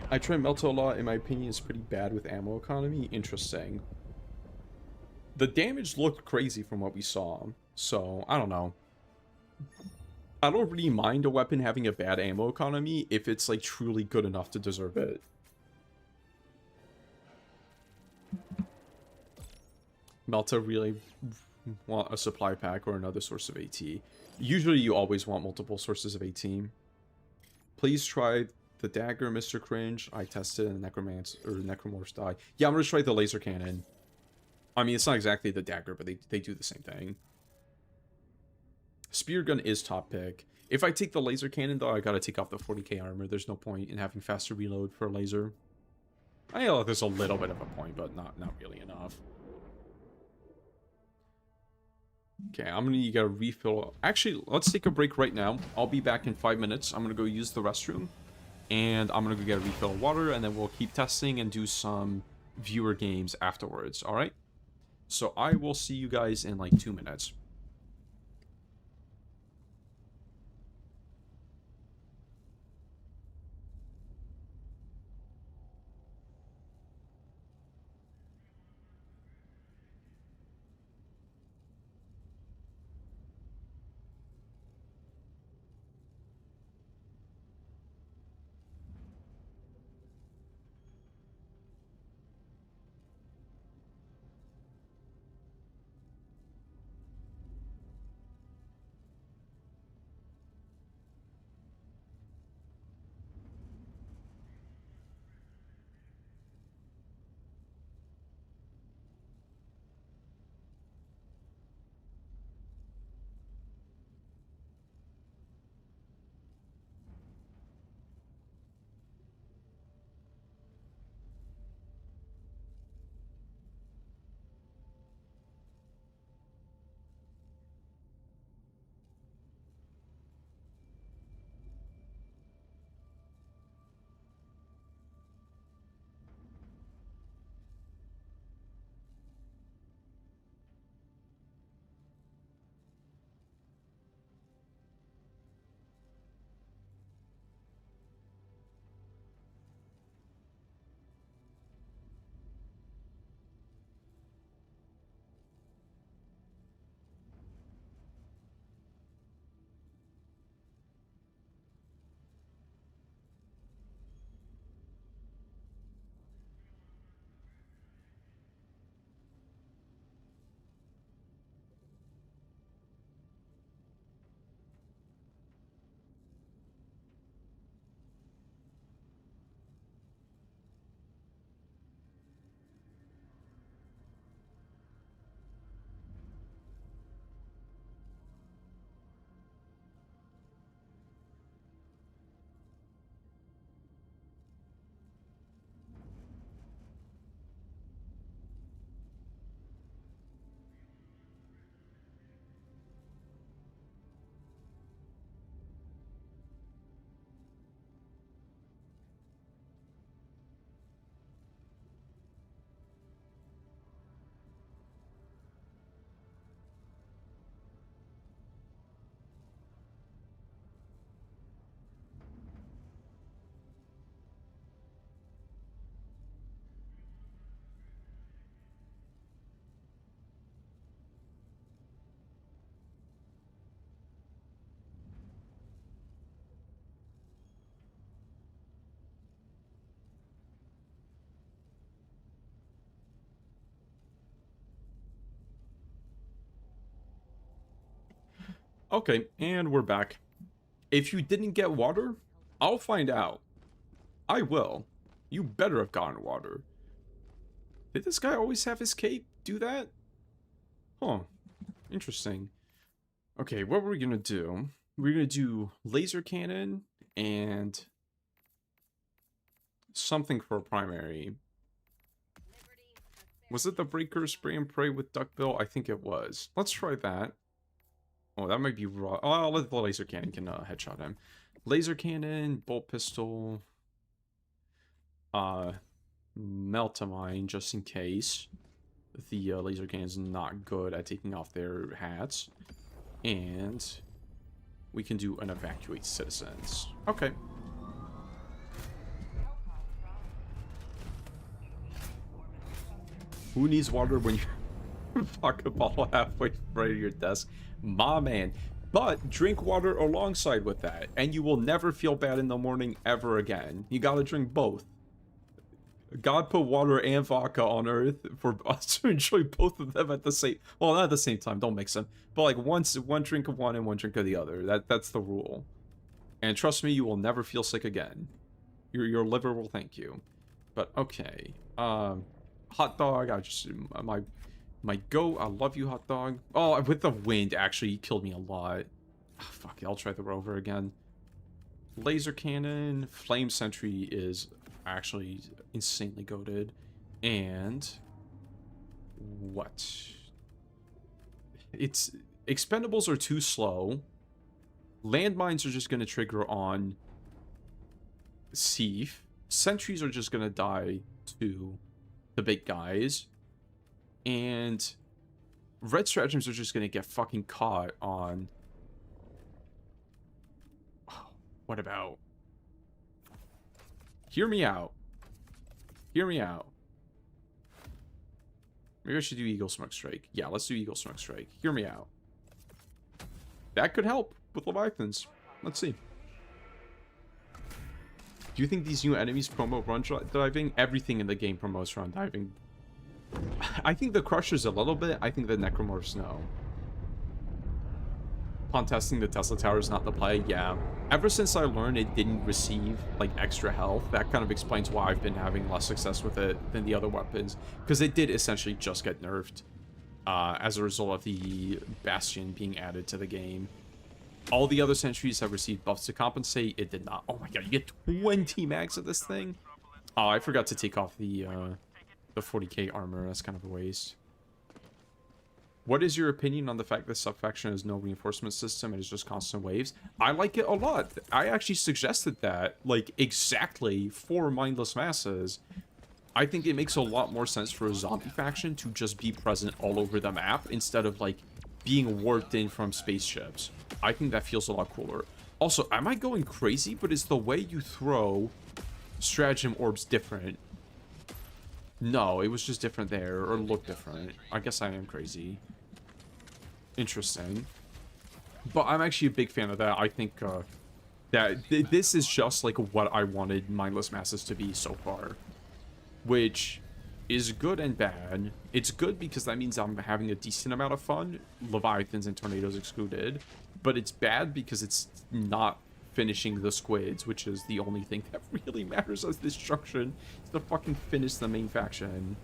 I try Melto a lot. In my opinion, it's pretty bad with ammo economy. Interesting. The damage looked crazy from what we saw, so I don't know. I don't really mind a weapon having a bad ammo economy if it's like truly good enough to deserve it. Melta really want a supply pack or another source of AT. Usually you always want multiple sources of AT. Please try the dagger, Mr. Cringe. I tested and Necromorphs die. Yeah, I'm gonna try the laser cannon. I mean, it's not exactly the dagger, but they do the same thing. Spear gun is top pick. If I take the laser cannon, though, I gotta take off the 40k armor. There's no point in having faster reload for a laser. I know there's a little bit of a point, but not really enough. Okay, I'm gonna get a refill. Actually, let's take a break right now. I'll be back in 5 minutes. I'm gonna go use the restroom. And I'm gonna go get a refill of water, and then we'll keep testing and do some viewer games afterwards, alright? So I will see you guys in like 2 minutes. Okay, and we're back. If you didn't get water, I'll find out. I will. You better have gotten water. Did this guy always have his cape do that? Huh. Interesting. Okay, what were we gonna do? We're gonna do laser cannon and something for a primary. Was it the breaker spray and pray with duckbill? I think it was. Let's try that. Oh, that might be raw. Oh, I'll let the laser cannon can headshot him. Laser cannon, bolt pistol, melt-a-mine, just in case the laser cannon is not good at taking off their hats. And we can do an evacuate citizens. Okay. Who needs water when you fuck a bottle halfway right at your desk? My man. But drink water alongside with that, and you will never feel bad in the morning ever again. You gotta drink both. God put water and vodka on Earth for us to enjoy both of them at the same... Well, not at the same time, don't mix them. But like one drink of one and one drink of the other. That's the rule. And trust me, you will never feel sick again. Your liver will thank you. But okay. Hot dog, I just... My goat, I love you, hot dog. Oh, with the wind, actually, he killed me a lot. Oh, fuck it, I'll try the rover again. Laser cannon, flame sentry is actually insanely goated. And what? It's expendables are too slow. Landmines are just gonna trigger on Seif. Sentries are just gonna die to the big guys. And red stratagems are just gonna get fucking caught on... What about... Hear me out. Hear me out. Maybe I should do Eagle Smoke Strike. Yeah, let's do Eagle Smoke Strike. Hear me out. That could help with Leviathans. Let's see. Do you think these new enemies promote run diving? Everything in the game promotes run diving. I think the Crushers a little bit. I think the Necromorphs no. Upon testing, the Tesla Tower is not the play. Yeah. Ever since I learned it didn't receive like extra health, that kind of explains why I've been having less success with it than the other weapons. Because it did essentially just get nerfed as a result of the Bastion being added to the game. All the other sentries have received buffs to compensate. It did not. Oh my god, you get 20 mags of this thing? Oh, I forgot to take off the 40k armor. That's kind of a waste. What is your opinion on the fact that Subfaction has no reinforcement system and is just constant waves? I like it a lot. I actually suggested that, like, exactly for Mindless Masses. I think it makes a lot more sense for a zombie faction to just be present all over the map instead of, like, being warped in from spaceships. I think that feels a lot cooler. Also, am I going crazy? But is the way you throw stratagem orbs different? No, it was just different there, or looked different. I guess I am crazy. Interesting. But I'm actually a big fan of that. I think that this is just like what I wanted Mindless Masses to be so far. Which is good and bad. It's good because that means I'm having a decent amount of fun, Leviathans and Tornadoes excluded. But it's bad because it's not finishing the squids, which is the only thing that really matters as destruction, is to fucking finish the main faction.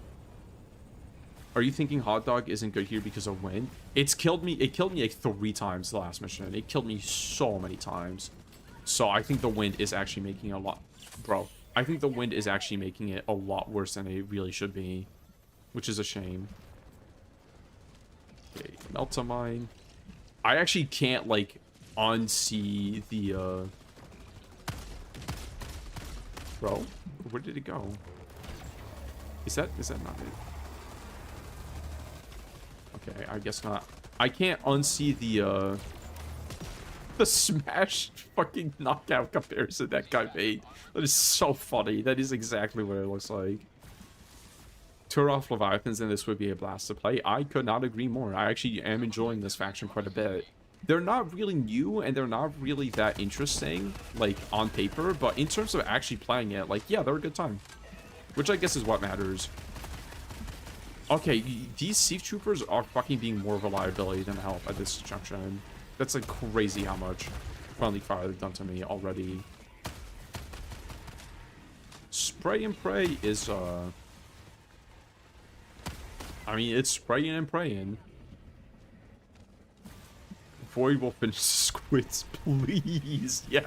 Are you thinking hot dog isn't good here because of wind? It killed me like 3 times the last mission. It killed me so many times. So I think the wind is actually making a lot... Bro, I think the wind is actually making it a lot worse than it really should be. Which is a shame. Okay, melt-a-mine. I actually can't, like, unsee the, Bro, where did it go? Is that not it? Okay, I guess not. I can't unsee the smash fucking knockout comparison that guy made. That is so funny. That is exactly what it looks like. Turn off Leviathans and this would be a blast to play. I could not agree more. I actually am enjoying this faction quite a bit. They're not really new and they're not really that interesting, like, on paper, but in terms of actually playing it, like, yeah, they're a good time. Which I guess is what matters. Okay, these Seif Troopers are fucking being more of a liability than help at this junction. That's like crazy how much friendly fire they've done to me already. Spray and pray is, I mean, it's spraying and praying. Void will finish squids, please. Yeah.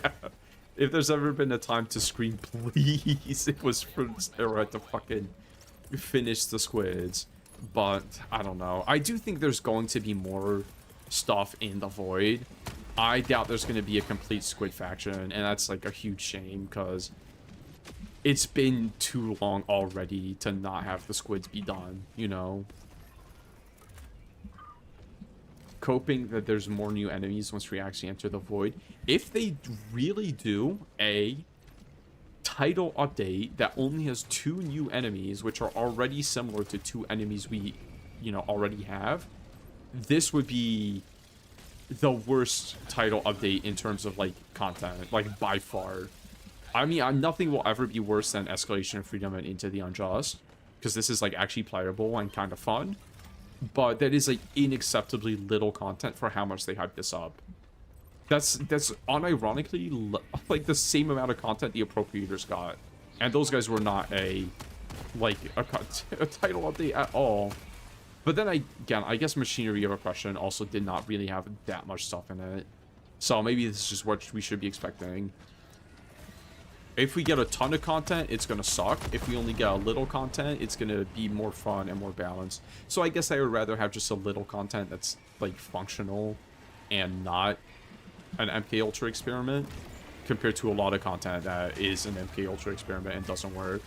If there's ever been a time to scream, please, it was for Sarah to fucking finish the squids. But, I don't know. I do think there's going to be more stuff in the Void. I doubt there's going to be a complete squid faction, and that's, like, a huge shame, because it's been too long already to not have the squids be done, you know? Coping that there's more new enemies once we actually enter the Void. If they really do a title update that only has 2 new enemies, which are already similar to 2 enemies we, you know, already have, this would be the worst title update in terms of, like, content, like, by far. I mean, nothing will ever be worse than Escalation of Freedom and Into the Unjust, because this is, like, actually playable and kind of fun. But that is, like, unacceptably little content for how much they hype this up. That's unironically, like, the same amount of content the Appropriators got. And those guys were not a title update at all. But then, again, I guess Machinery of Oppression also did not really have that much stuff in it. So maybe this is just what we should be expecting. If we get a ton of content, it's going to suck. If we only get a little content, it's going to be more fun and more balanced. So I guess I would rather have just a little content that's, like, functional and not an MK Ultra experiment, compared to a lot of content that is an MK Ultra experiment and doesn't work.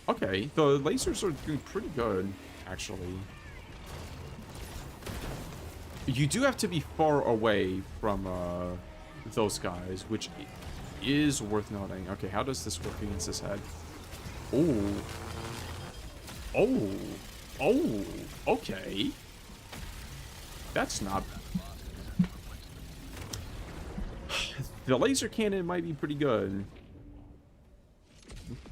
Okay, the lasers are doing pretty good, actually. You do have to be far away from those guys, which is worth noting. Okay, how does this work against this head? Oh. Oh. Oh. Okay. That's not... The laser cannon might be pretty good.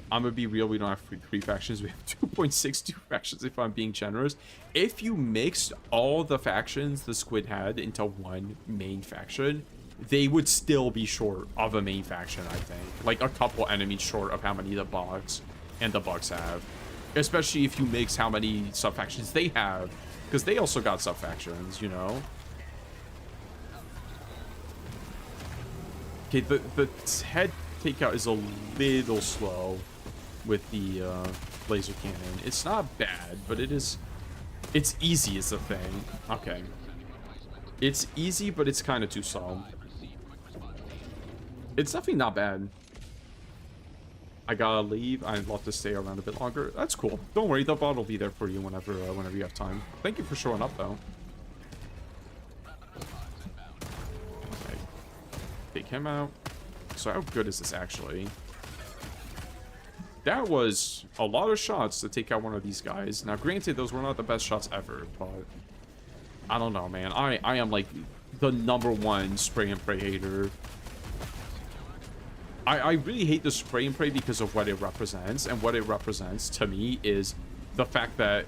I'm gonna be real, we don't have three factions. We have 2.62 factions if I'm being generous. If you mixed all the factions the Squid had into one main faction, they would still be short of a main faction, I think. Like, a couple enemies short of how many the Bogs and the Bugs have. Especially if you mix how many sub-factions they have. Because they also got sub-factions, you know? Okay, the head takeout is a little slow with the laser cannon. It's not bad, but it's easy is the thing. Okay. It's easy, but it's kind of too slow. It's definitely not bad. I gotta leave. I'd love to stay around a bit longer. That's cool. Don't worry, the bot will be there for you whenever you have time. Thank you for showing up, though. Okay. Take him out. So how good is this, actually? That was a lot of shots to take out one of these guys. Now, granted, those were not the best shots ever, but... I don't know, man. I am, like, the #1 spray and pray hater. I really hate the spray and pray because of what it represents, and what it represents to me is the fact that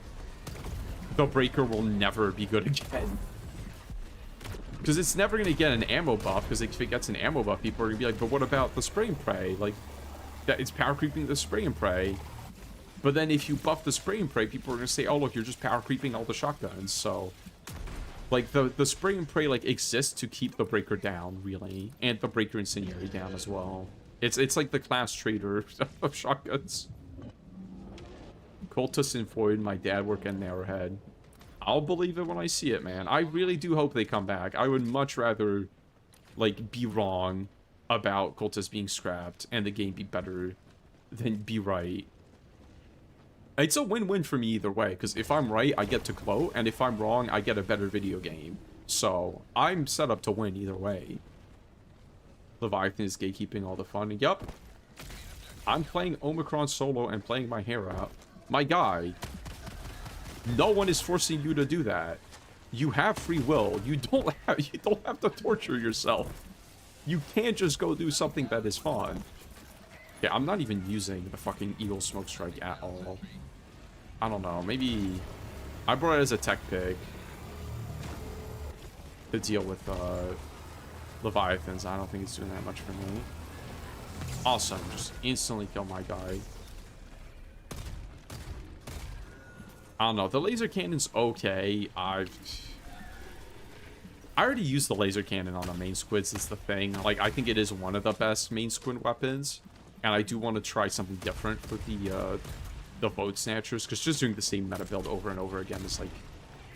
the Breaker will never be good again. Because it's never going to get an ammo buff, because if it gets an ammo buff, people are going to be like, but what about the spray and pray? Like, that it's power creeping the spray and pray. But then if you buff the spray and pray, people are going to say, oh, look, you're just power creeping all the shotguns, so... Like, the spray and pray, like, exists to keep the Breaker down, really. And the Breaker Incendiary down as well. It's like the class trader of shotguns. Cultists in Void, my dad work in Narrowhead. I'll believe it when I see it, man. I really do hope they come back. I would much rather, like, be wrong about Cultists being scrapped and the game be better than be right. It's a win-win for me either way, because if I'm right, I get to gloat, and if I'm wrong, I get a better video game. So, I'm set up to win either way. Leviathan is gatekeeping all the fun. Yup. I'm playing Omicron solo and playing my hair out. My guy. No one is forcing you to do that. You have free will. You don't have to torture yourself. You can't just go do something that is fun. Yeah, I'm not even using the fucking Eagle Smoke Strike at all. I don't know. Maybe I brought it as a tech pick. to deal with Leviathans. I don't think it's doing that much for me. Awesome. Just instantly kill my guy. I don't know. The laser cannon's okay. I already used the laser cannon on the main squids. That's the thing. Like, I think it is one of the best main squid weapons. And I do want to try something different for the Void Snatchers. Because just doing the same meta build over and over again is, like,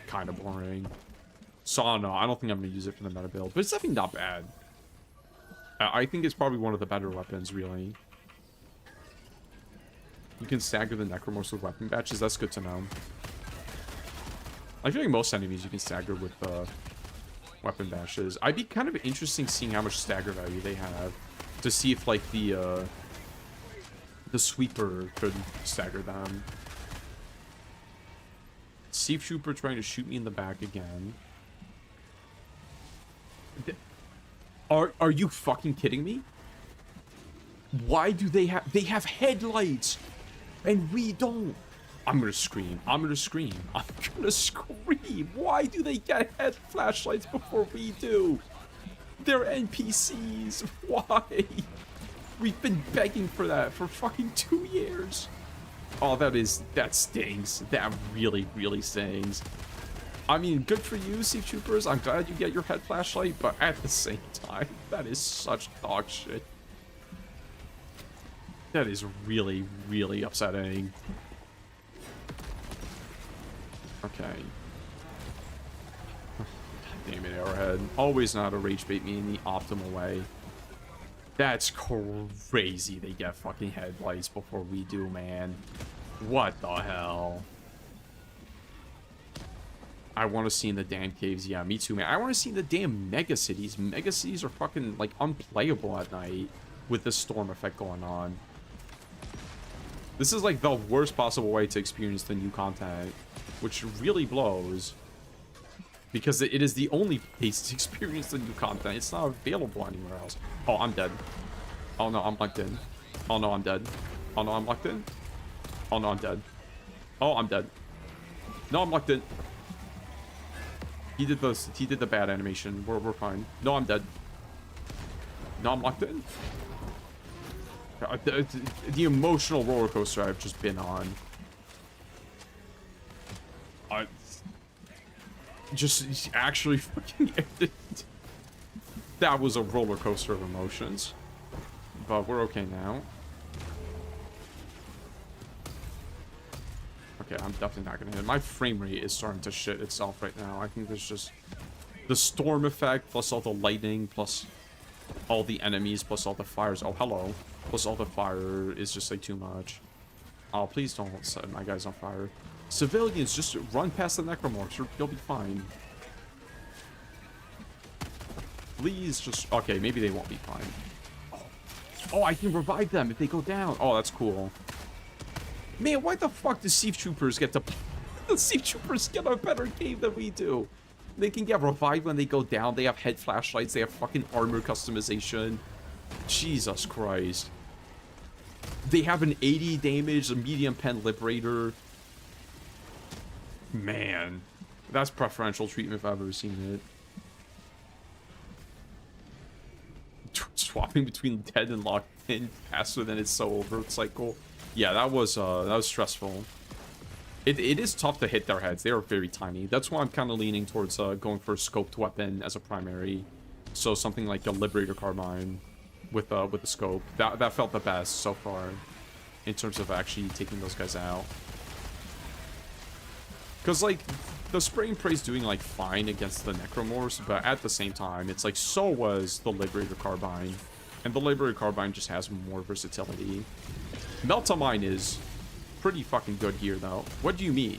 kind of boring. So, I don't know. I don't think I'm going to use it for the meta build. But it's definitely not bad. I think it's probably one of the better weapons, really. You can stagger the Necromorphs with weapon batches. That's good to know. I feel like most enemies you can stagger with weapon bashes. I'd be kind of interesting seeing how much stagger value they have. To see if, like, the sweeper could stagger them. Thief Trooper trying to shoot me in the back again. Are you fucking kidding me? Why do they have headlights and we don't? I'm gonna scream. I'm gonna scream. I'm gonna scream. Why do they get head flashlights before we do? They're NPCs. Why? We've been begging for that for fucking 2 years. Oh, that stings. That really, really stings. I mean, good for you, Thief Troopers. I'm glad you get your head flashlight, but at the same time, that is such dog shit. That is really, really upsetting. Okay. Damn it, Arrowhead. Always know how to rage bait me in the optimal way. That's crazy they get fucking headlights before we do, man. What the hell? I want to see in the damn caves. Yeah, me too, man. I want to see in the damn mega cities. Mega cities are fucking, like, unplayable at night with the storm effect going on. This is, like, the worst possible way to experience the new content, which really blows. Because it is the only place to experience the new content. It's not available anywhere else. Oh, I'm dead. Oh, no, I'm locked in. Oh, no, I'm dead. Oh, no, I'm locked in. Oh, no, I'm dead. Oh, I'm dead. No, I'm locked in. He did the bad animation. We're fine. No, I'm dead. No, I'm locked in. The emotional roller coaster I've just been on. Just actually fucking that was a roller coaster of emotions. But we're okay now. Okay, I'm definitely not gonna hit. My frame rate is starting to shit itself right now. I think there's just the storm effect, plus all the lightning, plus all the enemies, plus all the fires. Oh, hello. Plus all the fire is just like too much. Oh, please don't set my guys on fire. Civilians, just run past the Necromorphs. You'll be fine. Please just... Okay, maybe they won't be fine. Oh, I can revive them if they go down. Oh, that's cool. Man, why the fuck do Thief Troopers get to... The Thief Troopers get a better game than we do. They can get revived when they go down. They have head flashlights. They have fucking armor customization. Jesus Christ. They have an 80 damage, a medium pen liberator. Man, that's preferential treatment if I've ever seen it. Swapping between dead and locked in faster than it's so over cycle. Yeah, that was stressful. It is tough to hit their heads. They are very tiny. That's why I'm kind of leaning towards going for a scoped weapon as a primary. So something like a Liberator Carbine with the scope. That felt the best so far in terms of actually taking those guys out. Because, like, the Spray and Pray's doing, like, fine against the Necromorphs, but at the same time, it's like, so was the Liberator Carbine. And the Liberator Carbine just has more versatility. Meltamine is pretty fucking good here, though. What do you mean?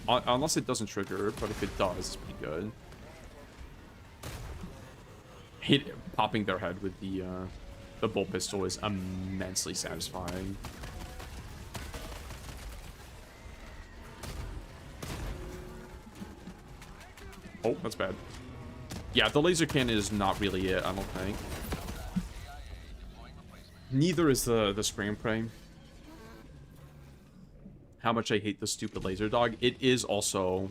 Unless it doesn't trigger, but if it does, it's pretty good. Popping their head with the bolt pistol is immensely satisfying. Oh, that's bad. Yeah, the laser cannon is not really it, I don't think. Neither is the spray and pray. How much I hate the stupid laser dog. It is also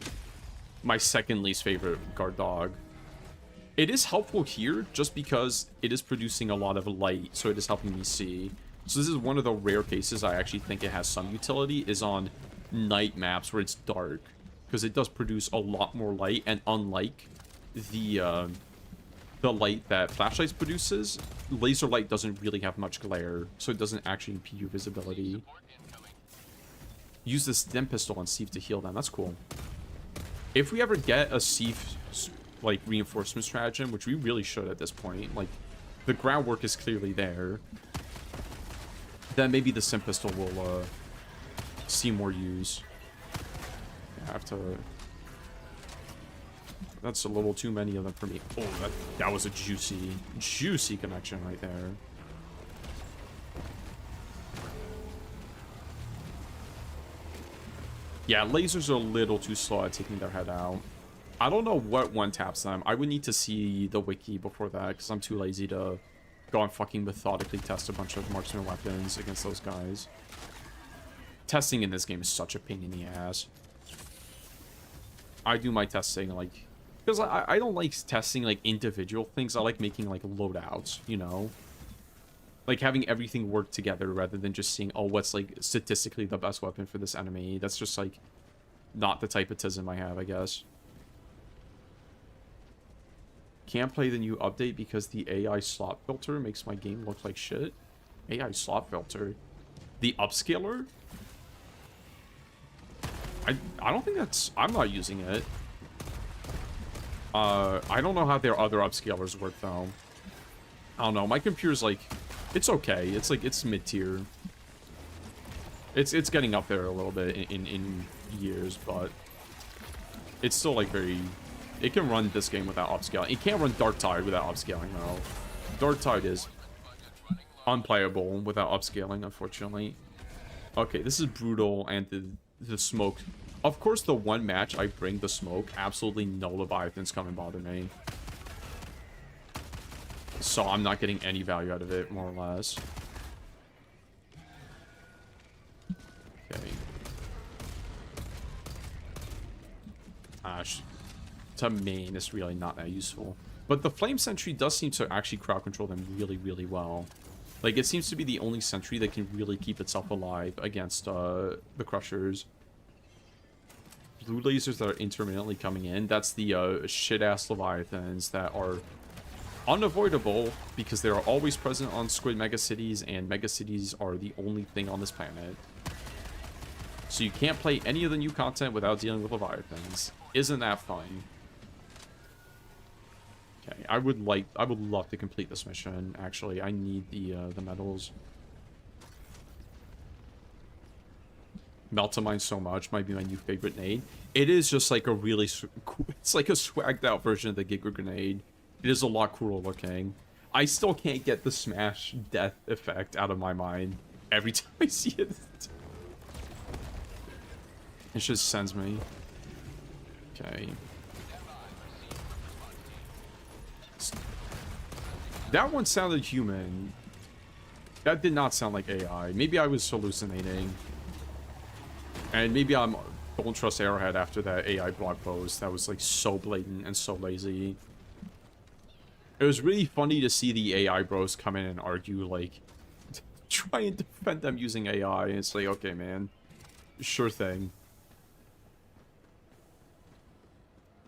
my second least favorite guard dog. It is helpful here just because it is producing a lot of light, so it is helping me see. So this is one of the rare cases I actually think it has some utility, is on night maps where it's dark, because it does produce a lot more light, and unlike the light that flashlights produces, laser light doesn't really have much glare, so it doesn't actually impede your visibility. Use this stim pistol on Steve to heal them. That's cool. If we ever get a Steve like reinforcement stratagem, which we really should at this point, like the groundwork is clearly there, then maybe the stim pistol will see more use. I have to. That's a little too many of them for me. Oh, that was a juicy connection right there. Yeah, lasers are a little too slow at taking their head out. I don't know what one taps them. I would need to see the wiki before that, because I'm too lazy to go and fucking methodically test a bunch of marksman weapons against those guys. Testing in this game is such a pain in the ass. I do my testing, like... Because I don't like testing, like, individual things. I like making, like, loadouts, you know? Like, having everything work together rather than just seeing, oh, what's, like, statistically the best weapon for this enemy. That's just, like, not the type of tism I have, I guess. Can't play the new update because the AI slot filter makes my game look like shit. AI slot filter? The upscaler? I don't think that's... I'm not using it. I don't know how their other upscalers work, though. I don't know. My computer's, like... It's okay. It's, like, it's mid-tier. It's getting up there a little bit in years, but... It's still, like, very... It can run this game without upscaling. It can't run Dark Tide without upscaling, though. Dark Tide is unplayable without upscaling, unfortunately. Okay, this is brutal, and the smoke... Of course, the one match I bring the smoke, absolutely no Leviathans come and bother me. So I'm not getting any value out of it, more or less. Okay. To main, it's really not that useful. But the Flame Sentry does seem to actually crowd control them really, really well. Like, it seems to be the only sentry that can really keep itself alive against the Crushers. Blue lasers that are intermittently coming in, that's the shit-ass Leviathans that are unavoidable because they are always present on Squid Megacities, and Megacities are the only thing on this planet. So you can't play any of the new content without dealing with Leviathans. Isn't that fun? Okay, I would love to complete this mission, actually. I need the medals. Meltamine so much might be my new favorite nade. It is just like a really... It's like a swagged out version of the Giga Grenade. It is a lot cooler looking. I still can't get the smash death effect out of my mind every time I see it. It just sends me. Okay. That one sounded human. That did not sound like AI. Maybe I was hallucinating. And maybe I don't trust Arrowhead after that AI blog post. That was like so blatant and so lazy. It was really funny to see the AI bros come in and argue, like, try and defend them using AI. And it's like, okay, man. Sure thing.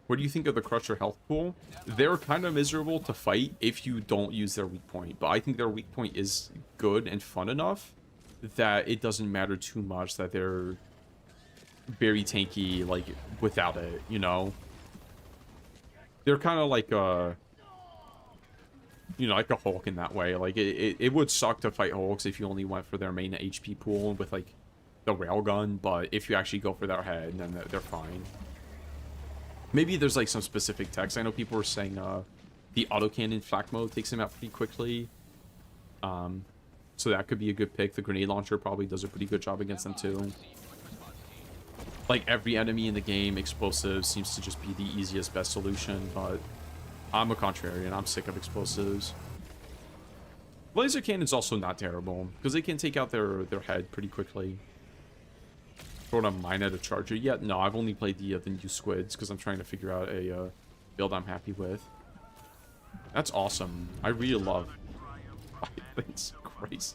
What do you think of the Crusher health pool? They're kind of miserable to fight if you don't use their weak point. But I think their weak point is good and fun enough that it doesn't matter too much that they're very tanky, like, without it, you know? They're kind of like a... You know, like a Hulk in that way. Like, it would suck to fight Hulks if you only went for their main HP pool with, like, the railgun. But if you actually go for their head, then they're fine. Maybe there's, like, some specific text. I know people were saying the autocannon flak mode takes him out pretty quickly. So that could be a good pick. The grenade launcher probably does a pretty good job against them, too. Like, every enemy in the game, explosives seems to just be the easiest, best solution, but I'm a contrarian. I'm sick of explosives. Laser cannon's also not terrible, because they can take out their head pretty quickly. Throw a mine at a charger yet? No, I've only played the new squids because I'm trying to figure out a build I'm happy with. That's awesome. I really love. It's crazy.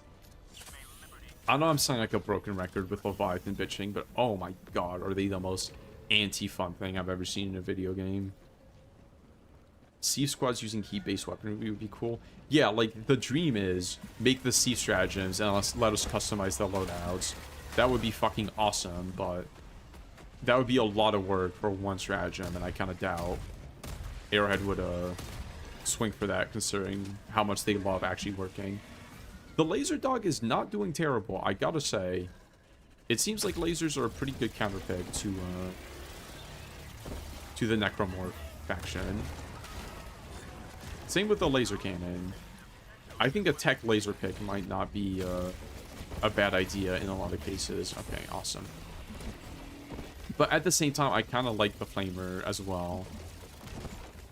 I know I'm sounding like a broken record with Leviathan bitching, but oh my god, are they the most anti-fun thing I've ever seen in a video game. Sea squads using heat-based weaponry would be cool. Yeah, like, the dream is make the sea stratagems and let us customize the loadouts. That would be fucking awesome, but that would be a lot of work for one stratagem, and I kind of doubt Arrowhead would swing for that, considering how much they love actually working. The laser dog is not doing terrible, I gotta say. It seems like lasers are a pretty good counterpick to the Necromorph faction. Same with the laser cannon. I think a tech laser pick might not be a bad idea in a lot of cases. Okay, awesome. But at the same time, I kind of like the flamer as well.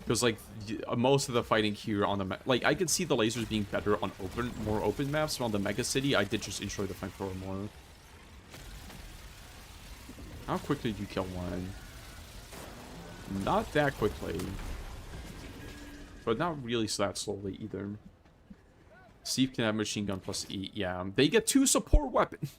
Because, like, most of the fighting here on the map... Like, I could see the lasers being better on more open maps, but on the Mega City, I did just enjoy the flamethrower more. How quickly do you kill one? Not that quickly. But not really that slowly either. Steve can have machine gun plus E. Yeah, they get 2 support weapons.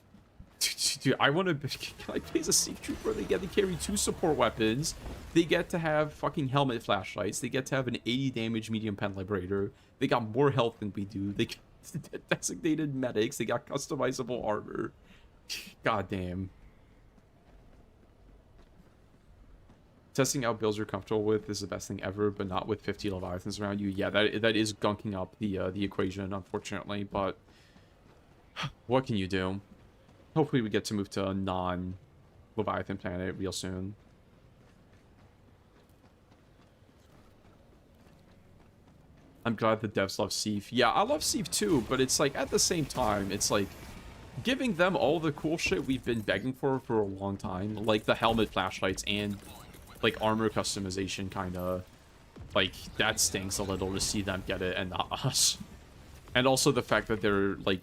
Dude, I want to... Can I play as a Steve Trooper? They get to carry 2 support weapons. They get to have fucking helmet flashlights. They get to have an 80 damage medium pen liberator. They got more health than we do. They get designated medics. They got customizable armor. God damn. Testing out builds you're comfortable with is the best thing ever, but not with 50 Leviathans around you. Yeah, that is gunking up the equation, unfortunately, but what can you do? Hopefully we get to move to a non-Leviathan planet real soon. I'm glad the devs love Seif. Yeah, I love Seif too, but it's like, at the same time, it's like, giving them all the cool shit we've been begging for a long time, like the helmet flashlights and like armor customization, kind of like that stings a little to see them get it and not us. And also the fact that their like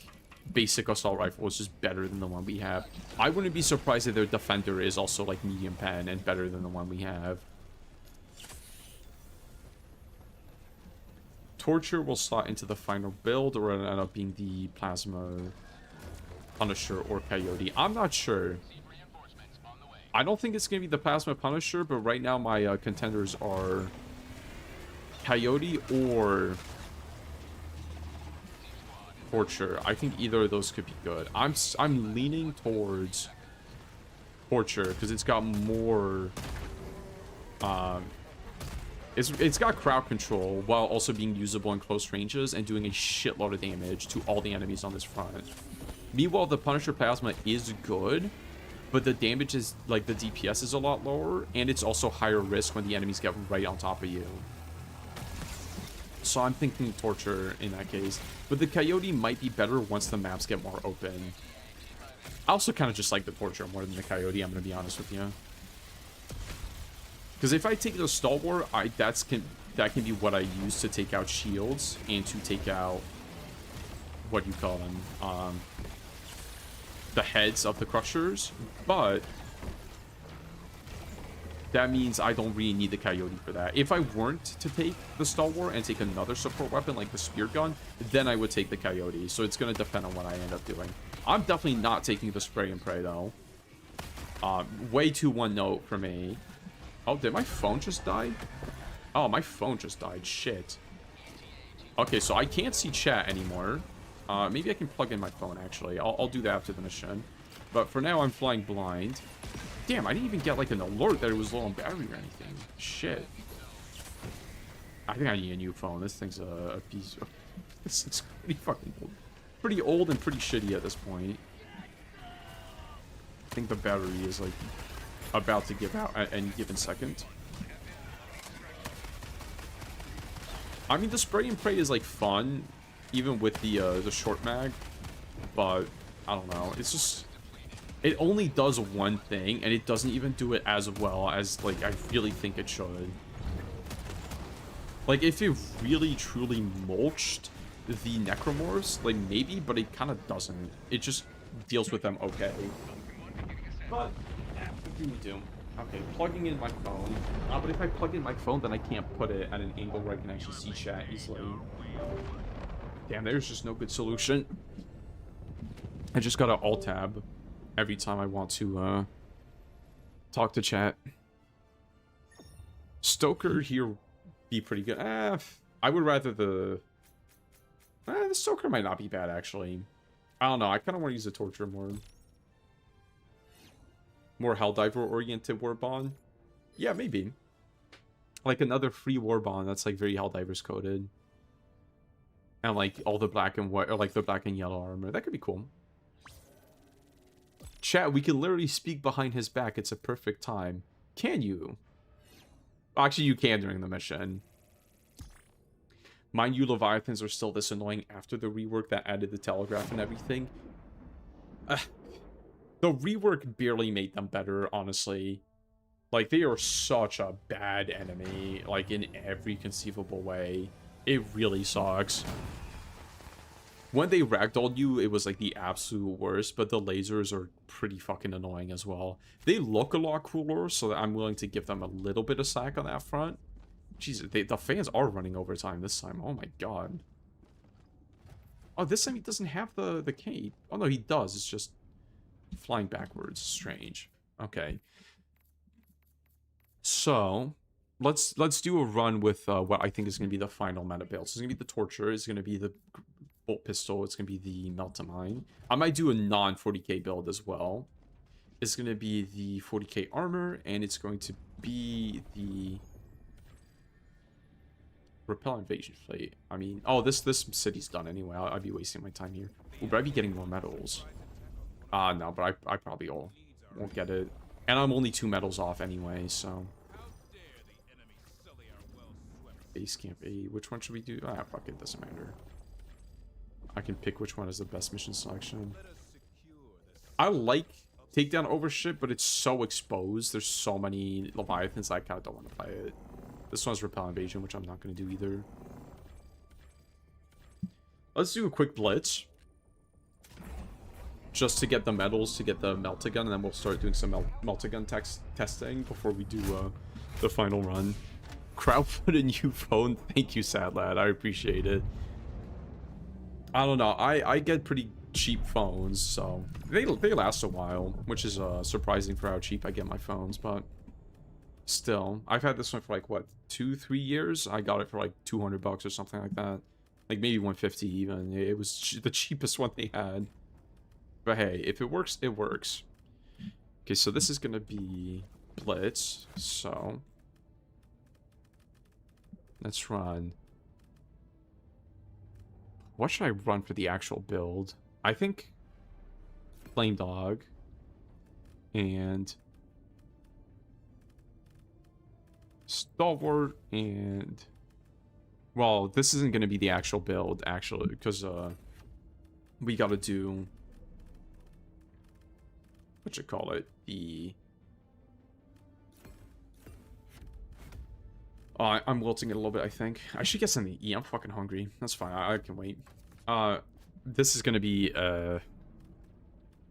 basic assault rifle is just better than the one we have. I wouldn't be surprised if their defender is also like medium pen and better than the one we have. Torture will slot into the final build, or it'll end up being the Plasma Punisher or Coyote. I'm not sure. I don't think it's going to be the Plasma Punisher, but right now my contenders are Coyote or Torture. I think either of those could be good. I'm leaning towards Torture because it's got more it's got crowd control while also being usable in close ranges and doing a shitload of damage to all the enemies on this front. Meanwhile, the Punisher Plasma is good, but the damage is, like, the DPS is a lot lower, and it's also higher risk when the enemies get right on top of you. So I'm thinking Torture in that case. But the Coyote might be better once the maps get more open. I also kind of just like the Torture more than the Coyote, I'm going to be honest with you. Because if I take the Stalwart, that can be what I use to take out shields and to take out, what do you call them? The heads of the Crushers, but that means I don't really need the Coyote for that. If I weren't to take the Stalwart and take another support weapon like the Spear Gun, then I would take the Coyote, so it's going to depend on what I end up doing. I'm definitely not taking the Spray and Pray, though. Way too one note for me. Oh, did my phone just die? Oh, my phone just died. Shit. Okay, so I can't see chat anymore. Maybe I can plug in my phone, actually. I'll do that after the mission. But for now, I'm flying blind. Damn, I didn't even get, like, an alert that it was low on battery or anything. Shit. I think I need a new phone. This thing's a piece of... This is pretty fucking old. Pretty old and pretty shitty at this point. I think the battery is, like, about to give out at any given second. I mean, the Spray and Pray is, like, fun, even with the short mag, but I don't know. It's just, it only does one thing, and it doesn't even do it as well as, like, I really think it should. Like, if it really truly mulched the Necromorphs, like, maybe, but it kind of doesn't. It just deals with them okay. But, what can we do? Okay, plugging in my phone. But if I plug in my phone, then I can't put it at an angle where I can actually see chat easily. Damn, there's just no good solution. I just gotta alt-tab every time I want to, talk to chat. Stoker here be pretty good. I would rather the Stoker might not be bad, actually. I don't know, I kind of want to use the Torture more. More Helldiver-oriented Warbond? Yeah, maybe. Like another free Warbond that's like very Helldivers coded. And like all the black and white, or like the black and yellow armor. That could be cool. Chat, we can literally speak behind his back. It's a perfect time. Can you? Actually, you can during the mission. Mind you, Leviathans are still this annoying after the rework that added the telegraph and everything. The rework barely made them better, honestly. Like, they are such a bad enemy, like, in every conceivable way. It really sucks. When they ragdolled you, it was, like, the absolute worst, but the lasers are pretty fucking annoying as well. They look a lot cooler, so I'm willing to give them a little bit of slack on that front. Jesus, the fans are running overtime this time. Oh my god. Oh, this time he doesn't have the cape. Oh no, he does. It's just flying backwards. Strange. Okay. So, let's do a run with what I think is going to be the final meta build. So it's going to be the Torture. It's going to be the Bolt Pistol. It's going to be the Melt-A-Mine. I might do a non-40k build as well. It's going to be the 40k armor, and it's going to be the Repel Invasion Fleet. I mean, oh, this city's done anyway. I'd be wasting my time here. Ooh, but I'd be getting more medals. No, but I probably won't get it. And I'm only 2 medals off anyway, so. Base Camp 8. Which one should we do? Ah, fuck it, doesn't matter. I can pick which one is the best mission selection. I like Takedown Overship, but it's so exposed. There's so many Leviathans, I kind of don't want to play it. This one's Repel Invasion, which I'm not going to do either. Let's do a quick blitz. Just to get the medals, to get the Melt-A-Gun, and then we'll start doing some Melt-A-Gun testing before we do the final run. Crowd put a new phone. Thank you, Sad Lad. I appreciate it. I don't know. I get pretty cheap phones, so they last a while, which is surprising for how cheap I get my phones, but still. I've had this one for like, what, 2-3 years? I got it for like 200 bucks or something like that. Like maybe 150 even. It was the cheapest one they had. But hey, if it works, it works. Okay, so this is going to be Blitz, so let's run. What should I run for the actual build? I think Flame Dog and Stalwart and, well, this isn't going to be the actual build, actually, because we got to do, what you call it, the, I'm wilting it a little bit, I think. I should get something to eat. I'm fucking hungry. That's fine. I can wait. This is going to be a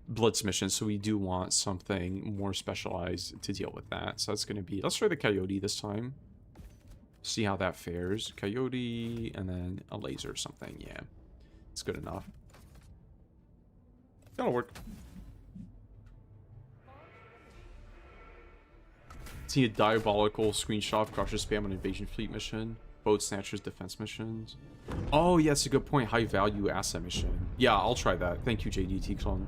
Blitz mission, so we do want something more specialized to deal with that. So that's going to be, let's try the Coyote this time. See how that fares. Coyote, and then a laser or something. Yeah, it's good enough. That'll work. See a diabolical screenshot of Crusher spam on Invasion Fleet mission. Boat Snatchers defense missions. Oh, yeah, that's a good point. High value asset mission. Yeah, I'll try that. Thank you, JDT Clone.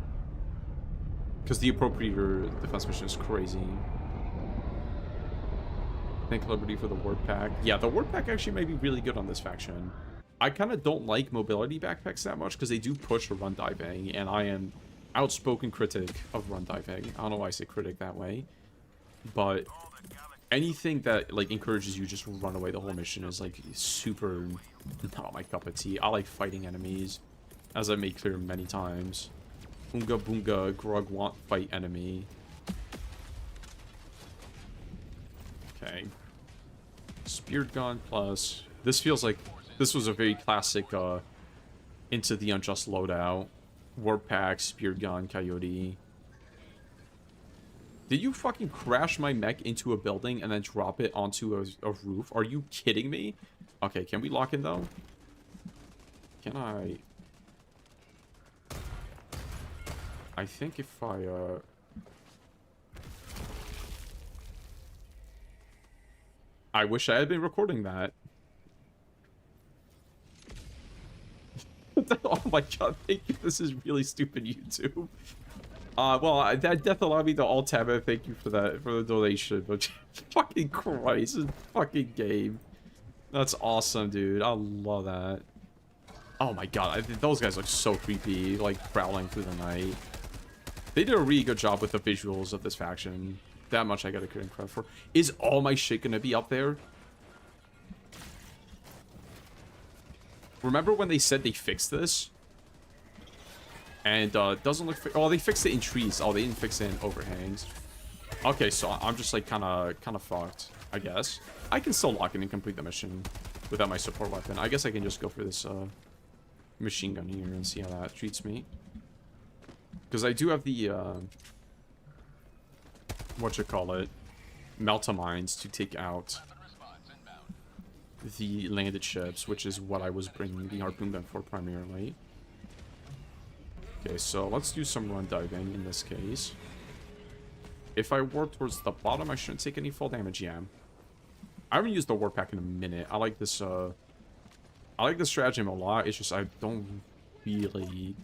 Because the Appropriator defense mission is crazy. Thank Liberty for the Ward Pack. Yeah, the Ward Pack actually might be really good on this faction. I kind of don't like mobility backpacks that much because they do push run diving, and I am outspoken critic of run diving. I don't know why I say critic that way, but anything that like encourages you just run away the whole mission is like super not my cup of tea. I like fighting enemies, as I made clear many times. Boonga boonga grug want fight enemy. Okay. Speared gun plus. This feels like this was a very classic Into the Unjust loadout. Warp pack, speared gun, coyote. Did you fucking crash my mech into a building and then drop it onto a roof? Are you kidding me? Okay, can we lock in, though? Can I... I think if I, I wish I had been recording that. Oh my god, thank you. This is really stupid, YouTube. Well, that death allowed me to alt-tab it. Thank you for that, for the donation. But fucking Christ, this fucking game. That's awesome, dude. I love that. Oh my god, those guys look so creepy, like, prowling through the night. They did a really good job with the visuals of this faction. That much I gotta give them credit for. Is all my shit gonna be up there? Remember when they said they fixed this? And, doesn't look... Oh, they fixed it in trees. Oh, they didn't fix it in overhangs. Okay, so I'm just, like, kind of fucked, I guess. I can still lock in and complete the mission without my support weapon. I guess I can just go for this, machine gun here and see how that treats me. Because I do have the, whatchamacallit, Meltamines to take out the landed ships, which is what I was bringing the harpoon gun for primarily. Okay, so let's do some run diving in this case. If I warp towards the bottom, I shouldn't take any fall damage, yeah. I haven't used the warp pack in a minute. I like this, I like this stratagem a lot. It's just I don't really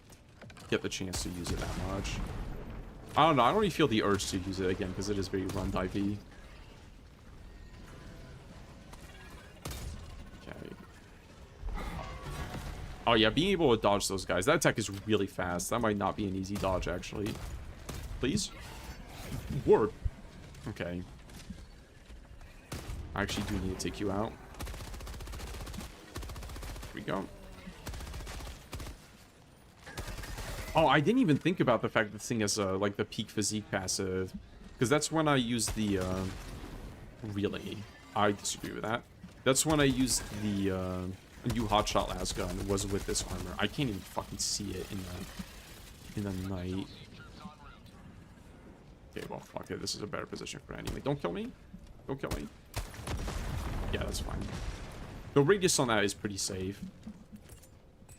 get the chance to use it that much. I don't know. I don't really feel the urge to use it again because it is very run divey. Okay. Oh yeah, being able to dodge those guys. That attack is really fast. That might not be an easy dodge actually. Please? Warp. Okay. I actually do need to take you out. Here we go. Oh, I didn't even think about the fact that this thing has, like, the peak physique passive. Because that's when I use the, Really? I disagree with that. That's when I used the, new hotshot last gun, was with this armor. I can't even fucking see it in the night. Okay, well, fuck it. This is a better position for anyway. Don't kill me. Don't kill me. Yeah, that's fine. The radius on that is pretty safe.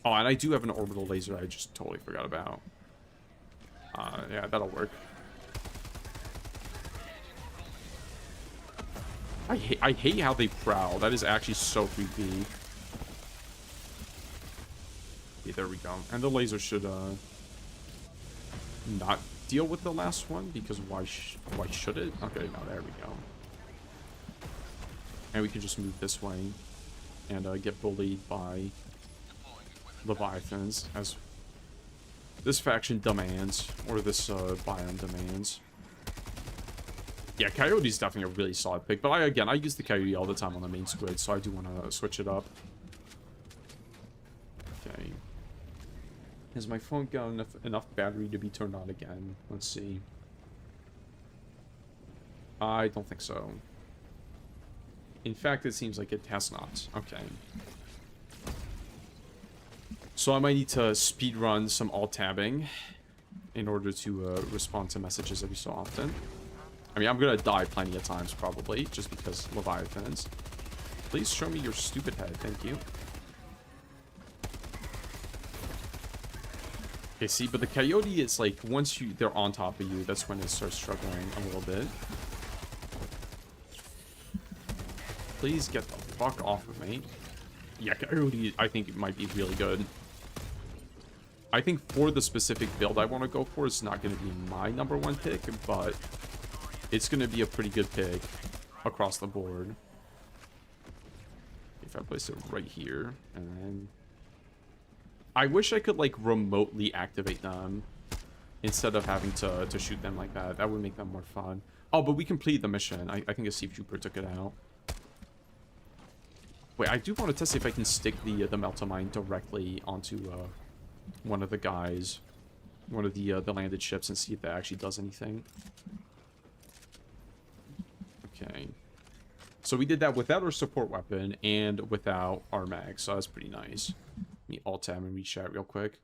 Oh, and I do have an orbital laser I just totally forgot about. Yeah, that'll work. I hate how they prowl. That is actually so creepy. Okay, there we go. And the laser should, not deal with the last one, because why should it? Okay, now there we go. And we can just move this way and get bullied by Leviathans, as this faction demands, or this biome demands. Yeah, Coyote's definitely a really solid pick, but I use the Coyote all the time on the main squid, so I do want to switch it up. Okay. Has my phone got enough battery to be turned on again? Let's see. I don't think so. In fact, it seems like it has not. Okay. So I might need to speedrun some alt-tabbing in order to respond to messages every so often. I mean, I'm gonna die plenty of times, probably, just because Leviathans. Please show me your stupid head, thank you. Okay, see, but the Coyote is like, once they're on top of you, that's when it starts struggling a little bit. Please get the fuck off of me. Yeah, Coyote, I think it might be really good. I think for the specific build I want to go for, it's not going to be my #1 pick, but it's going to be a pretty good pick across the board. If I place it right here, and then... I wish I could, like, remotely activate them instead of having to shoot them like that. That would make them more fun. Oh, but we completed the mission. I think a Sea Trooper took it out. Wait, I do want to test if I can stick the Meltamine directly onto one of the guys, one of the landed ships, and see if that actually does anything. Okay. So we did that without our support weapon and without our mag, so that's pretty nice. Let me alt-tab and reach out real quick.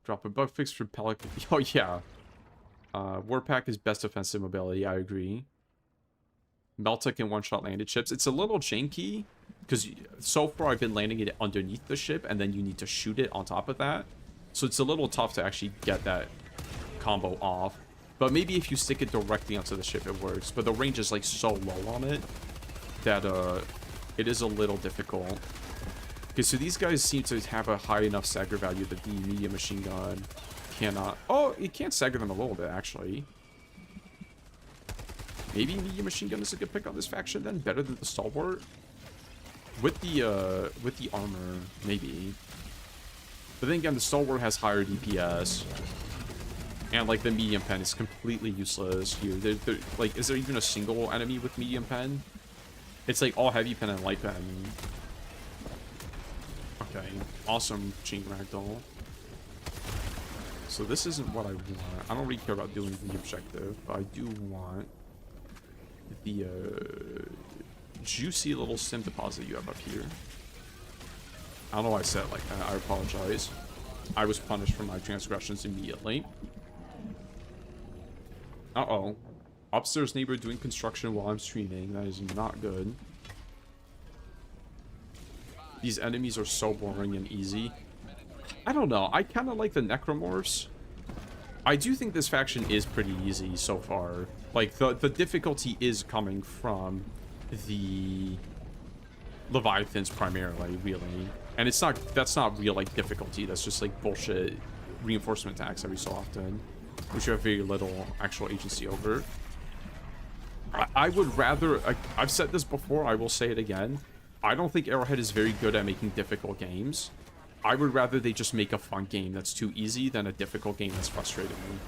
Drop a bug fix for Pelican. Oh, yeah. Warp Pack is best offensive mobility, I agree. Melta can one-shot landed ships. It's a little janky, because so far I've been landing it underneath the ship, and then you need to shoot it on top of that. So it's a little tough to actually get that combo off. But maybe if you stick it directly onto the ship, it works. But the range is like so low on it that it is a little difficult. Okay, so these guys seem to have a high enough stagger value that the medium machine gun cannot... Oh, it can stagger them a little bit, actually. Maybe medium machine gun is a good pick on this faction then? Better than the stalwart? With the armor, maybe. But then again, the stalwart has higher DPS. And, like, the medium pen is completely useless here. Like, is there even a single enemy with medium pen? It's, like, all heavy pen and light pen. Okay, awesome chain ragdoll. So this isn't what I want. I don't really care about doing the objective, but I do want the juicy little sim deposit you have up here. I don't know why I said it like that. I apologize. I was punished for my transgressions immediately. Uh-oh. Upstairs neighbor doing construction while I'm streaming. That is not good. These enemies are so boring and easy. I don't know. I kind of like the Necromorphs. I do think this faction is pretty easy so far. Like, the difficulty is coming from the Leviathans primarily, really. And it's not... That's not real, like, difficulty. That's just, like, bullshit reinforcement attacks every so often, which you have very little actual agency over. I would rather... I've said this before. I will say it again. I don't think Arrowhead is very good at making difficult games. I would rather they just make a fun game that's too easy than a difficult game that's frustrating me.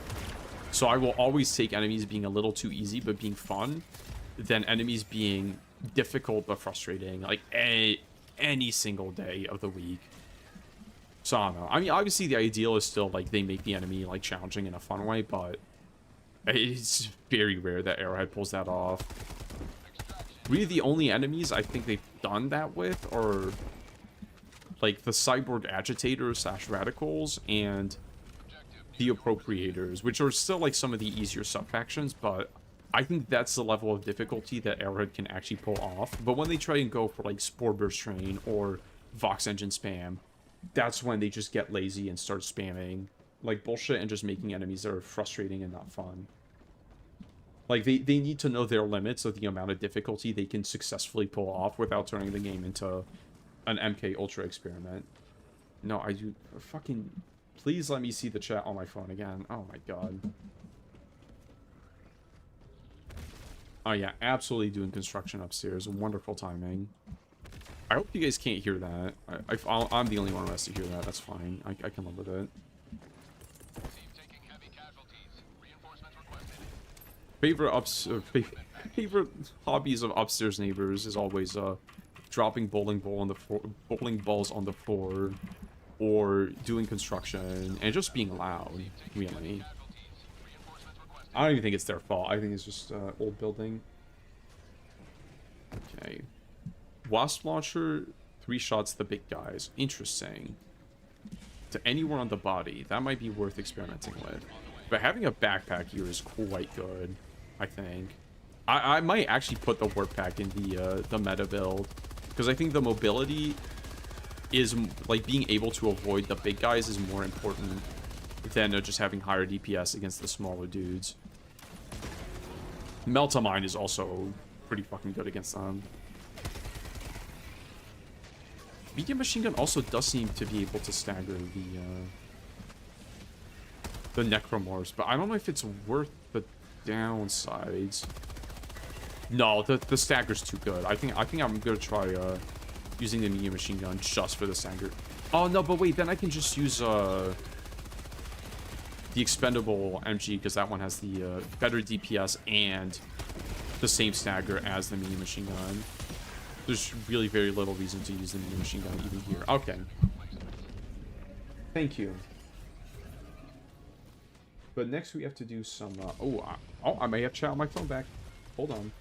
So I will always take enemies being a little too easy but being fun than enemies being difficult but frustrating, like any single day of the week. So I don't know. I mean, obviously the ideal is still like they make the enemy like challenging in a fun way, but it's very rare that Arrowhead pulls that off. Really, the only enemies I think they've done that with are like the cyborg agitators / radicals and the appropriators, which are still like some of the easier sub-factions, but I think that's the level of difficulty that Arrowhead can actually pull off. But when they try and go for like Spore Burst Train or Vox Engine spam, that's when they just get lazy and start spamming like bullshit and just making enemies that are frustrating and not fun. Like, they need to know their limits of the amount of difficulty they can successfully pull off without turning the game into an MK Ultra experiment. No, I do... Fucking... Please let me see the chat on my phone again. Oh my god. Oh yeah, absolutely doing construction upstairs. Wonderful timing. I hope you guys can't hear that. I'm the only one who has to hear that. That's fine. I can live with it. Favorite hobbies of upstairs neighbors is always dropping bowling balls on the floor, or doing construction and just being loud. Really, I don't even think it's their fault. I think it's just old building. Okay, Wasp launcher, 3 shots the big guys. Interesting. To anywhere on the body, that might be worth experimenting with. But having a backpack here is quite good, I think. I might actually put the warp pack in the meta build, because I think the mobility is, like, being able to avoid the big guys is more important than just having higher DPS against the smaller dudes. Meltamine is also pretty fucking good against them. Medium machine gun also does seem to be able to stagger the Necromorphs, but I don't know if it's worth the downsides. No, the stagger's too good. I think I'm gonna try using the medium machine gun just for the stagger. Oh no, but wait, then I can just use the expendable MG, because that one has the better DPS and the same stagger as the medium machine gun. There's really very little reason to use the medium machine gun even here. Okay. Thank you. But next we have to do some... I may have chat on my phone back. Hold on.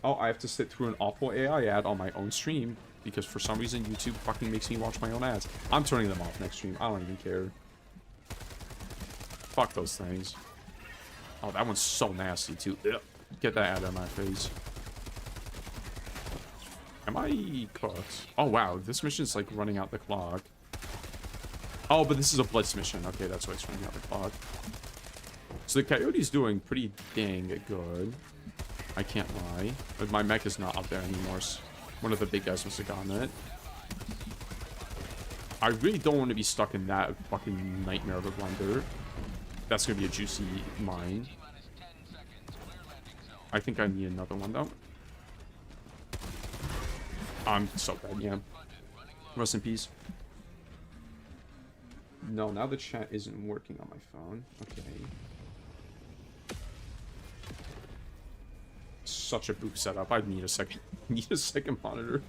Oh, I have to sit through an awful AI ad on my own stream, because for some reason YouTube fucking makes me watch my own ads. I'm turning them off next stream. I don't even care. Fuck those things. Oh, that one's so nasty, too. Ugh. Get that out of my face. Am I cooked? Oh, wow. This mission's, like, running out the clock. Oh, but this is a blitz mission. Okay, that's why it's running out the clock. So the Coyote's doing pretty dang good. I can't lie. But my mech is not up there anymore. So one of the big guys must have gotten it. I really don't want to be stuck in that fucking nightmare of a blender. That's going to be a juicy mine. I think I need another one, though. I'm so bad, yeah. Rest in peace. No, now the chat isn't working on my phone. Okay. Such a boop setup. I'd need a second. Need a second monitor.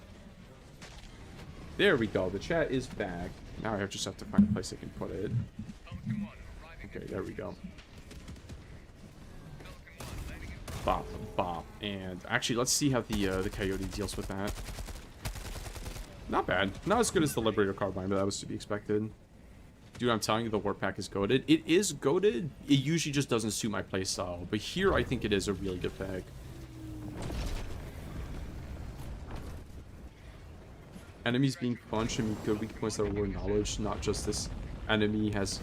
There we go. The chat is back. Now I just have to find a place I can put it. Okay, there we go. Bop, bop, and actually, let's see how the Coyote deals with that. Not bad. Not as good as the Liberator Carbine, but that was to be expected. Dude, I'm telling you, the Warp Pack is goated. It is goated. It usually just doesn't suit my playstyle, but here I think it is a really good pack. Enemies being punched and good weak points that were knowledge, not just this enemy has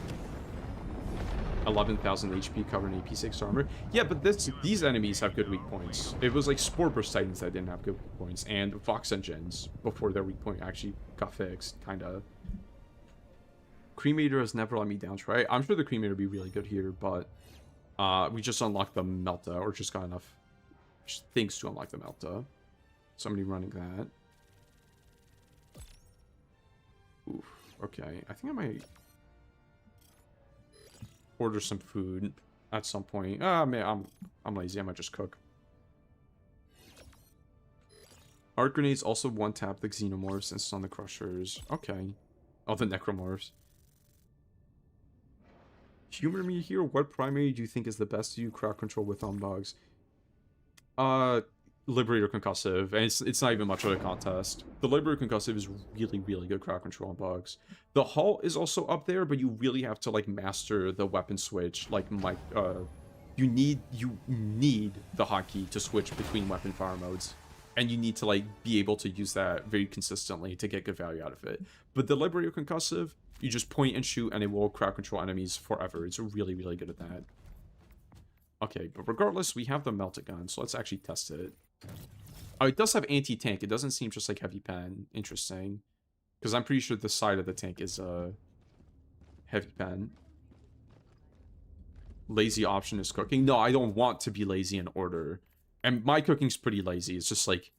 11,000 HP covering AP6 armor. Yeah, but these enemies have good weak points. It was like Spore Burst Titans that didn't have good weak points, and Vox Engines before their weak point actually got fixed, kinda. Cremator has never let me down, try. I'm sure the Cremator would be really good here, but we just unlocked the Melta, or just got enough things to unlock the Melta. Somebody running that. Oof, okay. I think I might order some food at some point. Ah, man, I'm lazy. I might just cook. Arc grenades also one tap the Xenomorphs and stun the Crushers. Okay. Oh, the Necromorphs. Humor me here. What primary do you think is the best to do crowd control with on bugs? Liberator Concussive, and it's not even much of a contest. The Liberator Concussive is really, really good crowd control on bugs. The Halt is also up there, but you really have to, like, master the weapon switch. Like, you need the hotkey to switch between weapon fire modes. And you need to, like, be able to use that very consistently to get good value out of it. But the Liberator Concussive, you just point and shoot, and it will crowd control enemies forever. It's really, really good at that. Okay, but regardless, we have the Melta Gun, so let's actually test it. Oh, it does have anti-tank. It doesn't seem just like heavy pen. Interesting. Because I'm pretty sure the side of the tank is heavy pen. Lazy option is cooking. No, I don't want to be lazy in order. And my cooking's pretty lazy. It's just like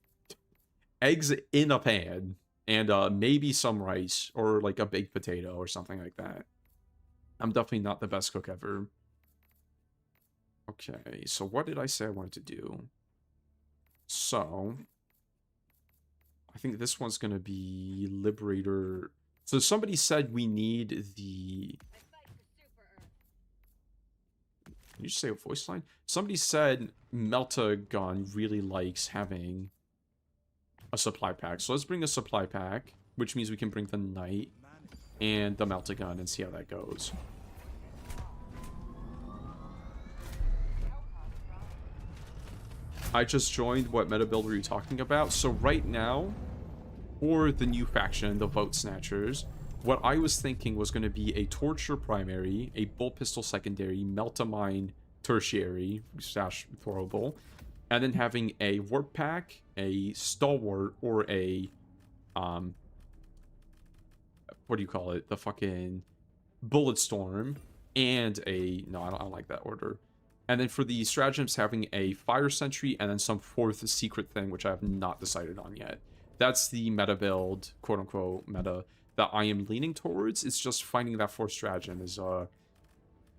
eggs in a pan and maybe some rice or like a baked potato or something like that. I'm definitely not the best cook ever. Okay, so what did I say I wanted to do? So, I think this one's going to be Liberator. So somebody said we need the... Can you just say a voice line? Somebody said Melta Gun really likes having a supply pack. So let's bring a supply pack, which means we can bring the Knight and the Melta Gun and see how that goes. I just joined. What meta build were you talking about? So right now, for the new faction, the Vote Snatchers, what I was thinking was going to be a Torture primary, a Bolt Pistol secondary, Melta Mine tertiary, / throwable, and then having a Warp Pack, a Stalwart, or a, what do you call it? The fucking Bulletstorm, and a, no, I don't like that order. And then for the stratagems, having a Fire Sentry and then some fourth secret thing, which I have not decided on yet. That's the meta build, quote-unquote meta, that I am leaning towards. It's just finding that fourth stratagem has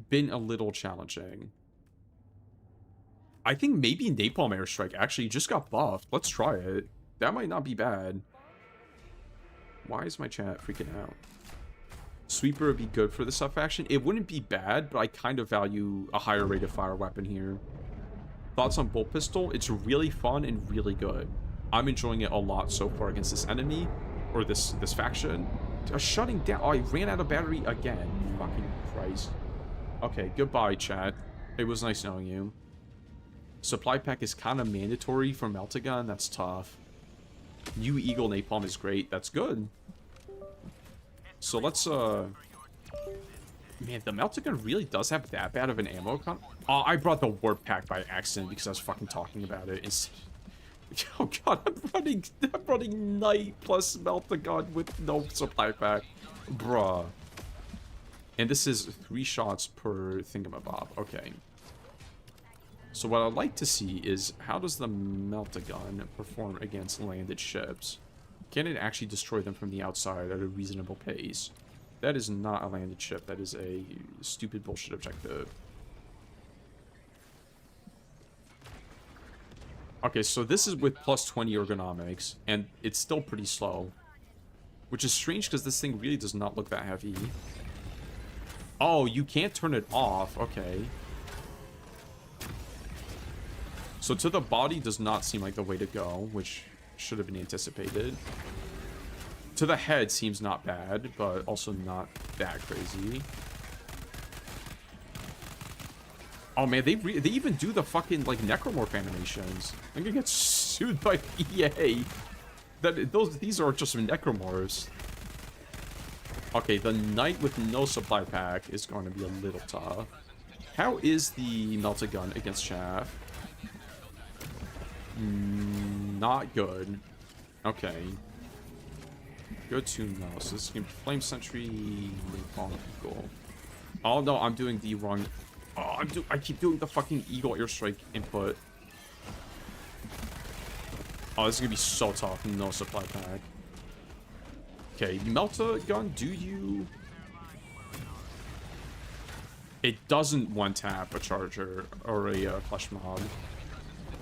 been a little challenging. I think maybe Napalm Airstrike actually just got buffed. Let's try it. That might not be bad. Why is my chat freaking out? Sweeper would be good for the sub-faction. It wouldn't be bad, but I kind of value a higher rate of fire weapon here. Thoughts on Bolt Pistol? It's really fun and really good. I'm enjoying it a lot so far against this enemy, or this faction. Shutting down. Oh, I ran out of battery again. Fucking Christ. Okay, goodbye, chat. It was nice knowing you. Supply pack is kind of mandatory for Meltagun. That's tough. New Eagle Napalm is great. That's good. So let's, Man, the Meltagun really does have that bad of an ammo count. Oh, I brought the Warp Pack by accident because I was fucking talking about it. Oh god, I'm running Knight plus Meltagun with no supply pack. Bruh. And this is 3 shots per thingamabob. Okay. So what I'd like to see is, how does the Meltagun perform against landed ships? Can it actually destroy them from the outside at a reasonable pace? That is not a landed ship. That is a stupid bullshit objective. Okay, so this is with plus 20 ergonomics, and it's still pretty slow. Which is strange, because this thing really does not look that heavy. Oh, you can't turn it off. Okay. So to the body does not seem like the way to go, which should have been anticipated. To the head seems not bad, but also not that crazy. Oh man, they even do the fucking like necromorph animations. I'm gonna get sued by EA. These are just necromorphs. Okay, the knight with no supply pack is going to be a little tough. How is the Meltagun against chaff? Not good. Okay. Go to no. So this is gonna be Flame Sentry, Napalm, Eagle. Oh no, I'm doing the wrong. Oh, I keep doing the fucking Eagle airstrike input. Oh, this is gonna be so tough. No supply pack. Okay, Meltagun, do you? It doesn't one tap a charger or a flesh mob.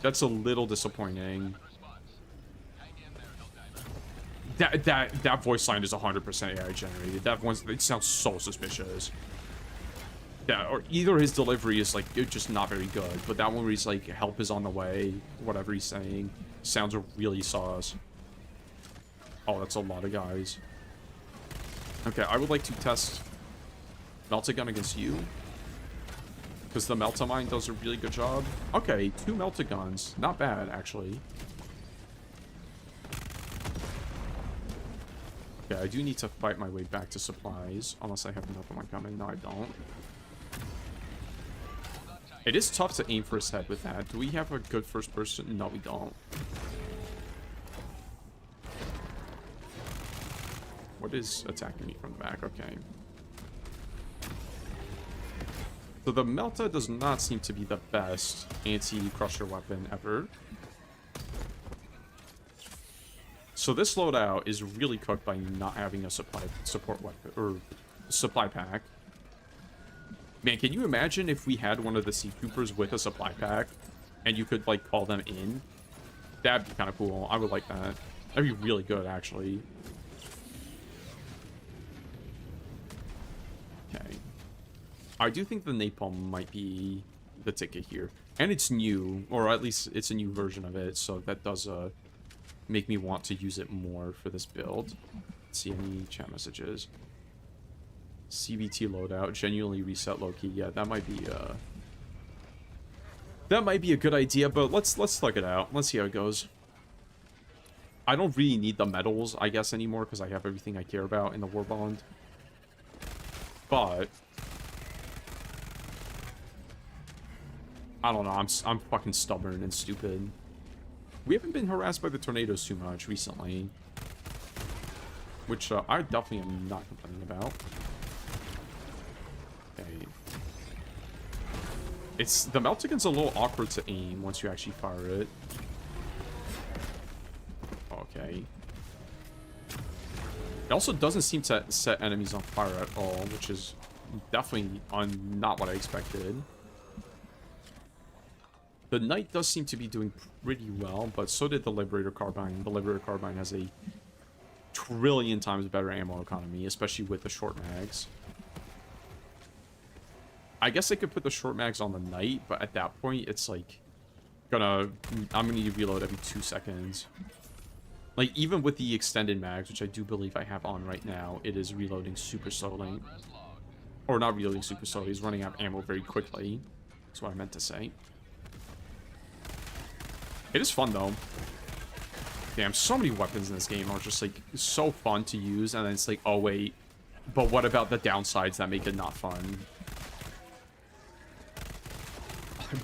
That's a little disappointing. That voice line is 100% AI generated. That one, it sounds so suspicious. Yeah, or either his delivery is like just not very good, but that one where he's like, help is on the way, whatever he's saying, sounds really sauce. Oh, that's a lot of guys. Okay, I would like to test Meltagun against you, because the Meltamine does a really good job. Okay, 2 Meltaguns, not bad actually. Okay, I do need to fight my way back to supplies, unless I have another one coming. No, I don't. It is tough to aim for his head with that. Do we have a good first person? No, we don't. What is attacking me from the back? Okay. So the Melta does not seem to be the best anti-crusher weapon ever. So this loadout is really cooked by not having a support weapon or supply pack. Man, can you imagine if we had one of the Sea Troopers with a supply pack and you could like call them in? That'd be kind of cool. I would like that. That'd be really good, actually. Okay. I do think the napalm might be the ticket here. And it's new, or at least it's a new version of it, so that does make me want to use it more for this build. Let's see any chat messages. CBT loadout, genuinely reset Loki. Yeah, that might be a good idea, but let's thug it out. Let's see how it goes. I don't really need the medals, I guess, anymore, because I have everything I care about in the war bond. But I don't know, I'm fucking stubborn and stupid. We haven't been harassed by the tornadoes too much recently, which I definitely am not complaining about. Okay. The Meltagun's a little awkward to aim once you actually fire it. Okay. It also doesn't seem to set enemies on fire at all, which is definitely not what I expected. The Knight does seem to be doing pretty well, but so did the Liberator Carbine. The Liberator Carbine has a trillion times better ammo economy, especially with the short mags. I guess I could put the short mags on the Knight, but at that point, it's like I'm gonna need to reload every 2 seconds. Like, even with the extended mags, which I do believe I have on right now, it is reloading super slowly. Or not reloading super slowly, it's running out of ammo very quickly. That's what I meant to say. It is fun, though. Damn, so many weapons in this game are just, like, so fun to use, and then it's like, oh, wait. But what about the downsides that make it not fun?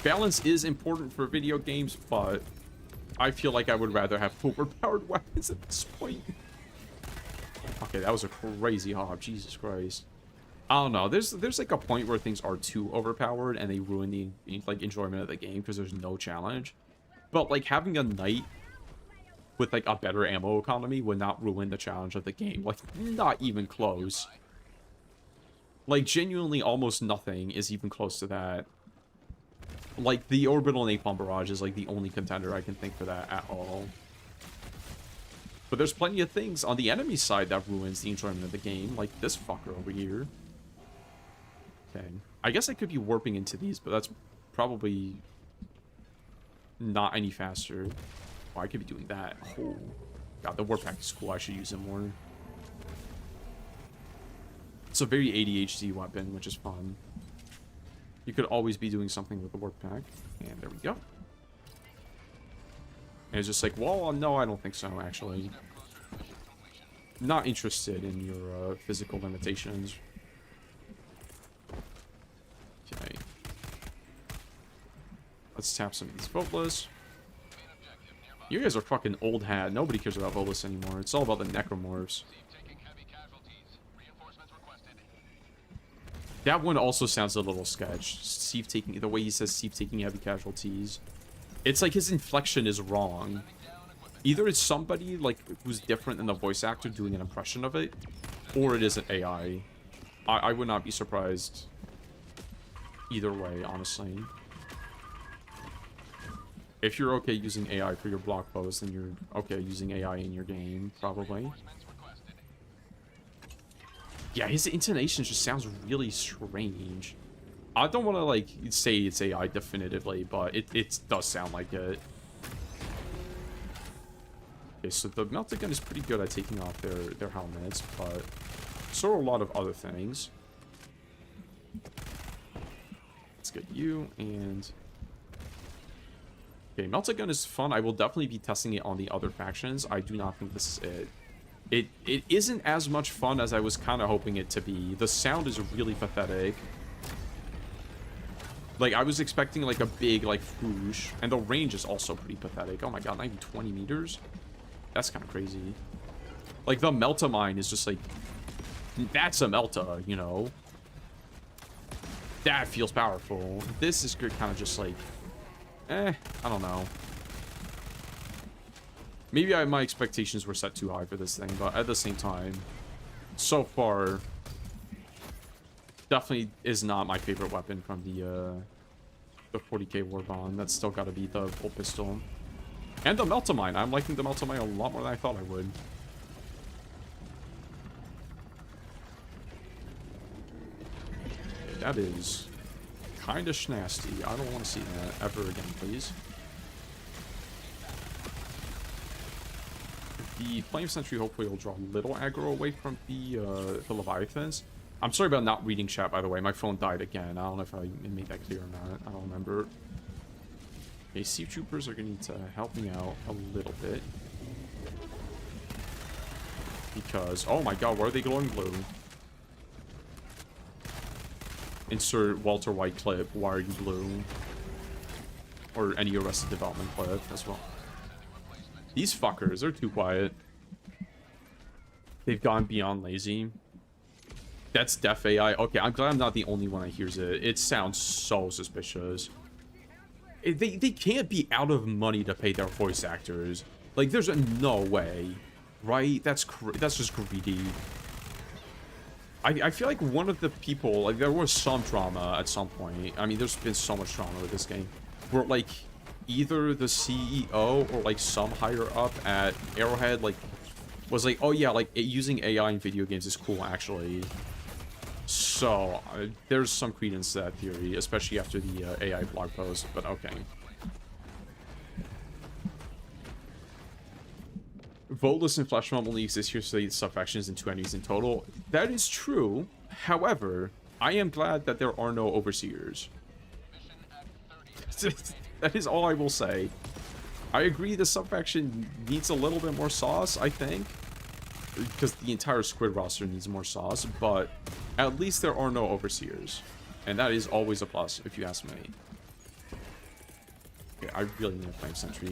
Balance is important for video games, but I feel like I would rather have overpowered weapons at this point. Okay, that was a crazy hop. Jesus Christ. I don't know. There's like a point where things are too overpowered and they ruin the like enjoyment of the game because there's no challenge. But like having a knight with like a better ammo economy would not ruin the challenge of the game. Like not even close. Like genuinely almost nothing is even close to that. Like the orbital napalm barrage is like the only contender I can think for that at all. But there's plenty of things on the enemy side that ruins the enjoyment of the game, like this fucker over here. Okay. I guess I could be warping into these, but that's probably not any faster. Oh, I could be doing that. Oh, God, the warp pack is cool. I should use it more. It's a very ADHD weapon, which is fun. You could always be doing something with the warp pack. And there we go. And it's just like, well, no, I don't think so, actually. Not interested in your physical limitations. Okay. Let's tap some of these Voteless. You guys are fucking old hat. Nobody cares about Voteless anymore. It's all about the Necromorphs. That one also sounds a little sketch. Steve taking... The way he says Steve taking heavy casualties. It's like his inflection is wrong. Either it's somebody like who's different than the voice actor doing an impression of it, or it is an AI. I would not be surprised either way, honestly. If you're okay using AI for your block pose, then you're okay using AI in your game, probably. Yeah, his intonation just sounds really strange. I don't want to, like, say it's AI definitively, but it does sound like it. Okay, so the melted gun is pretty good at taking off their helmets, but so are a lot of other things. Let's get you, and... Okay, melted gun is fun. I will definitely be testing it on the other factions. I do not think this is it. It isn't as much fun as I was kind of hoping it to be. The sound is really pathetic. Like, I was expecting, like, a big, like, whoosh. And the range is also pretty pathetic. Oh my god, not even 20 meters? That's kind of crazy. Like, the Melta mine is just, like... That's a Melta, you know? That feels powerful. This is kind of just, like... I don't know. Maybe my expectations were set too high for this thing, but at the same time... So far... Definitely is not my favorite weapon from the 40k war bond. That's still got to be the full pistol. And the Melta mine. I'm liking the Melta mine a lot more than I thought I would. Okay, that is kind of schnasty. I don't want to see that ever again, please. The Flame Sentry hopefully will draw a little aggro away from the Leviathans. I'm sorry about not reading chat, by the way. My phone died again. I don't know if I made that clear or not. I don't remember. Okay, Sea Troopers are going to need to help me out a little bit. Because, oh my god, why are they glowing blue? Insert Walter White clip, why are you blue? Or any Arrested Development clip as well. These fuckers, they're too quiet. They've gone beyond lazy. That's Def AI. Okay, I'm glad I'm not the only one that hears it. It sounds so suspicious. They can't be out of money to pay their voice actors. Like, there's no way. Right? That's just greedy. I feel like one of the people... Like, there was some drama at some point. I mean, there's been so much drama with this game. Where, like, either the CEO or, like, some higher up at Arrowhead, like, was like, oh yeah, like, using AI in video games is cool, actually. So, there's some credence to that theory, especially after the AI blog post, but okay. Voteless and Flesh Realm only exist here so the sub-factions and 2 enemies in total. That is true. However, I am glad that there are no Overseers. That is all I will say. I agree the sub-faction needs a little bit more sauce, I think. Because the entire Squid roster needs more sauce, but at least there are no Overseers. And that is always a plus, if you ask me. Okay, I really need a Flame Sentry.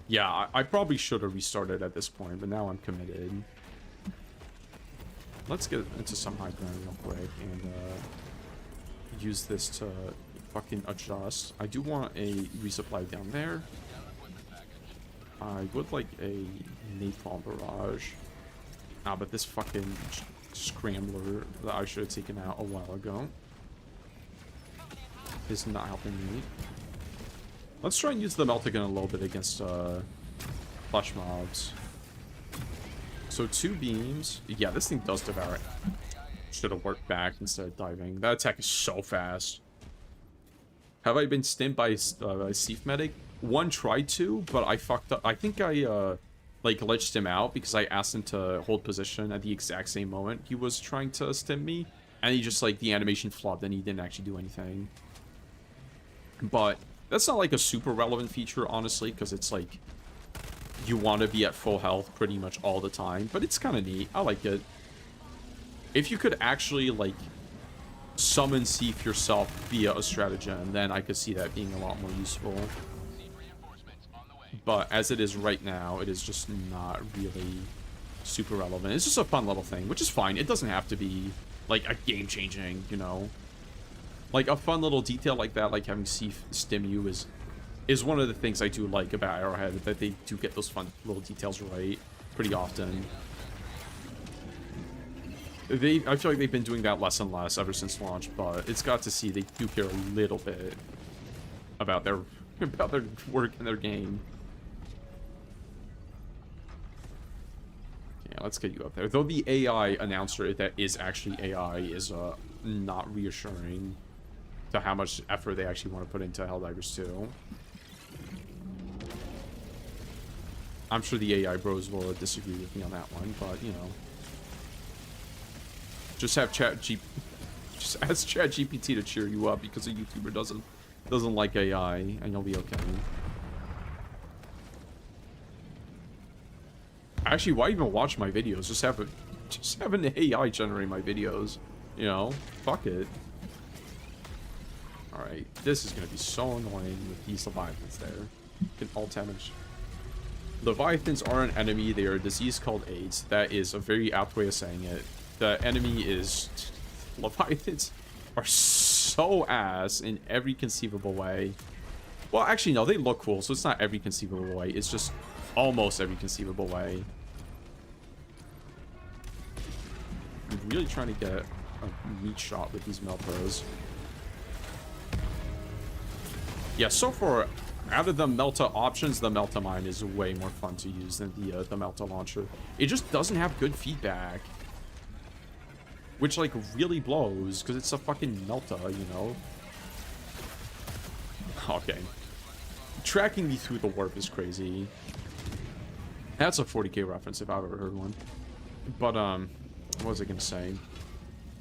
Yeah, I probably should have restarted at this point, but now I'm committed. Let's get into some high ground real quick and use this to fucking adjust. I do want a resupply down there. I would like a napalm barrage. Ah, but this fucking scrambler that I should have taken out a while ago is not helping me. Let's try and use the melt again a little bit against flesh mobs. So 2 beams. Yeah, this thing does devour it. Should have worked back instead of diving. That attack is so fast. Have I been stinned by Seif Medic? One tried to, but I fucked up. I think I like glitched him out because I asked him to hold position at the exact same moment he was trying to stim me, and he just like the animation flopped and he didn't actually do anything. But that's not like a super relevant feature, honestly, because it's like you want to be at full health pretty much all the time, but it's kind of neat. I like it. If you could actually like summon Seif yourself via a stratagem, then I could see that being a lot more useful. But as it is right now, it is just not really super relevant. It's just a fun little thing, which is fine. It doesn't have to be like a game-changing, you know. Like a fun little detail like that, like having Seif stim you is one of the things I do like about Arrowhead, that they do get those fun little details right pretty often. I feel like they've been doing that less and less ever since launch, but it's got to see they do care a little bit about their work and their game. Yeah, let's get you up there. Though the AI announcer that is actually AI is not reassuring to how much effort they actually want to put into Helldivers 2. I'm sure the AI bros will disagree with me on that one, but you know. Just have just ask ChatGPT to cheer you up because a YouTuber doesn't like AI, and you'll be okay. Actually, why even watch my videos? Just have an AI generate my videos. You know, fuck it. All right, this is gonna be so annoying with these Leviathans there. Get all damage. Leviathans are an enemy. They are a disease called AIDS. That is a very apt way of saying it. The enemy is... Leviathans are so ass in every conceivable way. Well, actually, no, they look cool, so it's not every conceivable way. It's just almost every conceivable way. I'm really trying to get a meat shot with these Meltas. Yeah, so far, out of the Melta options, the Melta Mine is way more fun to use than the Melta Launcher. It just doesn't have good feedback. Which, like, really blows, because it's a fucking Melta, you know? Okay. Tracking me through the warp is crazy. That's a 40k reference if I've ever heard one. But, what was I gonna say?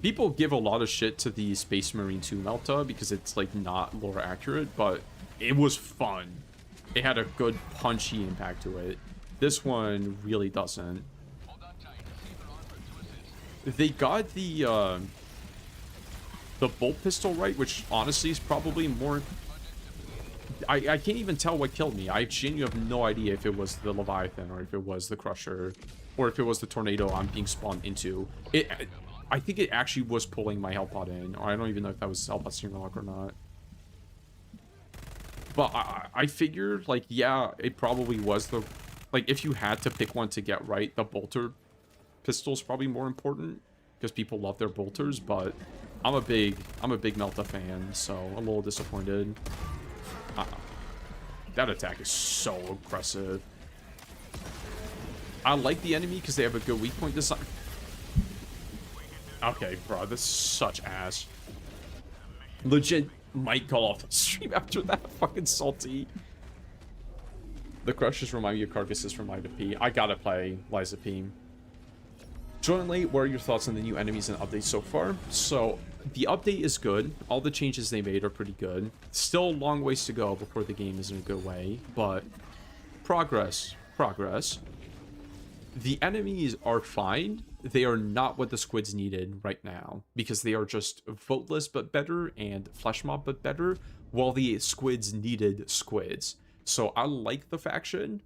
People give a lot of shit to the Space Marine 2 Melta because it's, like, not lore accurate, but it was fun. It had a good punchy impact to it. This one really doesn't. They got the bolt pistol right, which honestly is probably more... I can't even tell what killed me. I genuinely have no idea if it was the Leviathan or if it was the Crusher or if it was the tornado I'm being spawned into. I think it actually was pulling my health pod in, or I don't even know if that was health pod Stingerlock or not. But I figured, like, yeah, it probably was the... Like, if you had to pick one to get right, the bolter pistol's probably more important because people love their bolters, but I'm a big Melta fan, so I'm a little disappointed. That attack is so aggressive. I like the enemy because they have a good weak point design. Okay, bro, this is such ass. Legit might call off the stream after that. Fucking salty. The Crushers remind me of Carcasses from Liza P. I gotta play Liza P. Join late, what are your thoughts on the new enemies and updates so far? So, The update is good. All the changes they made are pretty good. Still a long ways to go before the game is in a good way, but progress. Progress. The enemies are fine. They are not what the squids needed right now, because they are just voteless but better and flesh mob but better, while the squids needed squids. So I like the faction.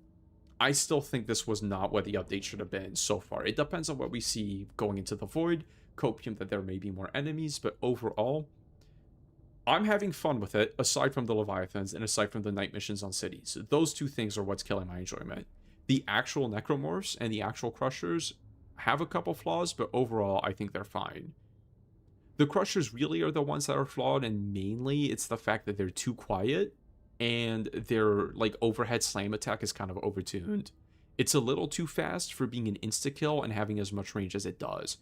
I still think this was not what the update should have been so far. It depends on what we see going into the Void, copium that there may be more enemies, but overall, I'm having fun with it, aside from the Leviathans and aside from the night missions on cities. Those two things are what's killing my enjoyment. The actual Necromorphs and the actual Crushers have a couple flaws, but overall, I think they're fine. The Crushers really are the ones that are flawed, and mainly it's the fact that they're too quiet, and their, like, overhead slam attack is kind of overtuned. It's a little too fast for being an insta-kill and having as much range as it does.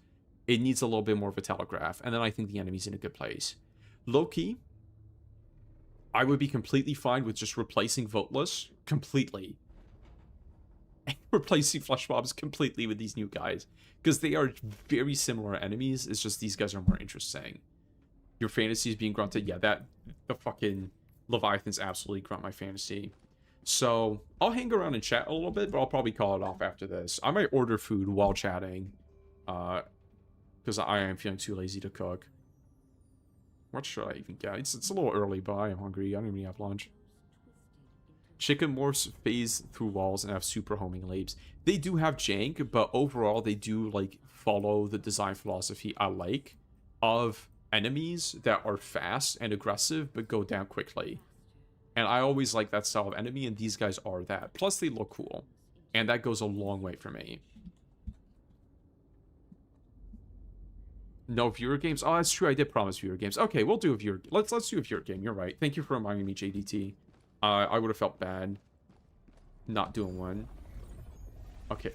It needs a little bit more of a telegraph, and then I think the enemy's in a good place. Low-key, I would be completely fine with just replacing Voteless completely. And replacing Flesh Mobs completely with these new guys. Because they are very similar enemies, it's just these guys are more interesting. Your fantasy is being grunted. Yeah, the fucking Leviathans absolutely grunt my fantasy. So, I'll hang around and chat a little bit, but I'll probably call it off after this. I might order food while chatting. Because I am feeling too lazy to cook. What should I even get? It's a little early, but I am hungry. I don't even have lunch. Chicken morphs phase through walls and have super homing labes. They do have jank, but overall they do like follow the design philosophy I like of enemies that are fast and aggressive but go down quickly. And I always like that style of enemy, and these guys are that. Plus they look cool. And that goes a long way for me. No viewer games? Oh, that's true. I did promise viewer games. Okay, we'll do a viewer. Let's do a viewer game. You're right. Thank you for reminding me, JDT. I would have felt bad not doing one. Okay.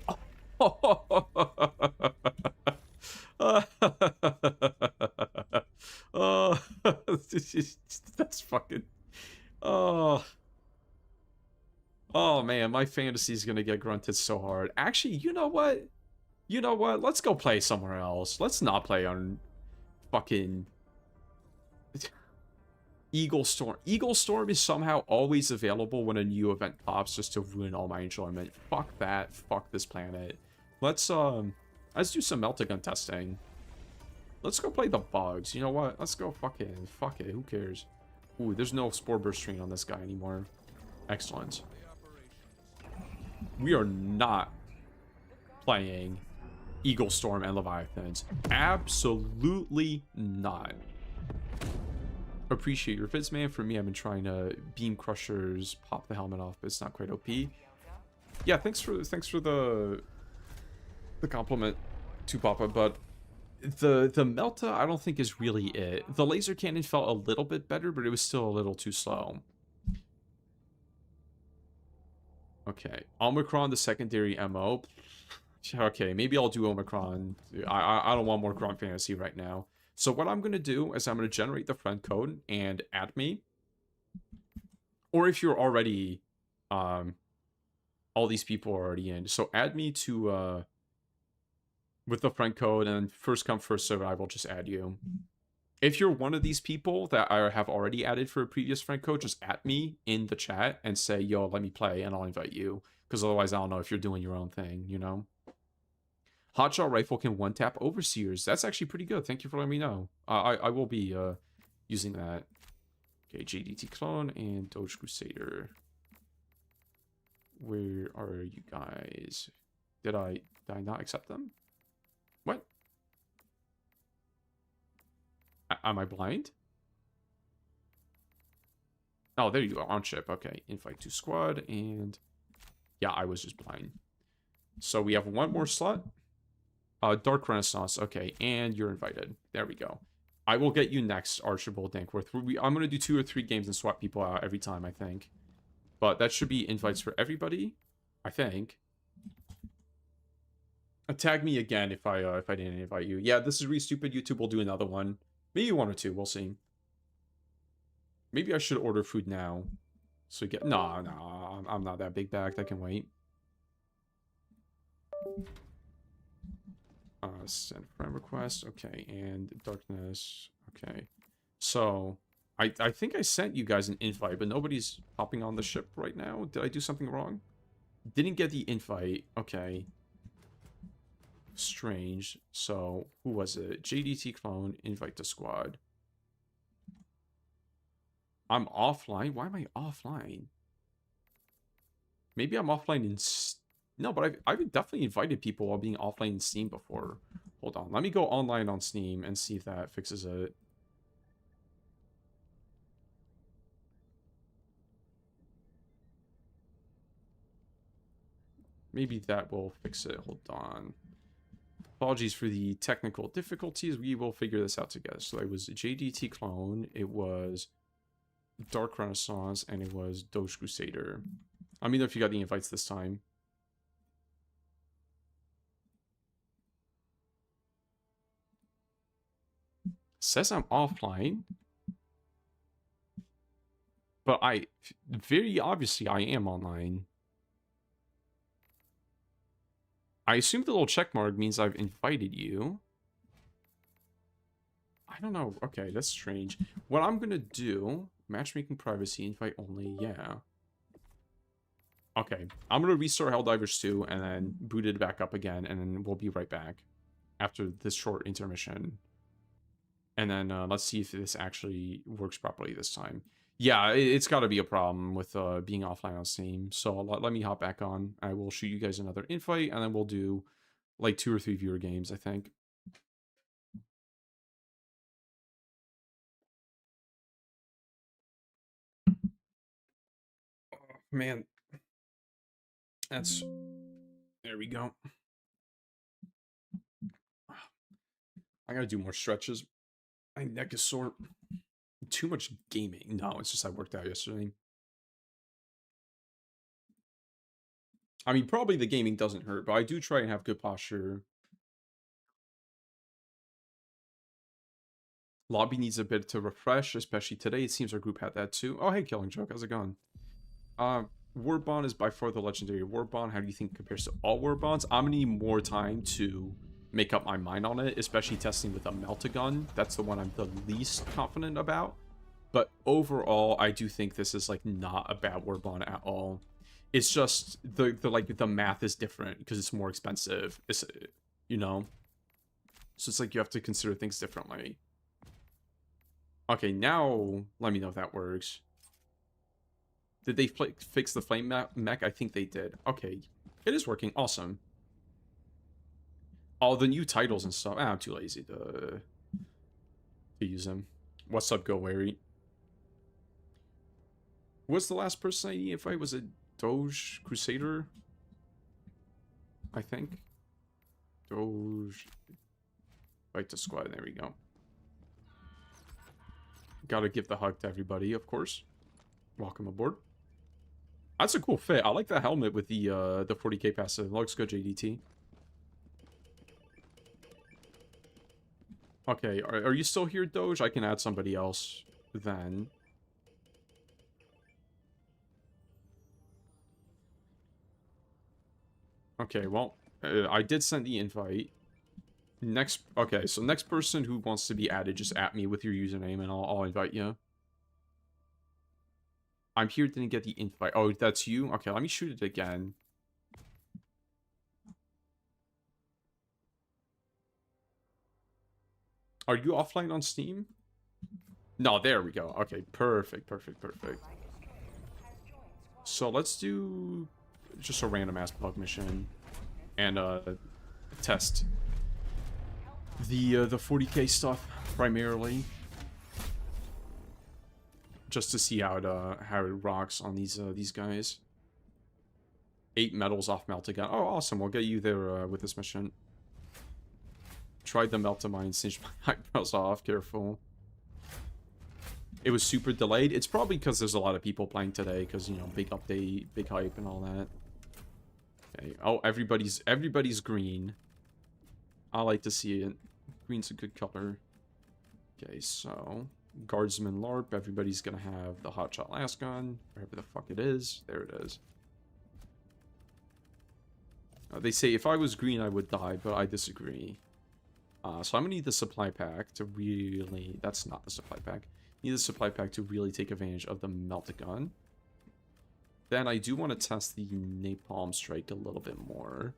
Oh, that's fucking. Oh man, my fantasy is gonna get grunted so hard. Actually, you know what? You know what? Let's go play somewhere else. Let's not play on fucking Eagle Storm. Eagle Storm is somehow always available when a new event pops, just to ruin all my enjoyment. Fuck that. Fuck this planet. Let's do some Meltagun testing. Let's go play the bugs. You know what? Let's go fuck it. Who cares? Ooh, there's no Spore Burst train on this guy anymore. Excellent. We are not playing Eagle Storm and Leviathans. Absolutely not. Appreciate your vids, man. For me, I've been trying to Beam Crushers, pop the helmet off, but it's not quite OP. Yeah, thanks for the compliment to Papa, but the Melta I don't think is really it. The laser cannon felt a little bit better, but it was still a little too slow. Okay, Omicron, the secondary MO. Okay, maybe I'll do Omicron. I don't want more Omicron fantasy right now. So what I'm going to do is I'm going to generate the friend code and add me. Or if you're already, all these people are already in. So add me to, with the friend code, and first come, first serve, I will just add you. If you're one of these people that I have already added for a previous friend code, just add me in the chat and say, yo, let me play, and I'll invite you. Because otherwise I don't know if you're doing your own thing, you know? Hotshot Rifle can one-tap Overseers. That's actually pretty good. Thank you for letting me know. I will be using that. Okay, JDT Clone and Doge Crusader. Where are you guys? Did I not accept them? What? Am I blind? Oh, there you go. On ship. Okay. Invite to squad. And yeah, I was just blind. So we have one more slot. Dark Renaissance. Okay, and you're invited. There we go. I will get you next, Archibald Dankworth. I'm going to do 2 or 3 games and swap people out every time, I think. But that should be invites for everybody, I think. Tag me again if I didn't invite you. Yeah, this is really stupid. YouTube will do another one. Maybe 1 or 2. We'll see. Maybe I should order food now. So we get... No, I'm not that big bagged. I can wait. Send friend request. Okay, and darkness. Okay. So, I think I sent you guys an invite, but nobody's hopping on the ship right now. Did I do something wrong? Didn't get the invite. Okay. Strange. So, who was it? JDT clone, invite to squad. I'm offline? Why am I offline? Maybe I'm offline in... No, but I've definitely invited people while being offline in Steam before. Hold on. Let me go online on Steam and see if that fixes it. Maybe that will fix it. Hold on. Apologies for the technical difficulties. We will figure this out together. So it was JDT Clone, it was Dark Renaissance, and it was Doge Crusader. Let me know if you got the invites this time. Says I'm offline. But very obviously I am online. I assume the little check mark means I've invited you. I don't know. Okay, that's strange. What I'm gonna do, matchmaking privacy, invite only, yeah. Okay, I'm gonna restart Helldivers 2 and then boot it back up again, and then we'll be right back after this short intermission. And then let's see if this actually works properly this time. Yeah, it's got to be a problem with being offline on Steam. So let me hop back on. I will shoot you guys another invite, and then we'll do like 2 or 3 viewer games, I think. Oh, man. There we go. I gotta do more stretches. My neck is sore. Too much gaming. No, it's just I worked out yesterday. I mean, probably the gaming doesn't hurt, but I do try and have good posture. Lobby needs a bit to refresh, especially today. It seems our group had that too. Oh, hey, Killing Joke. How's it going? War Bond is by far the legendary War Bond. How do you think it compares to all War Bonds? I'm gonna need more time to make up my mind on it, especially testing with a Melt-A-Gun. That's the one I'm the least confident about. But overall, I do think this is like not a bad War Bond at all. It's just the math is different because it's more expensive. It's, you know, so it's like you have to consider things differently. Okay, now let me know if that works. Did they fix the flame mech? I think they did. Okay, it is working. Awesome. All the new titles and stuff. I'm too lazy to use them. What's up, Go Wary? Was the last person I need fight? Was it Doge Crusader? I think. Doge. Fight to squad. There we go. Gotta give the hug to everybody, of course. Welcome aboard. That's a cool fit. I like the helmet with the 40k passive. It looks good, JDT. Okay, are you still here, Doge? I can add somebody else then. Okay, well, I did send the invite. Okay, so next person who wants to be added, just at me with your username and I'll invite you. I'm here, didn't get the invite. Oh, that's you? Okay, let me shoot it again. Are you offline on Steam? No, there we go. Okay, perfect. So let's do just a random ass bug mission and test the 40k stuff primarily, just to see how it rocks on these guys. 8 medals off Melt-A-Gun. Oh, awesome! We'll get you there with this mission. Tried the Melt-A-Mine, singed my eyebrows off. Careful. It was super delayed. It's probably because there's a lot of people playing today, because, you know, big update, big hype, and all that. Okay. Oh, everybody's green. I like to see it. Green's a good color. Okay, so Guardsman LARP. Everybody's gonna have the Hotshot Last Gun, wherever the fuck it is. There it is. They say if I was green, I would die, but I disagree. So I'm gonna need the supply pack to really... That's not the supply pack. Need the supply pack to really take advantage of the melt-a-gun. Then I do want to test the napalm strike a little bit more.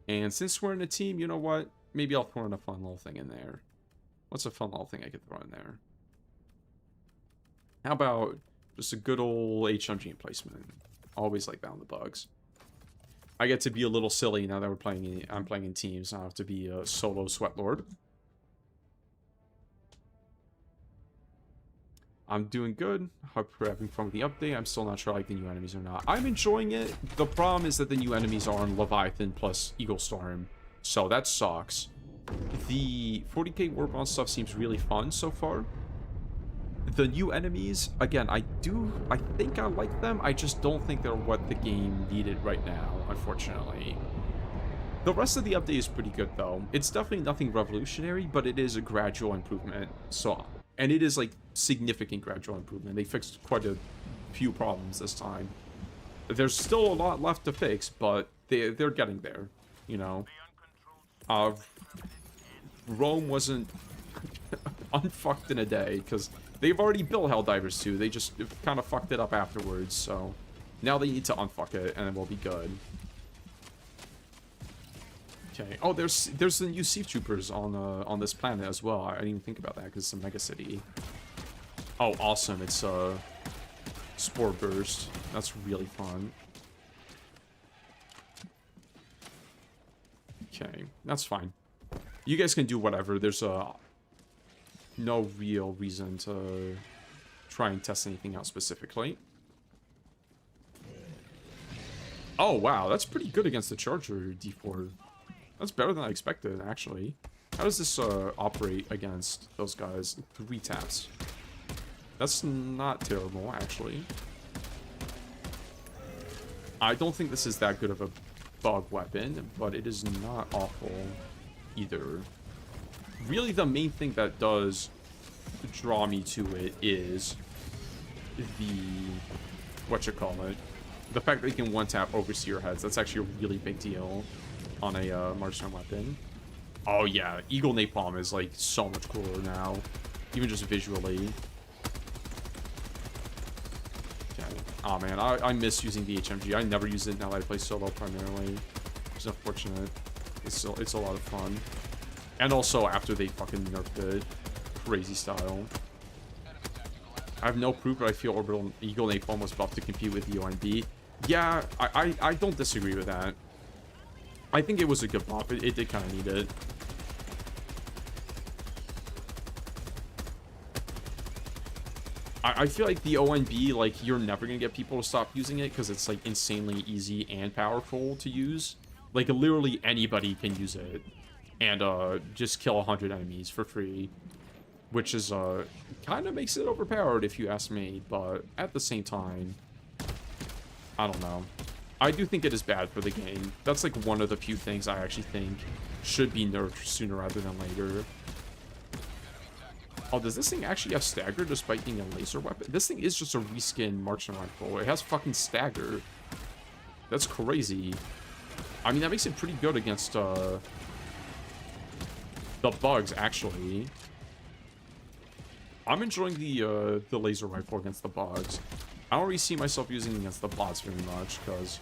And since we're in a team, you know what? Maybe I'll throw in a fun little thing in there. What's a fun little thing I could throw in there? How about just a good old HMG emplacement? Always like that on the bugs. I get to be a little silly now that I'm playing in teams. I don't have to be a solo sweat lord. I'm doing good. Hope you're having fun with the update. I'm still not sure I like the new enemies or not. I'm enjoying it. The problem is that the new enemies are on Leviathan plus Eagle Storm. So that sucks. The 40k Warbond stuff seems really fun so far. The new enemies, again, I think I like them. I just don't think they're what the game needed right now, unfortunately. The rest of the update is pretty good, though. It's definitely nothing revolutionary, but it is a gradual improvement. And it is, like, significant gradual improvement. They fixed quite a few problems this time. There's still a lot left to fix, but they're getting there, you know. Rome wasn't unfucked in a day, because they've already built Helldivers 2. They just kind of fucked it up afterwards, so now they need to unfuck it, and then we'll be good. Okay. Oh, there's the new Sea Troopers on this planet as well. I didn't even think about that because it's a mega city. Oh, awesome! It's Spore Burst. That's really fun. Okay, that's fine. You guys can do whatever. There's no real reason to try and test anything out specifically. Oh wow, that's pretty good against the Charger D4. That's better than I expected, actually. How does this operate against those guys? 3 taps. That's not terrible, actually. I don't think this is that good of a bug weapon, but it is not awful either. Really, the main thing that does draw me to it is the... whatchamacallit. The fact that you can one-tap Overseer heads. That's actually a really big deal on a marksman weapon. Oh yeah, Eagle Napalm is like so much cooler now, even just visually. Okay. Oh man, I miss using the HMG. I never use it now that I play solo primarily. It's unfortunate. It's a lot of fun. And also after they fucking nerfed it, crazy style. I have no proof, but I feel Orbital Eagle Napalm was buffed to compete with the ONB. Yeah, I don't disagree with that. I think it was a good buff. It did kind of need it. I feel like the ONB, like, you're never gonna get people to stop using it because it's, like, insanely easy and powerful to use. Like, literally anybody can use it and just kill 100 enemies for free, which is kind of makes it overpowered if you ask me, but at the same time, I don't know. I do think it is bad for the game. That's like one of the few things I actually think should be nerfed sooner rather than later. Oh, does this thing actually have stagger despite being a laser weapon? This thing is just a reskin marksman rifle. It has fucking stagger. That's crazy. I mean, that makes it pretty good against the bugs, actually. I'm enjoying the laser rifle against the bugs. I don't really see myself using it against the bots very much, because,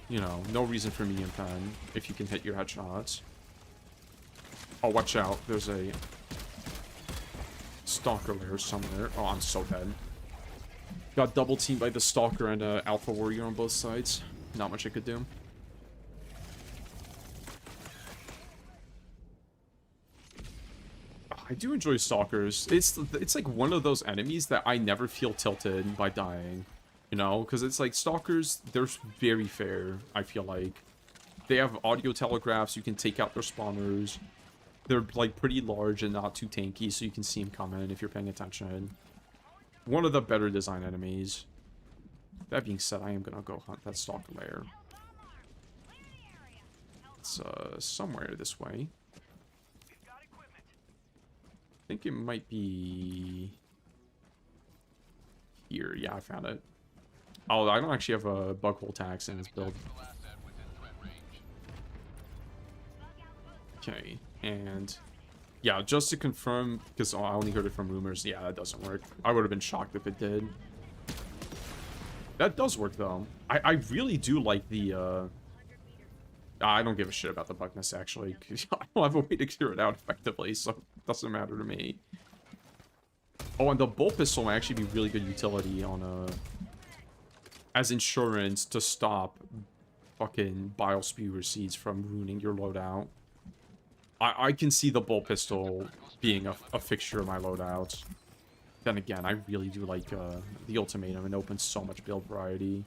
you know, no reason for medium pen if you can hit your headshots. Oh, watch out. There's a stalker lair somewhere. Oh, I'm so dead. Got double teamed by the stalker and alpha warrior on both sides. Not much I could do. I do enjoy stalkers. It's like one of those enemies that I never feel tilted by dying, you know, because it's like stalkers, they're very fair. I feel like they have audio telegraphs. You can take out their spawners. They're like pretty large and not too tanky, so you can see them coming if you're paying attention. One of the better design enemies. That being said, I am gonna go hunt that stalker lair. It's somewhere this way. I think it might be here. Yeah, I found it. Oh, I don't actually have a bug hole tax in this build. Okay. And yeah, just to confirm, because I only heard it from rumors. Yeah, that doesn't work. I would have been shocked if it did. That does work, though. I really do like the, I don't give a shit about the bugness, actually. I don't have a way to clear it out effectively, so it doesn't matter to me. Oh, and the bolt pistol might actually be really good utility on, as insurance to stop fucking bile spewer seeds from ruining your loadout. I can see the bolt pistol being a fixture of my loadouts. Then again, I really do like the ultimatum. It opens so much build variety.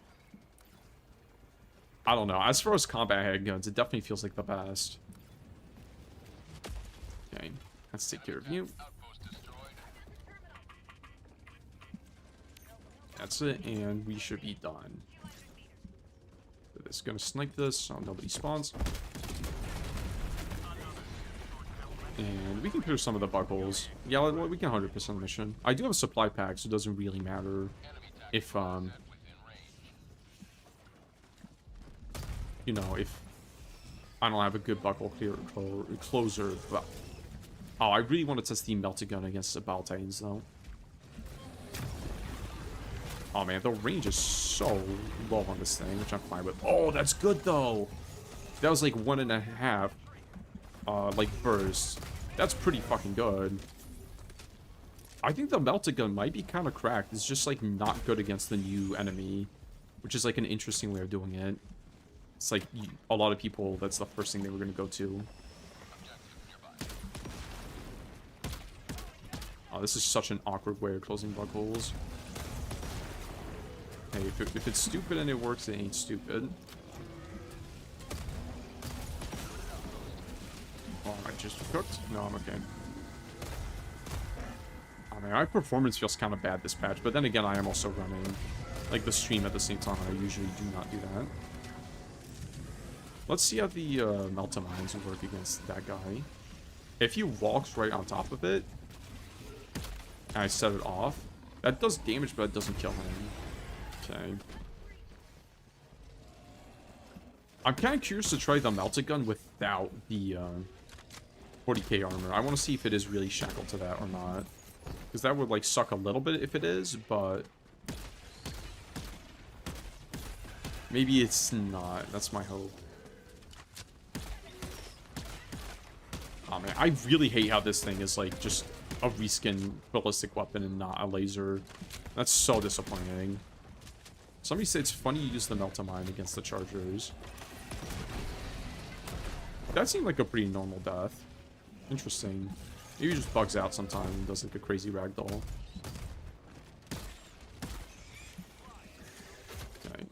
I don't know. As far as combat handguns, it definitely feels like the best. Okay, let's take care of you. That's it, and we should be done. It's gonna snipe this so nobody spawns. And we can clear some of the bug holes. Yeah, we can 100% mission. I do have a supply pack, so it doesn't really matter if, you know, if I don't have a good bug hole closer. Well, oh, I really want to test the melted gun against the Battle Titans, though. Oh, man, the range is so low on this thing, which I'm fine with. Oh, that's good, though. That was like 1.5. Like bursts. That's pretty fucking good. I think the melted gun might be kind of cracked. It's just like not good against the new enemy, which is like an interesting way of doing it. It's like a lot of people, that's the first thing they were going to go to. Oh, this is such an awkward way of closing bug holes. Hey, if it's stupid and it works, it ain't stupid. Oh, I just cooked? No, I'm okay. I mean, my performance feels kind of bad this patch, but then again, I am also running, like, the stream at the same time. I usually do not do that. Let's see how the Meltamines work against that guy. If he walks right on top of it, and I set it off, that does damage, but it doesn't kill him. Okay. I'm kind of curious to try the melted gun without the 40k armor. I want to see if it is really shackled to that or not. Because that would, like, suck a little bit if it is, but maybe it's not. That's my hope. Oh, man, I really hate how this thing is, like, just a reskin ballistic weapon and not a laser. That's so disappointing. Somebody said it's funny you use the Meltamine against the Chargers. That seemed like a pretty normal death. Interesting. Maybe he just bugs out sometime and does like a crazy ragdoll. Okay.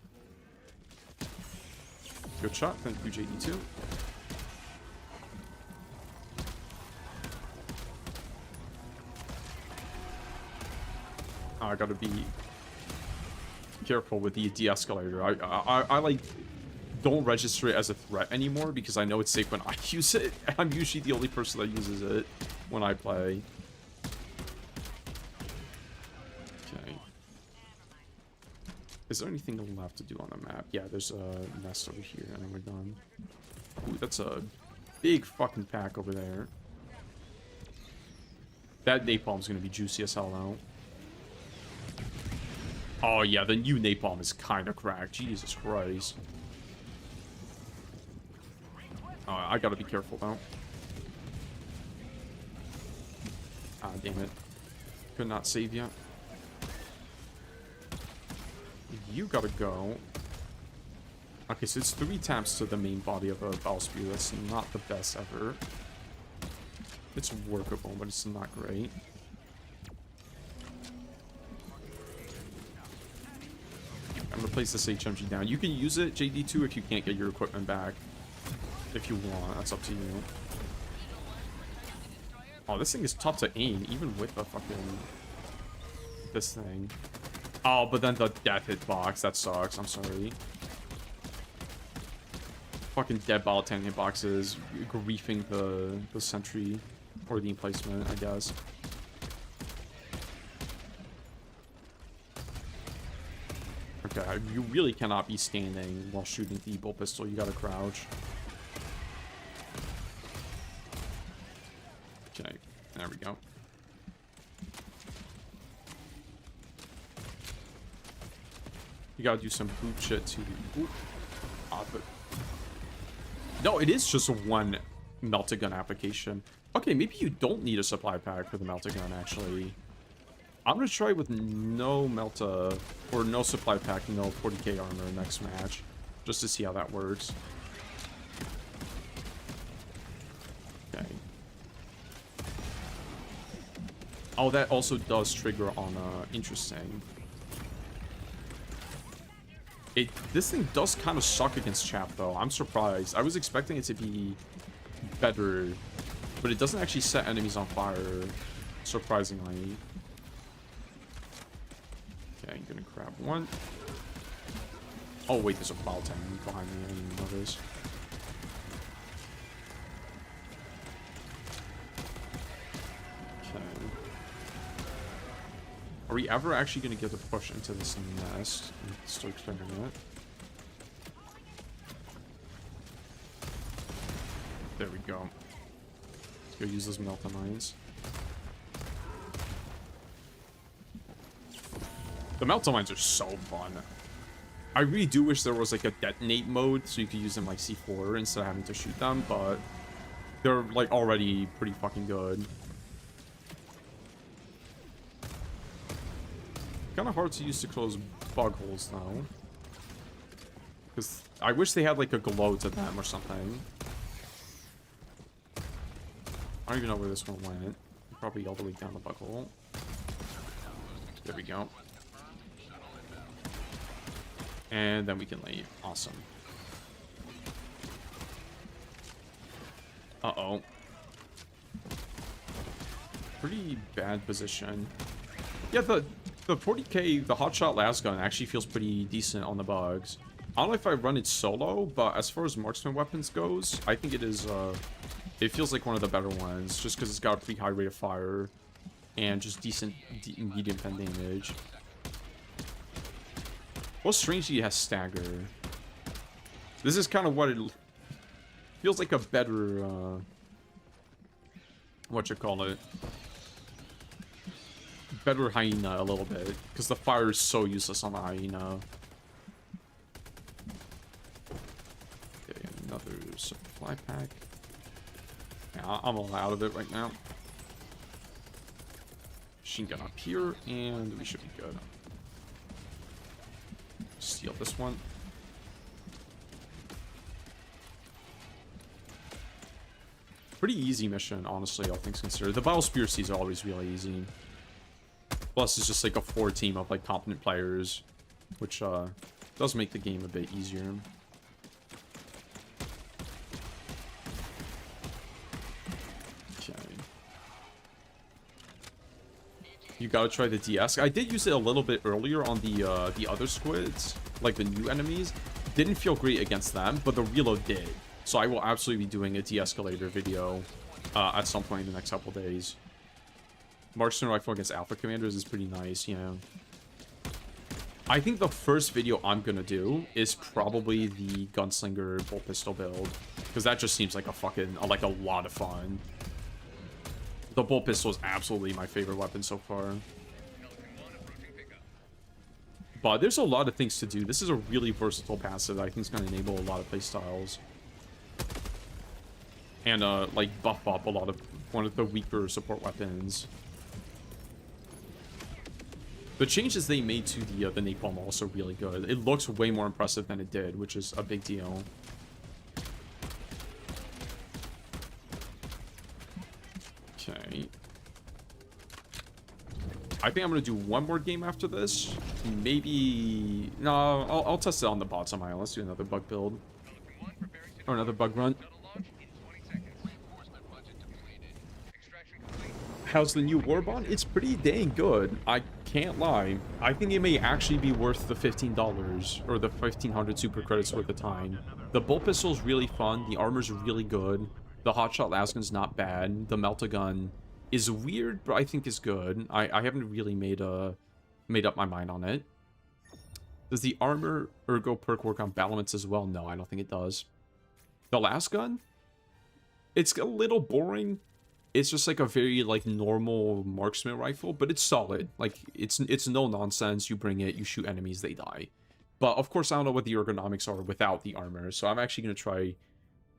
Good shot. Thank you, JD2. Oh, I gotta be careful with the de-escalator. I like don't register it as a threat anymore because I know it's safe when I use it. I'm usually the only person that uses it when I play. Okay. Is there anything left to do on the map? Yeah, there's a nest over here and then we're done. Ooh, that's a big fucking pack over there. That napalm's gonna be juicy as hell now. Oh yeah, the new napalm is kind of cracked. Jesus Christ. Oh, I gotta be careful though. Ah, damn it. Could not save yet. You gotta go. Okay, so it's 3 taps to the main body of a Battle Spear. That's not the best ever. It's workable, but it's not great. I'm gonna place this HMG down. You can use it, JD2, if you can't get your equipment back. If you want, that's up to you. Oh, this thing is tough to aim, even with the fucking this thing. Oh, but then the death hitbox, that sucks. I'm sorry. Fucking dead ball 10 hitboxes, griefing the sentry or the emplacement, I guess. Okay, you really cannot be standing while shooting the bolt pistol. You gotta crouch. You gotta do some boot shit to... Ooh. But... No, it is just one melt-a-gun application. Okay, maybe you don't need a supply pack for the melt-a-gun, actually. I'm gonna try with no melta, or no supply pack, no 40k armor next match, just to see how that works. Okay. Oh, that also does trigger on, interesting. This thing does kind of suck against Chap, though. I'm surprised. I was expecting it to be better, but it doesn't actually set enemies on fire, surprisingly. Okay, I'm gonna grab one. Oh, wait, there's a bottle tank behind me. I didn't even know this. Okay. Are we ever actually gonna get a push into this nest? I'm still expecting that. There we go. Let's go use those melta mines. The melta mines are so fun. I really do wish there was like a detonate mode so you could use them like C4 instead of having to shoot them, but they're like already pretty fucking good. Kind of hard to use to close bug holes though. Because I wish they had like a glow to them or something. I don't even know where this one went. Probably all the way down the bug hole. There we go. And then we can leave. Awesome. Uh-oh. Pretty bad position. Yeah, the 40k, the hotshot las gun actually feels pretty decent on the bugs. I don't know if I run it solo, but as far as marksman weapons goes, I think it is, it feels like one of the better ones, just because it's got a pretty high rate of fire, and just decent medium pen damage. Well, strangely, it has stagger. This is kind of what it feels like, a better, whatchamacallit, better hyena a little bit, because the fire is so useless on the hyena. Okay, another supply pack. Yeah, I'm all out of it right now. Machine gun up here, and we should be good. Steal this one. Pretty easy mission, honestly, all things considered. The Battle Spear Seas are always really easy. Plus, it's just like a 4 team of like competent players, which does make the game a bit easier. Okay. You gotta try the DS. I did use it a little bit earlier on the other squids, like the new enemies. Didn't feel great against them, but the reload did. So I will absolutely be doing a de-escalator video at some point in the next couple days. Marksman rifle against alpha commanders is pretty nice, you know. I think the first video I'm gonna do is probably the gunslinger bolt pistol build, because that just seems like a fucking like a lot of fun. The bolt pistol is absolutely my favorite weapon so far. But there's a lot of things to do. This is a really versatile passive that I think is going to enable a lot of playstyles. And, like, buff up a lot of one of the weaker support weapons. The changes they made to the napalm are also really good. It looks way more impressive than it did, which is a big deal. Okay. I think I'm gonna do one more game after this. Maybe... No, I'll test it on the bots on my own. Let's do another bug build. Or another bug run. How's the new Warbond? It's pretty dang good. I can't lie. I think it may actually be worth the $15 or the 1,500 super credits worth of time. The bolt pistol's really fun. The armor's really good. The hotshot lasgun's not bad. The melta-gun is weird, but I think is good. I haven't really made up my mind on it. Does the armor ergo perk work on battlements as well? No, I don't think it does. The lasgun? It's a little boring. It's just like a very like normal marksman rifle, but it's solid. Like it's no nonsense. You bring it, you shoot enemies, they die. But of course, I don't know what the ergonomics are without the armor, so I'm actually going to try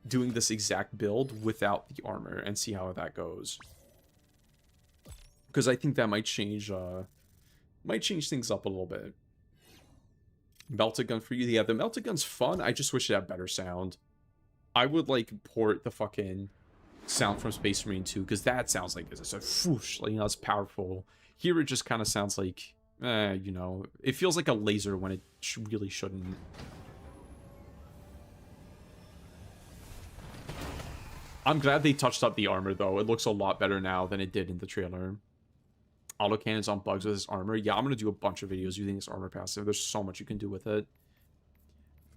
doing this exact build without the armor and see how that goes. Because I think that might change things up a little bit. Melted gun for you. Yeah, the melted gun's fun. I just wish it had better sound. I would like port the fucking sound from Space Marine 2, because that sounds like it's a whoosh, like, you know, it's powerful. Here it just kind of sounds like, you know, it feels like a laser when it really shouldn't. I'm glad they touched up the armor, though. It looks a lot better now than it did in the trailer. Autocannons on bugs with this armor. Yeah, I'm going to do a bunch of videos using this armor passive. There's so much you can do with it.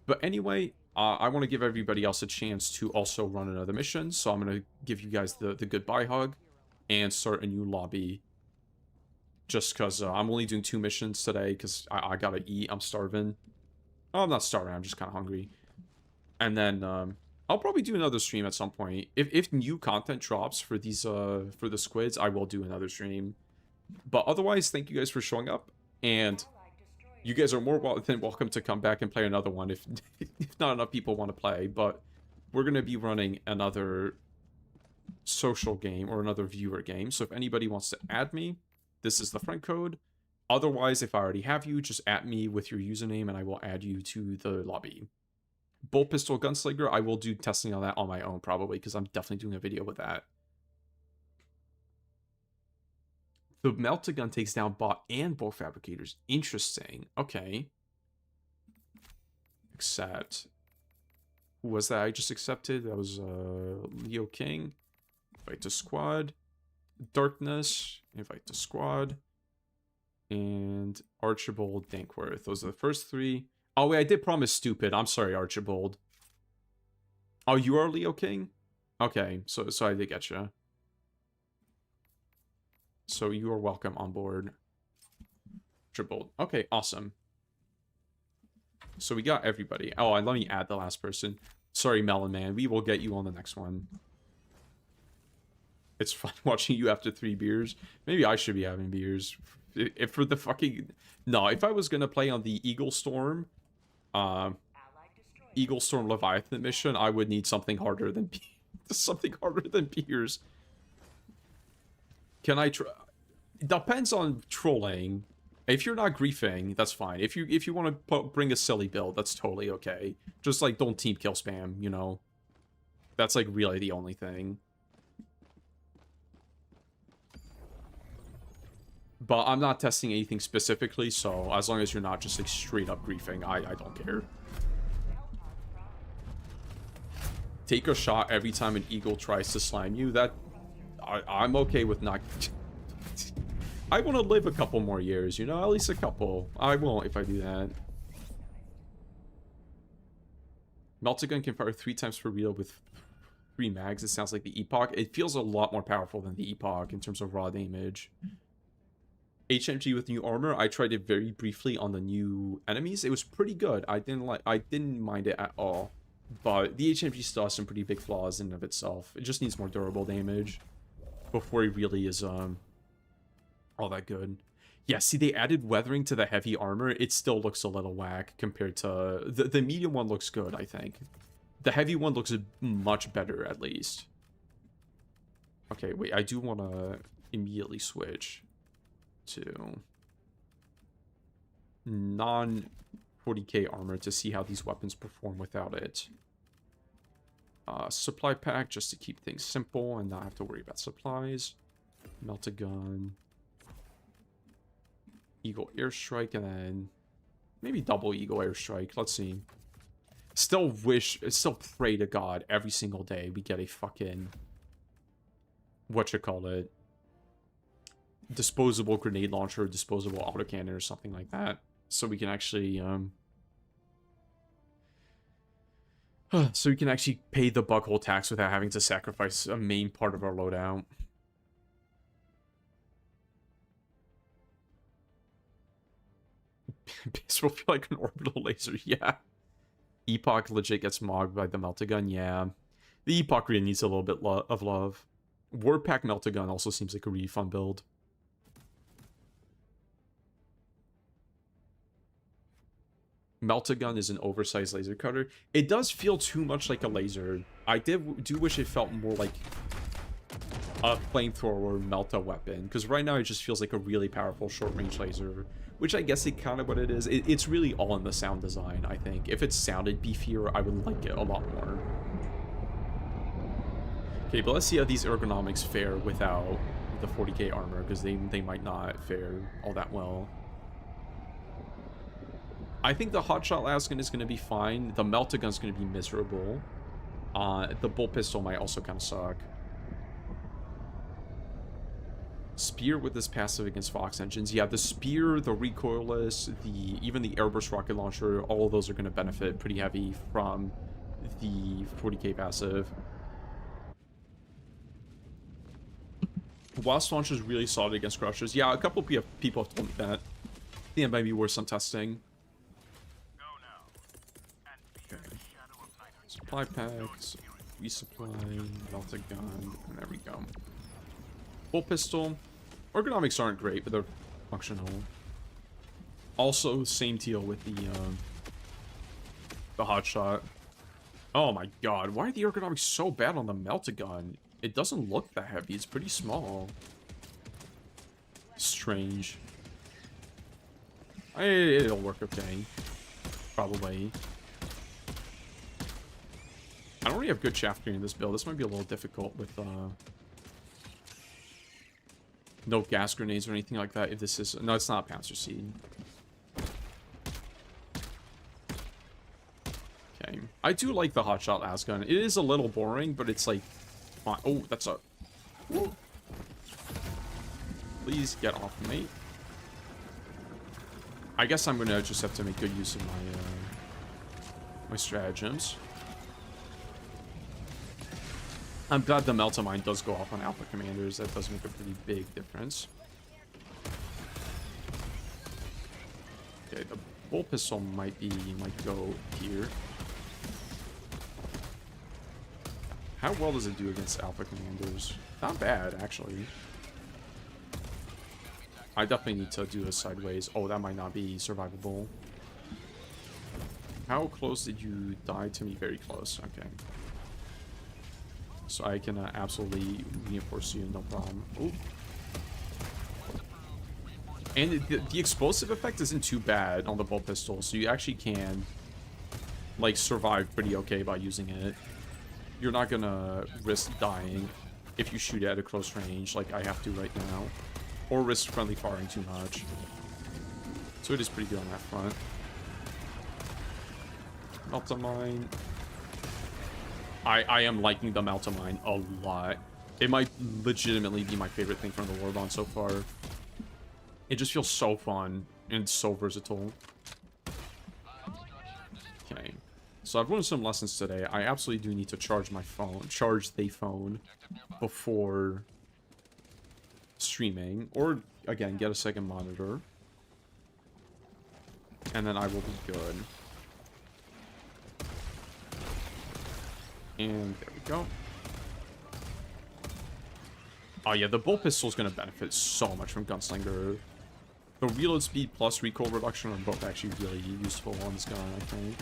But anyway, I want to give everybody else a chance to also run another mission. So I'm going to give you guys the goodbye hug and start a new lobby. Just because I'm only doing 2 missions today because I got to eat. I'm starving. Oh, I'm not starving. I'm just kind of hungry. And then I'll probably do another stream at some point. If new content drops for these for the squids, I will do another stream. But otherwise, thank you guys for showing up, and you guys are more than welcome to come back and play another one if not enough people want to play. But we're going to be running another social game or another viewer game, so if anybody wants to add me, this is the friend code. Otherwise, if I already have you, just add me with your username and I will add you to the lobby. Bolt Pistol Gunslinger, I will do testing on that on my own probably, because I'm definitely doing a video with that. The melted gun takes down bot and bolt fabricators. Interesting. Okay. Accept. Who was that I just accepted? That was Leo King. Invite to squad. Darkness. Invite to squad. And Archibald Dankworth. Those are the first 3. Oh wait, I did promise stupid. I'm sorry, Archibald. Oh, you are Leo King? Okay, so I did get you. So you are welcome on board. Tripled. Okay, awesome. So we got everybody. Oh, and let me add the last person. Sorry, Melon Man. We will get you on the next one. It's fun watching you after 3 beers. Maybe I should be having beers. If for the fucking... No, if I was going to play on the Eagle Storm Leviathan mission, I would need something harder than beers. Can I try? It depends on trolling. If you're not griefing, that's fine. If you want to bring a silly build, that's totally okay. Just like don't team kill spam, you know. That's like really the only thing. But I'm not testing anything specifically, so as long as you're not just like straight up griefing, I don't care. Take a shot every time an eagle tries to slime you. That I'm okay with not. I want to live a couple more years, you know, at least a couple. I won't if I do that. Melted gun can fire 3 times per reload with 3 mags. It sounds like the Epoch. It feels a lot more powerful than the Epoch in terms of raw damage. HMG with new armor. I tried it very briefly on the new enemies. It was pretty good. I didn't mind it at all. But the HMG still has some pretty big flaws in and of itself. It just needs more durable damage before it really is all that good. Yeah, see, they added weathering to the heavy armor. It still looks a little whack compared to... The medium one looks good, I think. The heavy one looks much better, at least. Okay, wait, I do want to immediately switch to non-40k armor to see how these weapons perform without it. Supply pack, just to keep things simple and not have to worry about supplies. Melted gun. Eagle airstrike, and then maybe double eagle airstrike. Let's see. Still pray to God every single day we get a fucking... whatchamacallit? Disposable grenade launcher, disposable autocannon, or something like that. So we can actually, so we can actually pay the buckhole tax without having to sacrifice a main part of our loadout. This will feel like an orbital laser, yeah. Epoch legit gets mogged by the melted gun, yeah. The Epoch really needs a little bit of love. Warpack melted gun also seems like a really fun build. Melt-A-Gun is an oversized laser cutter. It does feel too much like a laser. I do wish it felt more like a flamethrower melt-a weapon, because right now it just feels like a really powerful short-range laser, which I guess is kind of what it is. It's really all in the sound design, I think. If it sounded beefier, I would like it a lot more. Okay, but let's see how these ergonomics fare without the 40k armor, because they might not fare all that well. I think the hotshot lasgun is going to be fine. The Melt-A-Gun is going to be miserable. The bolt pistol might also kind of suck. Spear with this passive against Fox engines. Yeah, the spear, the recoilless, even the airburst rocket launcher, all of those are going to benefit pretty heavy from the 40k passive. Wasp launcher is really solid against crushers. Yeah, a couple people have told me that. I think it might be worth some testing. Okay. Supply packs, resupply, Melt-A-Gun, and there we go. Bolt pistol. Ergonomics aren't great, but they're functional. Also, same deal with the hotshot. Oh my god, why are the ergonomics so bad on the Melt-A-Gun? It doesn't look that heavy, it's pretty small. Strange. It'll work okay. Probably. I don't really have good shaft gear in this build. This might be a little difficult with no gas grenades or anything like that. If this is... No, it's not a Panzer Seed. Okay. I do like the hotshot lasgun. It is a little boring, but it's like... Oh, that's a... Please get off of me. I guess I'm gonna just have to make good use of my stratagems. I'm glad the Melt-A-Mine does go off on Alpha Commanders. That does make a pretty big difference. Okay, the bolt pistol might go here. How well does it do against Alpha Commanders? Not bad, actually. I definitely need to do this sideways. Oh, that might not be survivable. How close did you die to me? Very close. Okay. So I can absolutely reinforce you, no problem. Ooh. And the explosive effect isn't too bad on the bolt pistol, so you actually can, like, survive pretty okay by using it. You're not gonna risk dying if you shoot at a close range, like I have to right now. Or risk friendly firing too much. So it is pretty good on that front. Melt-A-Mine. I am liking the Melt-A-Mine a lot. It might legitimately be my favorite thing from the Warbond so far. It just feels so fun and so versatile. Okay. So I've learned some lessons today. I absolutely do need to charge my phone. Charge the phone before streaming. Or, again, get a second monitor. And then I will be good. And there we go. Oh yeah, the bolt pistol is going to benefit so much from Gunslinger. The reload speed plus recoil reduction are both actually really useful on this gun, I think.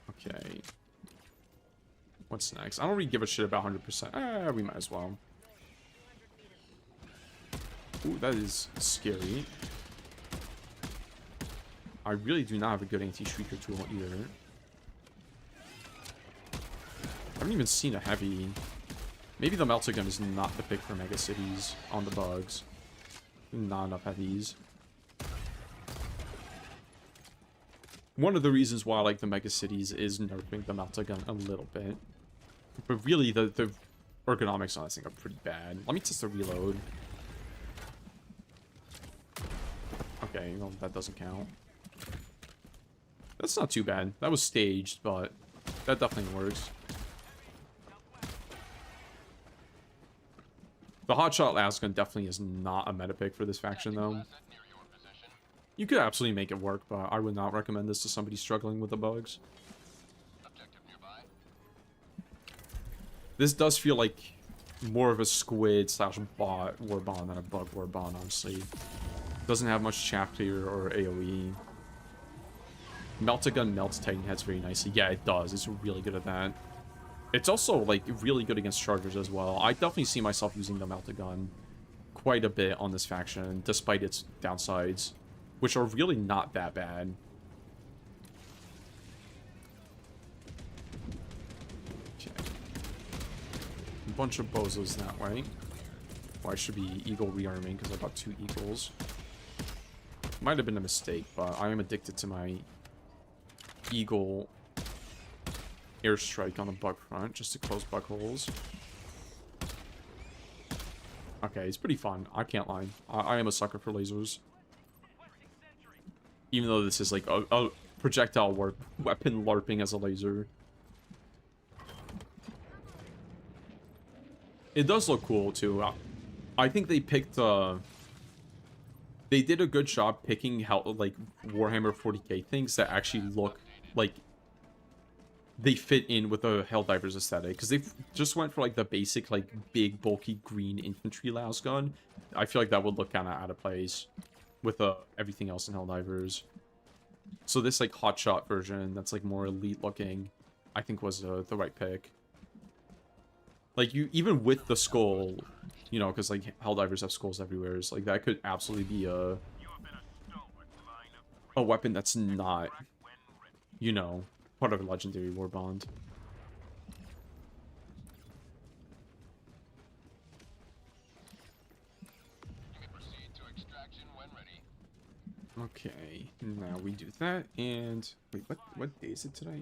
Okay. What's next? I don't really give a shit about 100%. We might as well. Ooh, that is scary. I really do not have a good anti-shrieker tool either. I haven't even seen a heavy. Maybe the Melt-A-Gun is not the pick for mega cities on the bugs. Not enough heavies. One of the reasons why I like the mega cities is nerfing the Melt-A-Gun a little bit. But really, the ergonomics on this thing are pretty bad. Let me test the reload. Okay, well, that doesn't count. That's not too bad. That was staged, but that definitely works. The hotshot lasgun definitely is not a meta pick for this faction, though. You could absolutely make it work, but I would not recommend this to somebody struggling with the bugs. This does feel like more of a squid/bot warbond than a bug warbond, honestly. Doesn't have much chaff clear or AoE. Melt-A-Gun melts Titan heads very nicely. Yeah, it does. It's really good at that. It's also, like, really good against chargers as well. I definitely see myself using the Melt-A-Gun quite a bit on this faction, despite its downsides, which are really not that bad. Okay. A bunch of bozos that way. Well, I should be eagle rearming because I got 2 eagles. Might have been a mistake, but I am addicted to my eagle airstrike on the bug front just to close bug holes. Okay, it's pretty fun. I can't lie. I am a sucker for lasers. Even though this is like a projectile weapon LARPing as a laser. It does look cool too. I think they picked they did a good job picking how like Warhammer 40k things that actually look like they fit in with the Helldivers aesthetic, because they just went for like the basic like big bulky green infantry las gun. I feel like that would look kind of out of place with everything else in Helldivers. So this like hotshot version that's like more elite looking, I think was the right pick. Like you even with the skull, you know, because like Helldivers have skulls everywhere, so like that could absolutely be a weapon that's not, you know, part of a legendary war bond. You can proceed to extraction when ready. Okay, now we do that, and wait, what day is it today?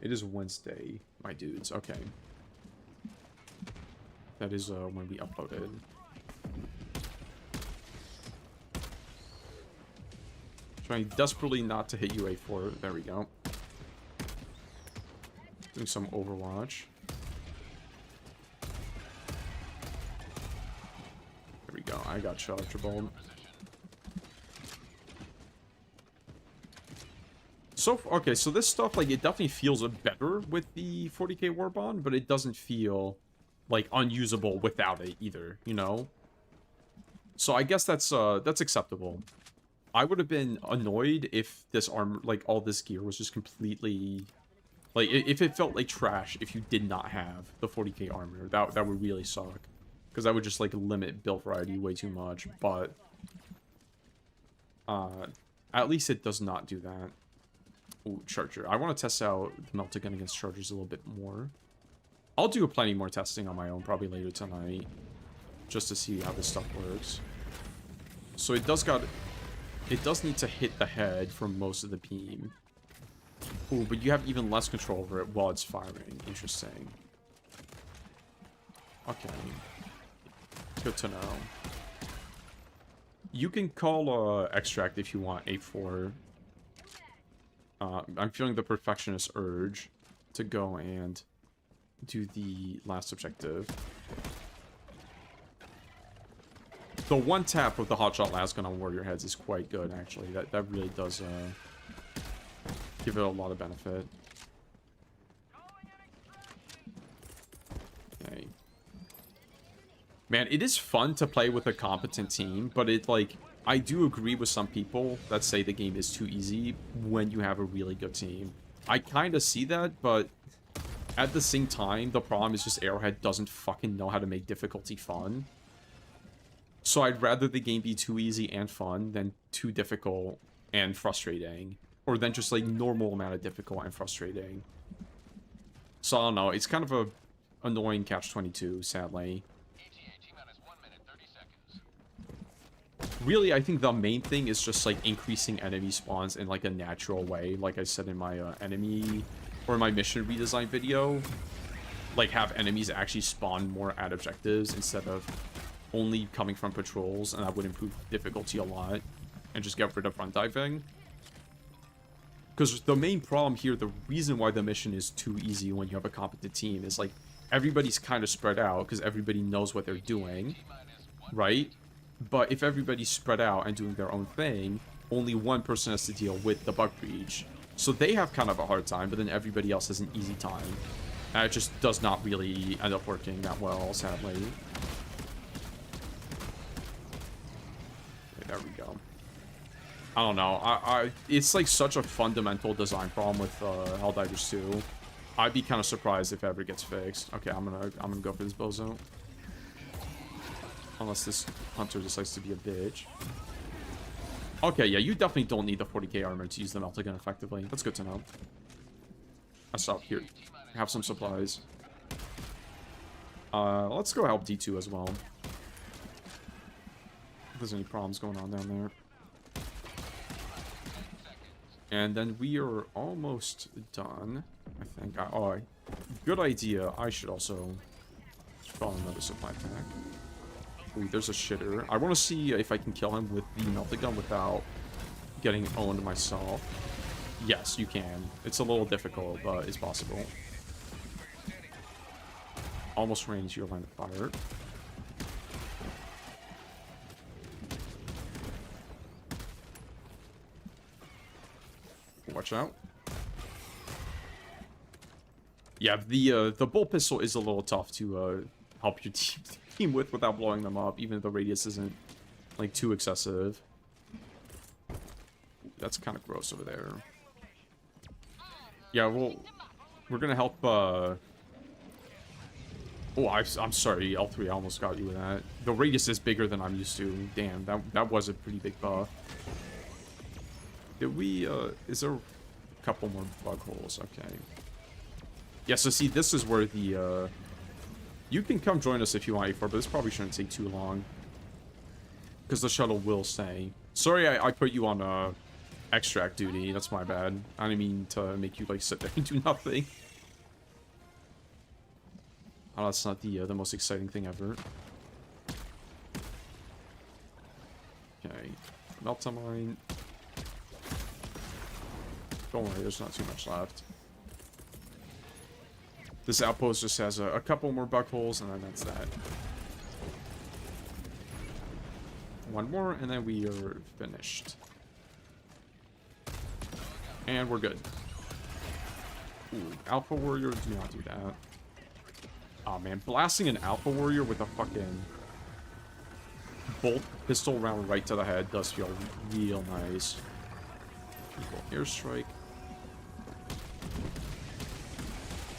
It is Wednesday, my dudes. Okay, that is when we uploaded. Trying desperately not to hit UA4. There we go. Doing some Overwatch. There we go. I got chargeable. So, okay, so this stuff, like, it definitely feels better with the 40k Warbond, but it doesn't feel, like, unusable without it either, you know? So I guess that's acceptable. I would have been annoyed if this armor, like, all this gear was just completely... Like, if it felt like trash if you did not have the 40k armor. That would really suck. Because that would just, like, limit build variety way too much. But... at least it does not do that. Ooh, Charger. I want to test out the Melt-A-Gun against Chargers a little bit more. I'll do plenty more testing on my own, probably later tonight. Just to see how this stuff works. So it does need to hit the head for most of the beam. Ooh, but you have even less control over it while it's firing. Interesting. Okay. Good to know. You can call extract if you want A4. I'm feeling the perfectionist urge to go and do the last objective. The one tap with the hotshot lasgun on warrior heads is quite good, actually. That really does give it a lot of benefit. Okay. Man, it is fun to play with a competent team, but it, like, I do agree with some people that say the game is too easy when you have a really good team. I kind of see that, but at the same time, the problem is just Arrowhead doesn't fucking know how to make difficulty fun. So I'd rather the game be too easy and fun than too difficult and frustrating. Or than just, like, normal amount of difficult and frustrating. So I don't know, it's kind of a annoying catch-22, sadly. Really, I think the main thing is just, like, increasing enemy spawns in, like, a natural way. Like I said in my enemy, or my mission redesign video. Like, have enemies actually spawn more at objectives instead of only coming from patrols, and that would improve difficulty a lot. And just get rid of front diving. Because the main problem here, the reason why the mission is too easy when you have a competent team is, like, everybody's kind of spread out because everybody knows what they're doing, right? But if everybody's spread out and doing their own thing, only one person has to deal with the bug breach. So they have kind of a hard time, but then everybody else has an easy time. And it just does not really end up working that well, sadly. There we go. I don't know. It's like such a fundamental design problem with Helldivers 2. I'd be kind of surprised if it ever gets fixed. Okay, I'm gonna go for this bozo. Unless this hunter decides to be a bitch. Okay, yeah, you definitely don't need the 40k armor to use the melta gun effectively. That's good to know. I stop here. Have some supplies. Let's go help D2 as well. If there's any problems going on down there. And then we are almost done, I think. Oh, good idea. I should also follow another supply pack. Ooh, there's a shitter. I want to see if I can kill him with the melta gun without getting owned myself. Yes, you can. It's a little difficult, but it's possible. Almost ran into your line of fire. Watch out. Yeah, the bolt pistol is a little tough to help your team with without blowing them up, even if the radius isn't like too excessive. That's kind of gross over there. Yeah, well, we're gonna help. Oh, I'm sorry, L3. I almost got you with that. The radius is bigger than I'm used to. Damn, that was a pretty big buff. Did we, is there a couple more bug holes? Okay. Yeah, so see, this is where the, you can come join us if you want, A4, but this probably shouldn't take too long. Because the shuttle will stay. Sorry, I put you on, extract duty. That's my bad. I didn't mean to make you, like, sit there and do nothing. Oh, that's not the most exciting thing ever. Okay. Meltamine. Don't worry, there's not too much left. This outpost just has a couple more bug holes, and then that's that. One more, and then we are finished. And we're good. Ooh, Alpha Warrior, do not do that. Oh man, blasting an Alpha Warrior with a fucking bolt pistol round right to the head does feel real nice. Equal airstrike.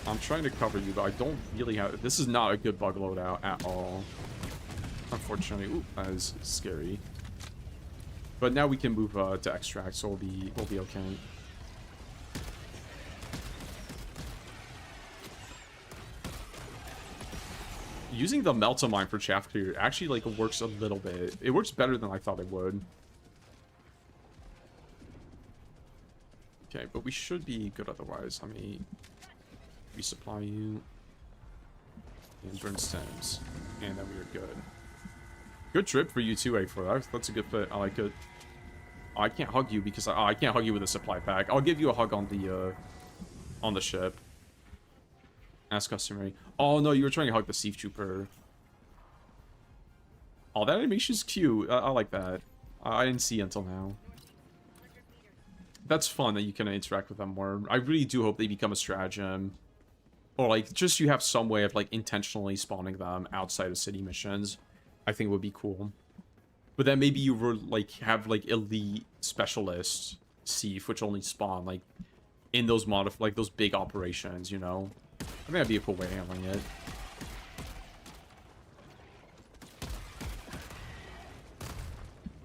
I'm trying to cover you, but I don't really have... This is not a good bug loadout at all. Unfortunately. Ooh, that is scary. But now we can move to extract, so we'll be okay. Using the Meltamine for chaff clear actually like works a little bit. It works better than I thought it would. Okay, but we should be good otherwise. Let me resupply you. And burn stems. And then we are good. Good trip for you too, A4. That's a good fit. I like it. Oh, I can't hug you because I can't hug you with a supply pack. I'll give you a hug on the ship. As customary. Oh no, you were trying to hug the Siege Trooper. Oh, that animation's cute. I like that. I didn't see until now. That's fun that you can interact with them more. I really do hope they become a stratagem. Or like, just you have some way of like intentionally spawning them outside of city missions. I think would be cool. But then maybe you were like, have like elite specialists, Siege, which only spawn like in those like those big operations, you know? I think that'd be a cool way of handling it.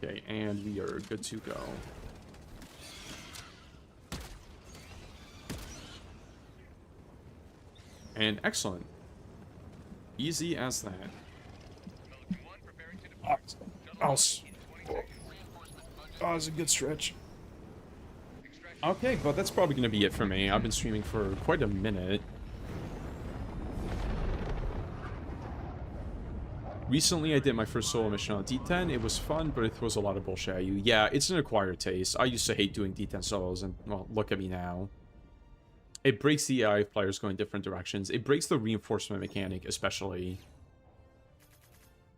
Okay, and we are good to go. And excellent. Easy as that. Oh, it's a good stretch. Okay, but that's probably going to be it for me. I've been streaming for quite a minute. Recently, I did my first solo mission on D10. It was fun, but it throws a lot of bullshit at you. Yeah, it's an acquired taste. I used to hate doing D10 solos, and, well, look at me now. It breaks the AI of players going different directions. It breaks the reinforcement mechanic, especially.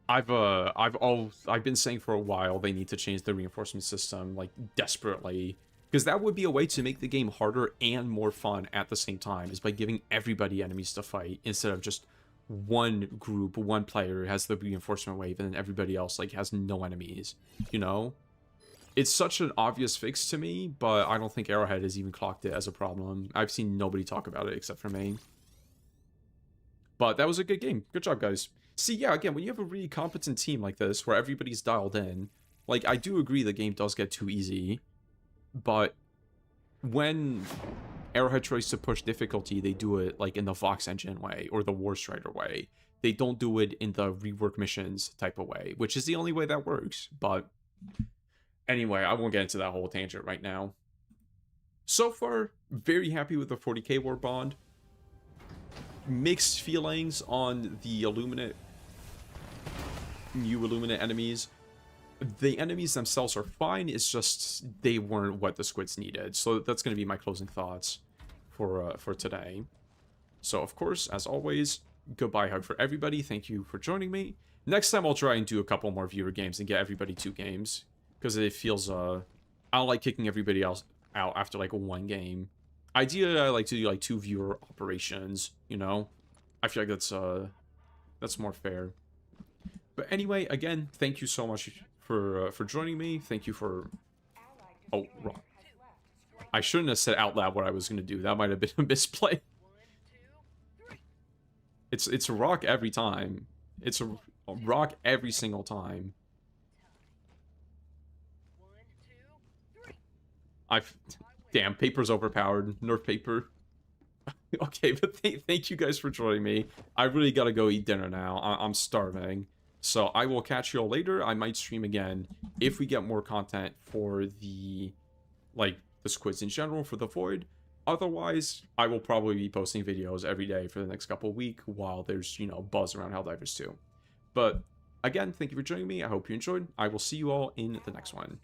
I've been saying for a while they need to change the reinforcement system, like, desperately. Because that would be a way to make the game harder and more fun at the same time, is by giving everybody enemies to fight, instead of just one group, one player has the reinforcement wave, and then everybody else like has no enemies. You know, it's such an obvious fix to me, but I don't think Arrowhead has even clocked it as a problem. I've seen nobody talk about it except for me. But that was a good game. Good job, guys. See, yeah, again, when you have a really competent team like this, where everybody's dialed in, like, I do agree the game does get too easy, but when Arrowhead tries to push difficulty, they do it, like, in the Vox Engine way, or the War Strider way. They don't do it in the rework missions type of way, which is the only way that works. But anyway, I won't get into that whole tangent right now. So far, very happy with the 40k War Bond. Mixed feelings on the new Illuminate enemies. The enemies themselves are fine, it's just they weren't what the squids needed. So that's going to be my closing thoughts for today. So, of course, as always, goodbye hug for everybody. Thank you for joining me. Next time I'll try and do a couple more viewer games and get everybody 2 games. Because it feels, I don't like kicking everybody else out after, like, 1 game. Ideally, I like to do, like, 2 viewer operations, you know? I feel like that's more fair. But anyway, again, thank you so much for joining me. Thank you for... Oh, wrong. I shouldn't have said out loud what I was going to do. That might have been a misplay. It's a rock every time. It's a rock every single time. Damn, paper's overpowered. Nerf paper. Okay, but thank you guys for joining me. I really gotta go eat dinner now. I'm starving. So I will catch you all later. I might stream again if we get more content for the, like, the squids in general for the Void. Otherwise, I will probably be posting videos every day for the next couple of weeks while there's, you know, buzz around Helldivers 2. But again, thank you for joining me. I hope you enjoyed. I will see you all in the next one.